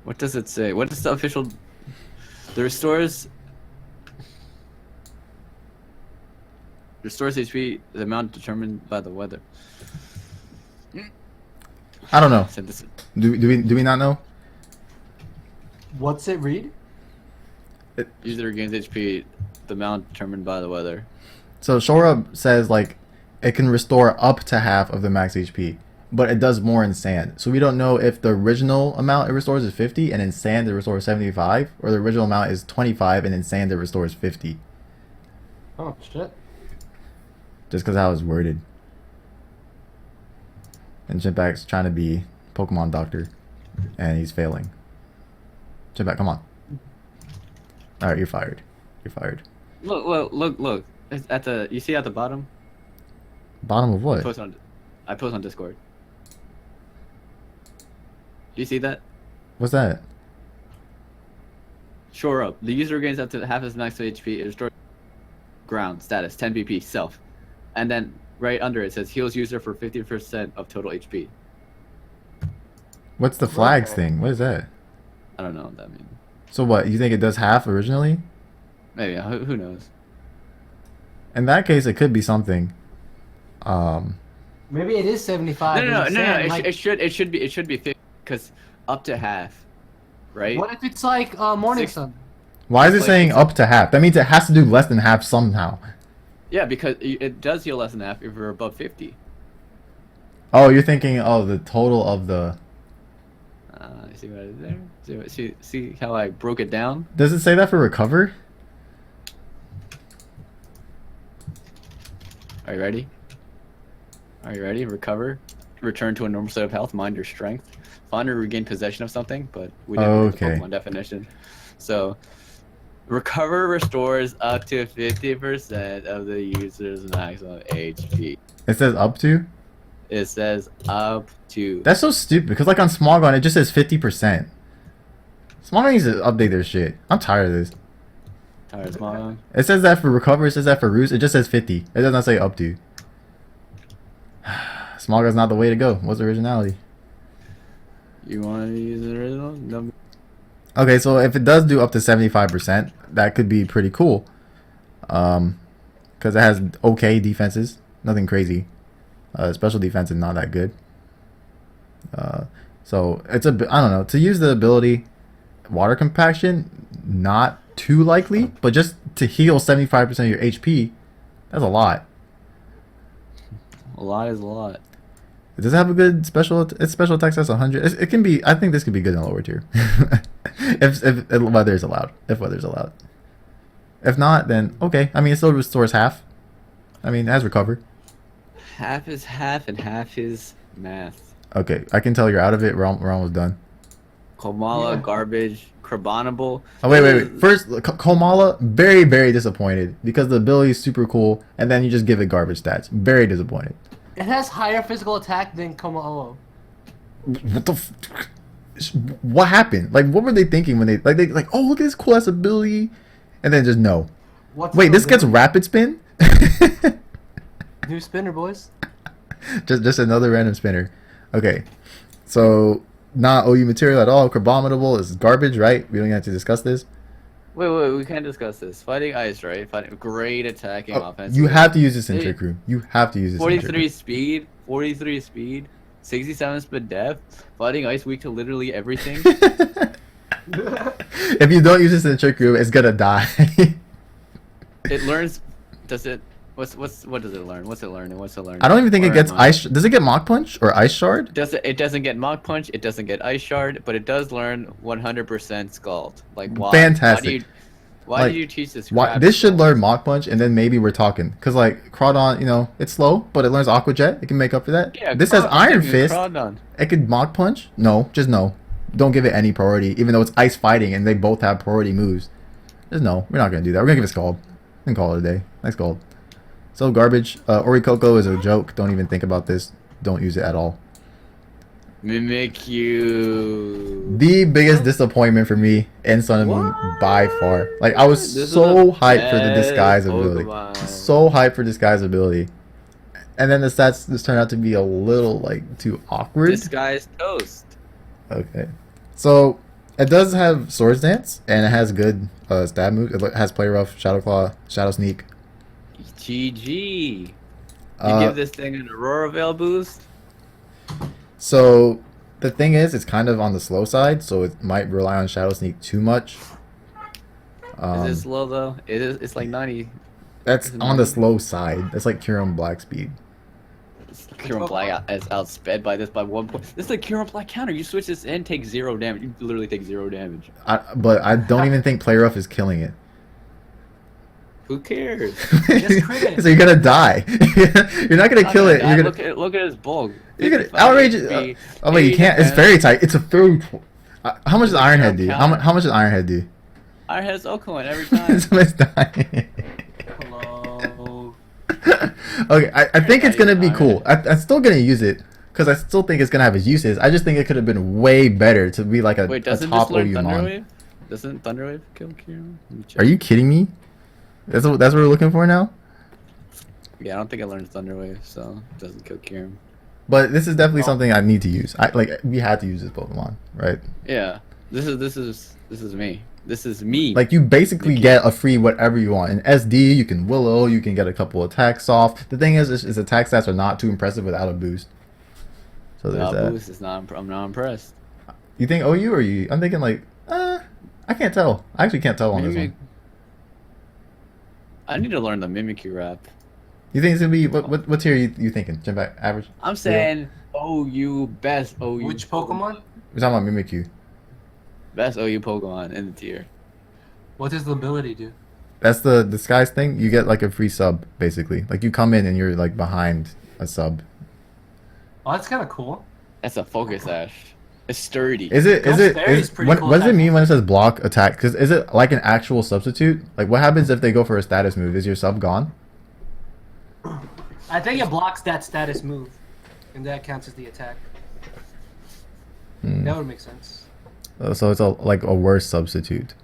Speaker 3: What does it say? What is the official? The restores HP the amount determined by the weather.
Speaker 2: I don't know.
Speaker 3: Said this.
Speaker 2: Do we not know?
Speaker 1: What's it read?
Speaker 3: User gains HP the amount determined by the weather.
Speaker 2: So Shora says like it can restore up to half of the max HP, but it does more in sand. So we don't know if the original amount it restores is 50 and in sand it restores 75, or the original amount is 25 and in sand it restores 50.
Speaker 1: Oh shit.
Speaker 2: Just because how it's worded. And Chimp's trying to be Pokemon doctor, and he's failing. Chimp, come on. All right, you're fired. You're fired.
Speaker 3: Look. It's at the you see at the bottom.
Speaker 2: Bottom of what?
Speaker 3: I post on Discord. Do you see that?
Speaker 2: What's that?
Speaker 3: Shore up. The user gains up to half his max HP. It restores ground status 10 BP self, and then right under it says heals user for 50% of total HP.
Speaker 2: What's the flags thing? What is that?
Speaker 3: I don't know what that means.
Speaker 2: So what? You think it does half originally?
Speaker 3: Maybe. Who knows?
Speaker 2: In that case, it could be something.
Speaker 1: Maybe it is 75.
Speaker 3: No.
Speaker 1: Like,
Speaker 3: It should be 50 because up to half, right?
Speaker 1: what if it's like morning
Speaker 3: Six-
Speaker 1: sun?
Speaker 2: Why is it
Speaker 3: Like,
Speaker 2: saying
Speaker 3: it's-
Speaker 2: up to half? That means it has to do less than half somehow.
Speaker 3: Yeah, because it does heal less than half if you're above 50.
Speaker 2: Oh, you're thinking of the total of the...
Speaker 3: See what I did there? See how I broke it down?
Speaker 2: Does it say that for recover?
Speaker 3: Are you ready? Recover. Return to a normal state of health. Mind your strength. Find or regain possession of something, but we didn't read the
Speaker 2: Okay.
Speaker 3: Pokemon definition. So, recover restores up to 50% of the user's maximum HP.
Speaker 2: It says up to?
Speaker 3: It says up to.
Speaker 2: That's so stupid, because like on Smogon, it just says 50%. Smogon needs to update their shit. I'm tired of this.
Speaker 3: Tired of Smogon?
Speaker 2: It says that for recover, it says that for roost, it just says 50. It does not say up to. Smogon's not the way to go. What's originality?
Speaker 3: You want to use the original? No.
Speaker 2: Okay, so if it does do up to 75%, that could be pretty cool. Because it has okay defenses. Nothing crazy. Special defense is not that good. So it's I don't know. To use the ability, water compaction, not too likely, but just to heal 75% of your HP, that's a lot.
Speaker 3: A lot is a lot.
Speaker 2: Does it have a good special? Its special attack that's 100. It can be. I think this could be good in lower tier, if weather is allowed. If weather's allowed. If not, then okay. I mean, it still restores half. I mean, it has recover.
Speaker 3: Half is half, and half is math.
Speaker 2: Okay, I can tell you're out of it. We're almost done.
Speaker 3: Komala,
Speaker 1: Yeah.
Speaker 3: garbage, Carbonable.
Speaker 2: Oh wait. First, Komala, very disappointed because the ability is super cool, and then you just give it garbage stats. Very disappointed.
Speaker 1: It has higher physical attack than Kommo-o.
Speaker 2: What the? What happened? Like, what were they thinking when they oh, look at this cool ass ability, and then just no.
Speaker 1: What's
Speaker 2: Wait,
Speaker 1: the
Speaker 2: this gets
Speaker 1: ability?
Speaker 2: rapid spin.
Speaker 1: New spinner, boys.
Speaker 2: just another random spinner. Okay, so not OU material at all. Carbonable is garbage, right? We don't have to discuss this.
Speaker 3: Wait, we can't discuss this. Fighting ice, right? Fighting great attacking offense.
Speaker 2: You have to use this in
Speaker 3: Hey,
Speaker 2: Trick Room. You have to use this. In Trick
Speaker 3: 43
Speaker 2: Room.
Speaker 3: speed, 43 speed, 67 speed depth. Fighting ice weak to literally everything.
Speaker 2: If you don't use this in Trick Room, it's gonna die.
Speaker 3: It learns. Does it? What does it learn? What's it learning?
Speaker 2: I don't even think it
Speaker 3: Or
Speaker 2: gets
Speaker 3: am I-
Speaker 2: ice. Does it get Mach Punch or Ice Shard?
Speaker 3: It doesn't get Mach Punch. It doesn't get Ice Shard, but it does learn 100% Scald. Like why?
Speaker 2: Fantastic.
Speaker 3: Why
Speaker 2: Like,
Speaker 3: did you teach this?
Speaker 2: Why,
Speaker 3: crap?
Speaker 2: this should learn Mach Punch, and then maybe we're talking. Cause like Crawdon, you know, it's slow, but it learns Aqua Jet. It can make up for that.
Speaker 3: Yeah,
Speaker 2: this has Iron
Speaker 3: Crawdon,
Speaker 2: Fist.
Speaker 3: Crawdon.
Speaker 2: It could Mach Punch. No, just no. Don't give it any priority, even though it's ice fighting and they both have priority moves. Just no. We're not gonna do that. We're gonna give it Scald. And call it a day. Nice Scald. So garbage. Orichalco is a joke. Don't even think about this. Don't use it at all.
Speaker 3: Mimikyu.
Speaker 2: The biggest disappointment for me in Sun and Moon by far. Like I was
Speaker 3: This is
Speaker 2: so
Speaker 3: the
Speaker 2: hyped for the
Speaker 3: best
Speaker 2: disguise ability.
Speaker 3: Pokemon.
Speaker 2: So hyped for disguise ability. And then the stats just turned out to be a little like too awkward.
Speaker 3: Disguised toast.
Speaker 2: Okay. So it does have Swords Dance and it has good stab moves. It has Play Rough, Shadow Claw, Shadow Sneak.
Speaker 3: GG. You give this thing an Aurora Veil boost?
Speaker 2: So the thing is, it's kind of on the slow side, so it might rely on Shadow Sneak too much.
Speaker 3: Is it slow though? It is. It's like 90.
Speaker 2: That's on the slow side. That's like Kyurem Black speed.
Speaker 3: Kyurem Black is outsped by this by 1 point. This is a Kyurem Black counter. You switch this in, take 0 damage. You literally take 0 damage.
Speaker 2: But I don't even think Play Rough is killing it.
Speaker 3: Who cares?
Speaker 1: Just crit it.
Speaker 2: So you're gonna die. You're not gonna kill it. You're gonna
Speaker 3: look at his bulk.
Speaker 2: You're gonna outrage. Oh wait, you can't. It's very tight. It's a through. How much does Iron Head do? How much does Iron Head do?
Speaker 3: Iron Head's Okoin every time.
Speaker 2: Somebody's dying.
Speaker 1: Hello.
Speaker 2: Okay, I think it's gonna be cool. I'm still gonna use it because I still think it's gonna have its uses. I just think it could have been way better to be like a,
Speaker 3: Wait,
Speaker 2: a
Speaker 3: doesn't
Speaker 2: top
Speaker 3: this learn
Speaker 2: OU
Speaker 3: Thunder
Speaker 2: mon.
Speaker 3: Wave? Doesn't Thunder Wave kill Kyurem?
Speaker 2: Are you kidding me? That's what we're looking for now.
Speaker 3: Yeah, I don't think it learns Thunder Wave, so it doesn't kill Kyurem.
Speaker 2: But this is definitely something I need to use. We had to use this Pokemon, right?
Speaker 3: Yeah, this is me. This is me.
Speaker 2: Like you basically get a free whatever you want. In SD, you can Willow, you can get a couple attacks off. The thing is attack stats are not too impressive without a boost. So there's that.
Speaker 3: Boost is not. I'm not impressed.
Speaker 2: You think OU or you? I'm thinking like, I can't tell. I actually can't tell on this one.
Speaker 3: I need to learn the Mimikyu rap.
Speaker 2: You think it's gonna be what tier you thinking? Jump back average.
Speaker 3: I'm saying OU best OU.
Speaker 1: Which Pokemon?
Speaker 2: We're talking about Mimikyu.
Speaker 3: Best OU Pokemon in the tier.
Speaker 1: What does the ability do?
Speaker 2: That's the disguise thing. You get like a free sub basically. Like you come in and you're like behind a sub.
Speaker 1: Oh, that's kind of cool.
Speaker 3: That's a Focus Ash. It's sturdy.
Speaker 2: Is it?
Speaker 1: Pretty cool
Speaker 2: What does it
Speaker 1: attack.
Speaker 2: mean when it says block attack? Because is it like an actual substitute? Like what happens if they go for a status move? Is your sub gone?
Speaker 1: I think it blocks that status move, and that counts as the attack. That would make sense.
Speaker 2: So it's like a worse substitute.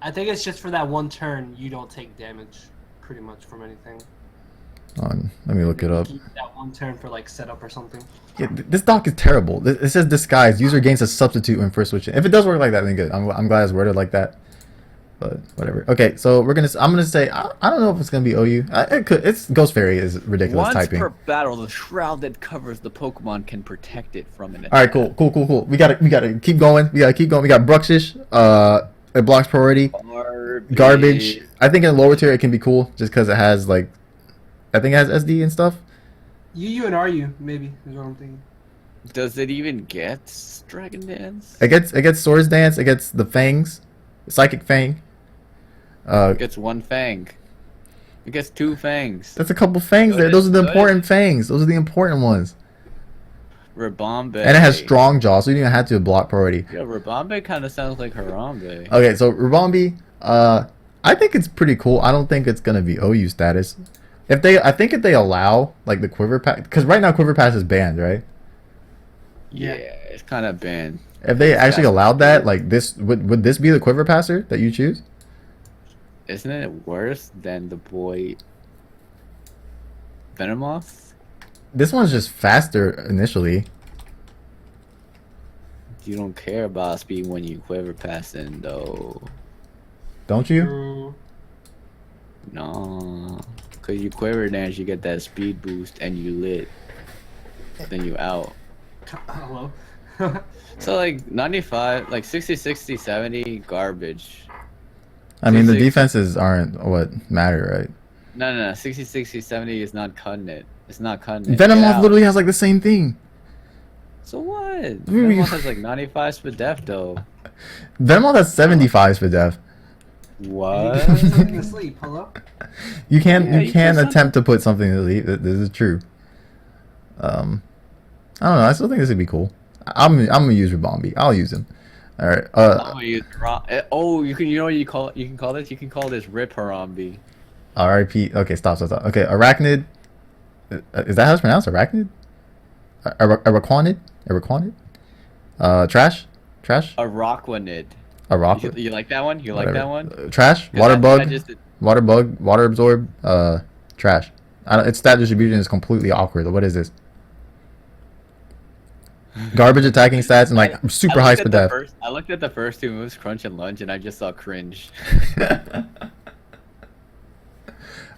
Speaker 1: I think it's just for that one turn you don't take damage, pretty much from anything.
Speaker 2: Let me look it up.
Speaker 1: Keep that one turn for like setup or something.
Speaker 2: Yeah, this doc is terrible. It says disguise. User gains a substitute when first switching. If it does work like that, then good. I'm glad it's worded like that. But whatever. Okay, so I'm gonna say I don't know if it's gonna be OU. It could. It's Ghost Fairy is ridiculous
Speaker 3: Once
Speaker 2: typing.
Speaker 3: per battle, the shroud that covers the Pokemon can protect it from an attack.
Speaker 2: All right, cool. We gotta keep going. We got Bruxish. It blocks priority. Garbage. I think in lower tier it can be cool just because it has like, I think it has SD and stuff.
Speaker 1: UU and RU maybe is what I'm thinking.
Speaker 3: Does it even get Dragon Dance?
Speaker 2: It gets Swords Dance. It gets the Fangs, Psychic Fang.
Speaker 3: It gets one Fang. It gets 2 Fangs.
Speaker 2: That's a couple Fangs there. Those are the important Fangs. Those are the important ones.
Speaker 3: Rabombe.
Speaker 2: And it has Strong Jaw, so you didn't have to block priority.
Speaker 3: Yeah, Rabombe kind of sounds like Harambe.
Speaker 2: Okay, so Rabombe, I think it's pretty cool. I don't think it's gonna be OU status. I think if they allow like the Quiver Pass, because right now Quiver Pass is banned, right?
Speaker 3: Yeah, it's kind of banned.
Speaker 2: If they actually allowed that, like this, would this be the Quiver Passer that you choose?
Speaker 3: Isn't it worse than the boy Venomoth?
Speaker 2: This one's just faster initially.
Speaker 3: You don't care about speed when you Quiver Passing, though.
Speaker 2: Don't you?
Speaker 1: True.
Speaker 3: No. Because you Quiver Dance, you get that speed boost, and you lit. Then you out.
Speaker 1: Hello.
Speaker 3: So, like, 95, like 60, 60, 70, garbage.
Speaker 2: I mean, the
Speaker 3: 60.
Speaker 2: defenses aren't what matter, right?
Speaker 3: No. 60, 60, 70 is not cutting it. It's not cutting it.
Speaker 2: Venomoth
Speaker 3: Get out.
Speaker 2: literally has like the same thing.
Speaker 3: So what? Venomoth has like 95 speed def, though.
Speaker 2: Venomoth has 75 for def.
Speaker 3: What?
Speaker 1: Put something to sleep. Hello.
Speaker 2: You can
Speaker 3: Yeah,
Speaker 2: you can
Speaker 3: put
Speaker 2: attempt to put something to sleep. This is true. I don't know. I still think this would be cool. I'm gonna use Rabombe. I'll use him. All right.
Speaker 3: I'm gonna use oh, you can what you call you can call this? You can call this Rip Harambe.
Speaker 2: R.I.P. Okay, stop. Okay, Arachnid. Is that how it's pronounced? Arachnid? Araquanid? Araquanid? Trash? Trash?
Speaker 3: A Rockwanid.
Speaker 2: A rock?
Speaker 3: You like that one? You like that one?
Speaker 2: Trash?
Speaker 3: 'Cause
Speaker 2: Water
Speaker 3: I
Speaker 2: bug?
Speaker 3: just did-
Speaker 2: Water bug? Water absorb? Trash. Its stat distribution is completely awkward. What is this? Garbage attacking stats and like super high speed def.
Speaker 3: I looked at the first two moves, Crunch and Lunge, and I just saw cringe.
Speaker 2: Okay,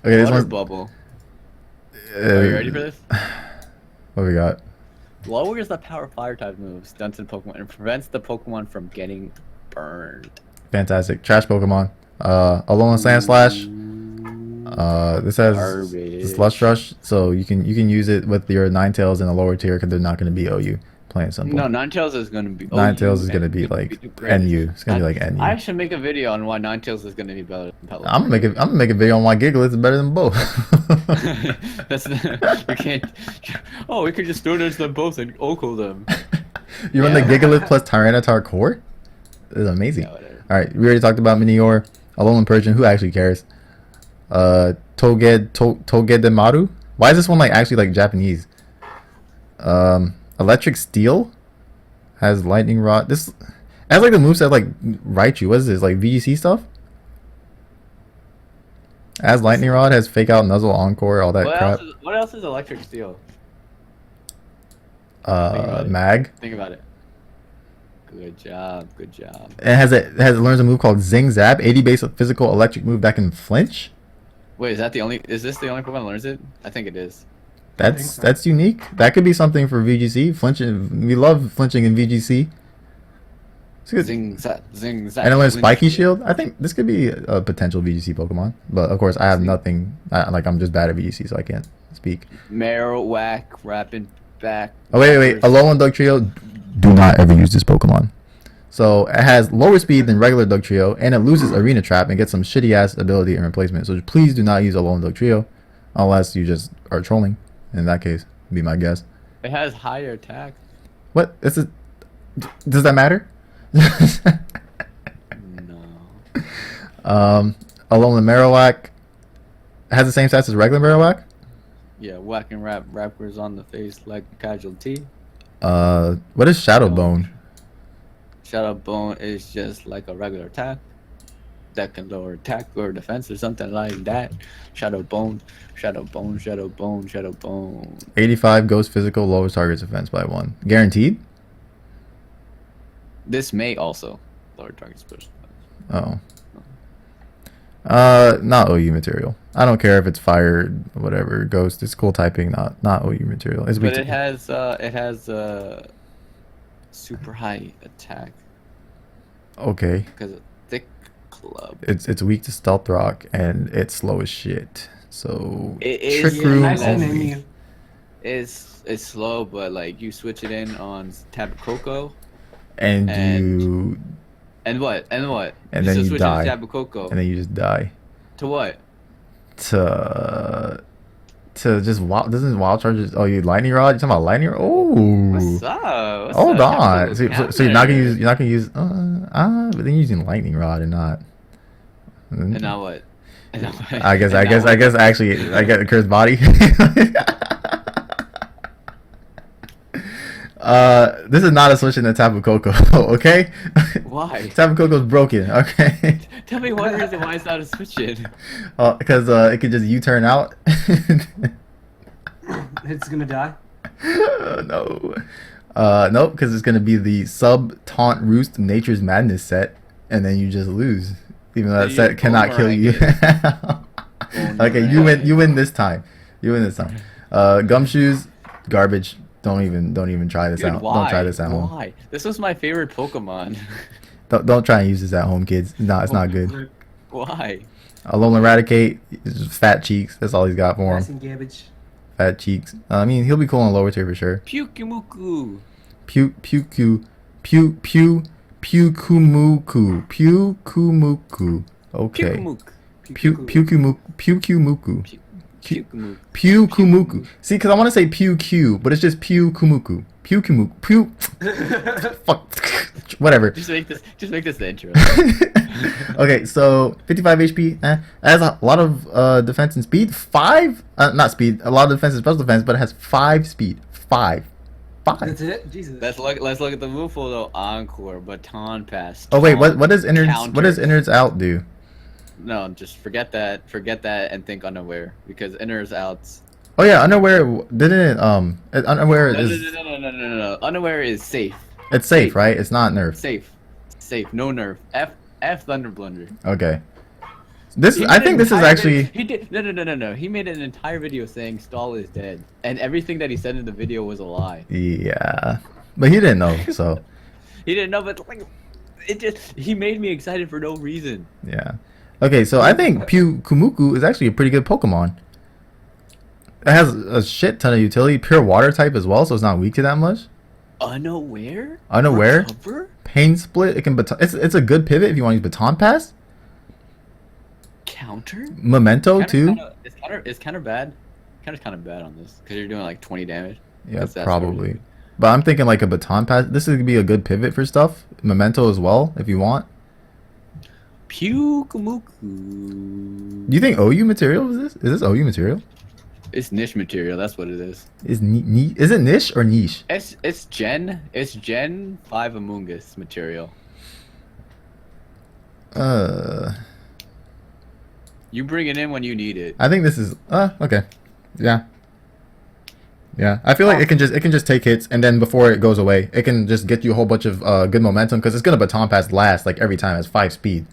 Speaker 2: this
Speaker 3: Water
Speaker 2: one's
Speaker 3: Bubble. Are you ready for this?
Speaker 2: What we got?
Speaker 3: Lowers the power fire type moves, stunts and Pokemon, and prevents the Pokemon from getting burned.
Speaker 2: Fantastic. Trash Pokemon. Alolan Sandslash. This has
Speaker 3: Garbage.
Speaker 2: Slush Rush, so you can use it with your Ninetales in a lower tier because they're not going to be OU. Plain simple.
Speaker 3: No, Ninetales is gonna be.
Speaker 2: Ninetales is going to be like NU. It's going to be like NU.
Speaker 3: I should make a video on why Ninetales is gonna be better than Peloton.
Speaker 2: I'm gonna make a video on why Gigalith is better than both.
Speaker 3: That's you can't. Oh, we could just throw those them both and Oko them.
Speaker 2: You run the Gigalith plus Tyranitar core? It's amazing.
Speaker 3: Yeah, whatever.
Speaker 2: Alright, we already talked about Minior, Alolan Persian, who actually cares? Togedemaru? Why is this one like actually like Japanese? Electric Steel has Lightning Rod. This has like the moveset like Raichu. What is this? Like VGC stuff? Has Lightning Rod, has Fake Out, Nuzzle, Encore, all that crap.
Speaker 3: What else is Electric Steel?
Speaker 2: Mag.
Speaker 3: Think about it. Good job. Good job.
Speaker 2: It learns a move called Zing Zap, 80 base physical electric move that can flinch.
Speaker 3: Wait, is this the only Pokemon that learns it? I think it is.
Speaker 2: That's unique. That could be something for VGC. Flinching, we love flinching in VGC. It's good.
Speaker 3: Zing zap, zing zap.
Speaker 2: And it learns
Speaker 3: flinch.
Speaker 2: Spiky Shield. I think this could be a potential VGC Pokemon, but of course I have nothing. I'm just bad at VGC, so I can't speak.
Speaker 3: Marowak, Rapid Back.
Speaker 2: Oh wait. Alolan Dugtrio. Do not ever use this Pokemon. So it has lower speed than regular Dugtrio, and it loses Arena Trap and gets some shitty ass ability in replacement. So please do not use Alolan Dugtrio, unless you just are trolling. In that case, be my guess.
Speaker 3: It has higher attack.
Speaker 2: What? Does that matter?
Speaker 3: No.
Speaker 2: Alolan Marowak has the same stats as regular Marowak.
Speaker 3: Yeah, whack and rap rappers on the face like casualty.
Speaker 2: What is Shadow Bone?
Speaker 3: Shadow Bone is just like a regular attack that can lower attack or defense or something like that. Shadow Bone, Shadow Bone, Shadow Bone, Shadow Bone.
Speaker 2: 85 Ghost Physical lowers target's defense by 1. Guaranteed?
Speaker 3: This may also lower target's defense.
Speaker 2: Oh. Not OU material. I don't care if it's fire, whatever, ghost. It's cool typing, not OU material. It's
Speaker 3: But it has super high attack
Speaker 2: okay.
Speaker 3: because of thick club.
Speaker 2: It's weak to Stealth Rock and it's slow as shit. So
Speaker 3: It is
Speaker 2: Trick Room
Speaker 1: nice and
Speaker 2: only.
Speaker 1: Mimikyu.
Speaker 3: It's slow, but like you switch it in on Tapu Koko,
Speaker 2: And
Speaker 3: And-
Speaker 2: you
Speaker 3: and what?
Speaker 2: And
Speaker 3: You
Speaker 2: then
Speaker 3: still
Speaker 2: you
Speaker 3: switch it
Speaker 2: die.
Speaker 3: to Tapu Koko.
Speaker 2: and then you just die.
Speaker 3: To what?
Speaker 2: To just wild doesn't wild charges. Oh, you lightning rod. You talking about lightning rod? Oh,
Speaker 3: What's up? What's
Speaker 2: hold
Speaker 3: up?
Speaker 2: on. So you're not gonna use
Speaker 3: Captain.
Speaker 2: but then you're using lightning rod and not.
Speaker 3: And now what? And now what?
Speaker 2: I guess actually I get Kurt's body. This is not a switch in the Tapu Koko, okay?
Speaker 3: Why?
Speaker 2: Tapu Koko's broken, okay?
Speaker 3: Tell me one reason why it's not a switch in.
Speaker 2: Because it could just U-turn out.
Speaker 1: It's gonna die.
Speaker 2: No. Nope, because it's gonna be the sub taunt roost Nature's Madness set, and then you just lose. Even though that
Speaker 3: You
Speaker 2: set cannot kill you. Okay, you win this time. You win this time. Gumshoes, garbage. Don't even try this
Speaker 3: Dude,
Speaker 2: out.
Speaker 3: why?
Speaker 2: Don't try this at home.
Speaker 3: Why? This was my favorite Pokemon.
Speaker 2: Don't try and use this at home, kids. No, it's not good.
Speaker 3: Why?
Speaker 2: Alolan Eradicate, it's just fat cheeks. That's all he's got for
Speaker 1: Nice
Speaker 2: him.
Speaker 1: and garbage.
Speaker 2: Fat cheeks. I mean, he'll be cool on lower tier for sure.
Speaker 3: Pyukumuku.
Speaker 2: Pyukumuku. Okay.
Speaker 3: Pyukumuku.
Speaker 2: Pyukumuku.
Speaker 3: Pyukumuku.
Speaker 2: Pyukumuku. See, because I want to say Pyukyu, but it's just Pyukumuku. Pyukumuku. Fuck. Whatever.
Speaker 3: Just make this the intro.
Speaker 2: Okay, so 55 HP. It has a lot of defense and speed. 5? Not speed. A lot of defense and special defense, but it has 5 speed. 5. 5.
Speaker 1: That's it. Jesus.
Speaker 3: Let's look at the move pool though. Encore, baton pass.
Speaker 2: Oh wait, what
Speaker 3: taunt,
Speaker 2: does innards
Speaker 3: counter.
Speaker 2: out do?
Speaker 3: No, just forget that. Forget that and think unaware because inners outs.
Speaker 2: Oh yeah, unaware didn't unaware
Speaker 3: No,
Speaker 2: is
Speaker 3: no. Unaware is safe.
Speaker 2: it's safe, right? It's not nerf.
Speaker 3: Safe. No nerf. F Thunder Blunder.
Speaker 2: Okay. This
Speaker 3: He
Speaker 2: I
Speaker 3: made
Speaker 2: think
Speaker 3: an
Speaker 2: this is
Speaker 3: entire
Speaker 2: actually
Speaker 3: he did no. He made an entire video saying Stall is dead, and everything that he said in the video was a lie.
Speaker 2: yeah. But he didn't know, so
Speaker 3: He didn't know, but like, he made me excited for no reason.
Speaker 2: yeah. Okay, so I think Pyukumuku is actually a pretty good Pokemon. It has a shit ton of utility, pure water type as well, so it's not weak to that much.
Speaker 3: Unaware.
Speaker 2: Unaware. Pain split. It can it's a good pivot if you want to use baton pass.
Speaker 3: Counter.
Speaker 2: Memento too.
Speaker 3: It's kind of bad. Kind of bad on this because you're doing like 20 damage.
Speaker 2: Yeah,
Speaker 3: That's
Speaker 2: probably. But I'm thinking like a baton pass. This is gonna be a good pivot for stuff. Memento as well, if you want.
Speaker 3: Pyukumuku.
Speaker 2: Do you think OU material is this? Is this OU material?
Speaker 3: It's niche material. That's what it is.
Speaker 2: Is it niche or niche?
Speaker 3: It's Gen 5 Among Us material. You bring it in when you need it.
Speaker 2: I think this is okay. Yeah. Yeah. I feel like it can just take hits and then before it goes away, it can just get you a whole bunch of good momentum because it's gonna baton pass last like every time. It's 5 speed.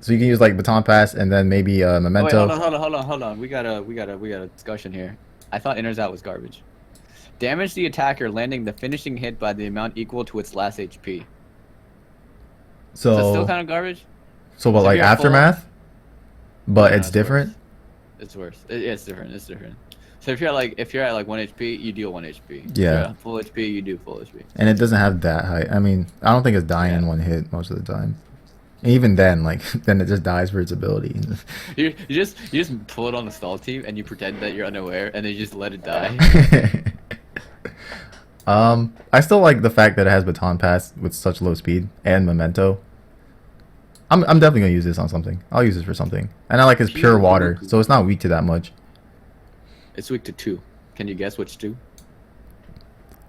Speaker 2: So you can use like baton pass and then maybe memento.
Speaker 3: Wait, hold on. We got a discussion here. I thought inners out was garbage. Damage the attacker landing the finishing hit by the amount equal to its last HP.
Speaker 2: So
Speaker 3: Is that still kind of garbage?
Speaker 2: So what,
Speaker 3: So
Speaker 2: like
Speaker 3: if you're at full-
Speaker 2: aftermath? But
Speaker 3: No,
Speaker 2: it's different.
Speaker 3: It's worse. It's different. So if you're at like 1 HP, you deal 1 HP. If
Speaker 2: Yeah.
Speaker 3: you're at full HP, you do full HP.
Speaker 2: And it doesn't have that high. I mean, I don't think it's dying in one hit most of the time. And even then, like, then it just dies for its ability.
Speaker 3: You just pull it on the stall team and you pretend that you're unaware and then you just let it die.
Speaker 2: I still like the fact that it has baton pass with such low speed and memento. I'm definitely gonna use this on something. I'll use this for something. And I like it's pure water, so it's not weak to that much.
Speaker 3: It's weak to 2. Can you guess which 2?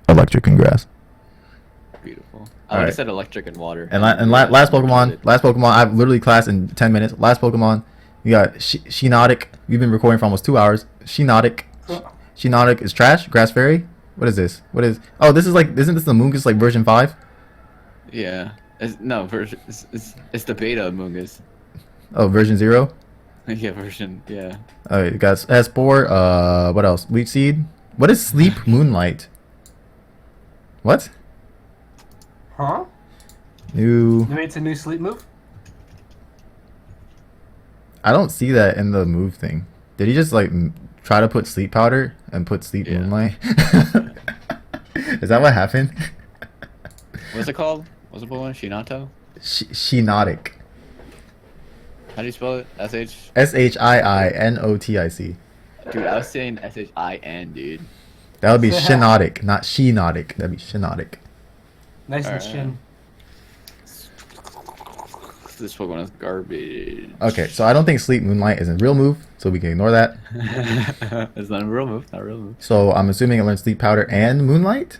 Speaker 2: Electric and grass.
Speaker 3: Beautiful. I would
Speaker 2: Alright.
Speaker 3: have said electric and water.
Speaker 2: Last Pokemon, I've literally classed in 10 minutes. Last Pokemon, you got Shiinotic. We've been recording for almost 2 hours. Shiinotic is trash. Grass Fairy. What is this? Oh, this is like, isn't this the Moongus like version 5?
Speaker 3: Yeah. It's the beta Among Us.
Speaker 2: Oh, version 0?
Speaker 3: Yeah, version, yeah.
Speaker 2: Alright, it has Spore. What else? Leech Seed. What is Sleep Moonlight? What?
Speaker 1: Huh?
Speaker 2: New.
Speaker 1: Maybe it's a new sleep move.
Speaker 2: I don't see that in the move thing. Did he just like try to put Sleep Powder and put Sleep Moonlight? Is that what happened?
Speaker 3: What's it called? What's the one? Shinato?
Speaker 2: Shiinotic.
Speaker 3: How do you spell it? S-H?
Speaker 2: Shiinotic.
Speaker 3: Dude, I was saying S-H-I-N, dude.
Speaker 2: That would be Shiinotic, not Shiinotic. That'd be Shiinotic.
Speaker 1: Nice and
Speaker 3: Alright.
Speaker 1: shin.
Speaker 3: This Pokemon is garbage.
Speaker 2: Okay, so I don't think Sleep Moonlight is a real move, so we can ignore that.
Speaker 3: It's not a real move. Not a real move.
Speaker 2: So I'm assuming it learns Sleep Powder and Moonlight?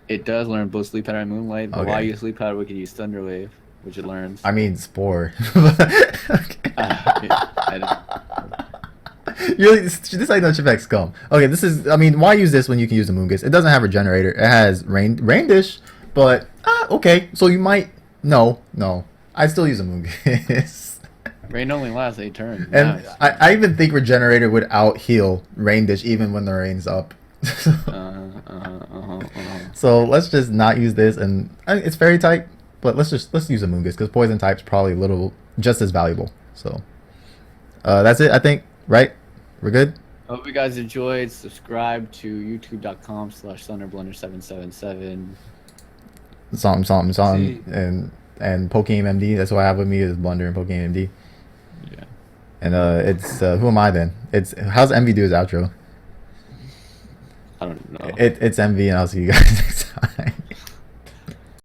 Speaker 3: It does learn both Sleep Powder and Moonlight, but
Speaker 2: Okay.
Speaker 3: while you use Sleep Powder, we can use Thunder Wave, which it learns.
Speaker 2: I mean, Spore. Okay. Really, this I know Chimp scum. Okay, this is. I mean, why use this when you can use the Moongus? It doesn't have Regenerator. It has Rain Dish, but okay. So you might no. I still use a Moongus.
Speaker 3: Rain only lasts 8 turns.
Speaker 2: And
Speaker 3: Nice.
Speaker 2: I even think Regenerator would out heal Rain Dish even when the rain's up. So let's just not use this, and it's Fairy type, but let's use a Moongus because Poison type's probably just as valuable. So that's it, I think. Right? We're good.
Speaker 3: Hope you guys enjoyed. Subscribe to youtube.com/thunderblunder777.
Speaker 2: Something, and PokeMD. That's what I have with me is Blunder and PokeMD.
Speaker 3: Yeah.
Speaker 2: And it's who am I then? How's MV do his outro?
Speaker 3: I don't know.
Speaker 2: It's MV, and I'll see you guys next time.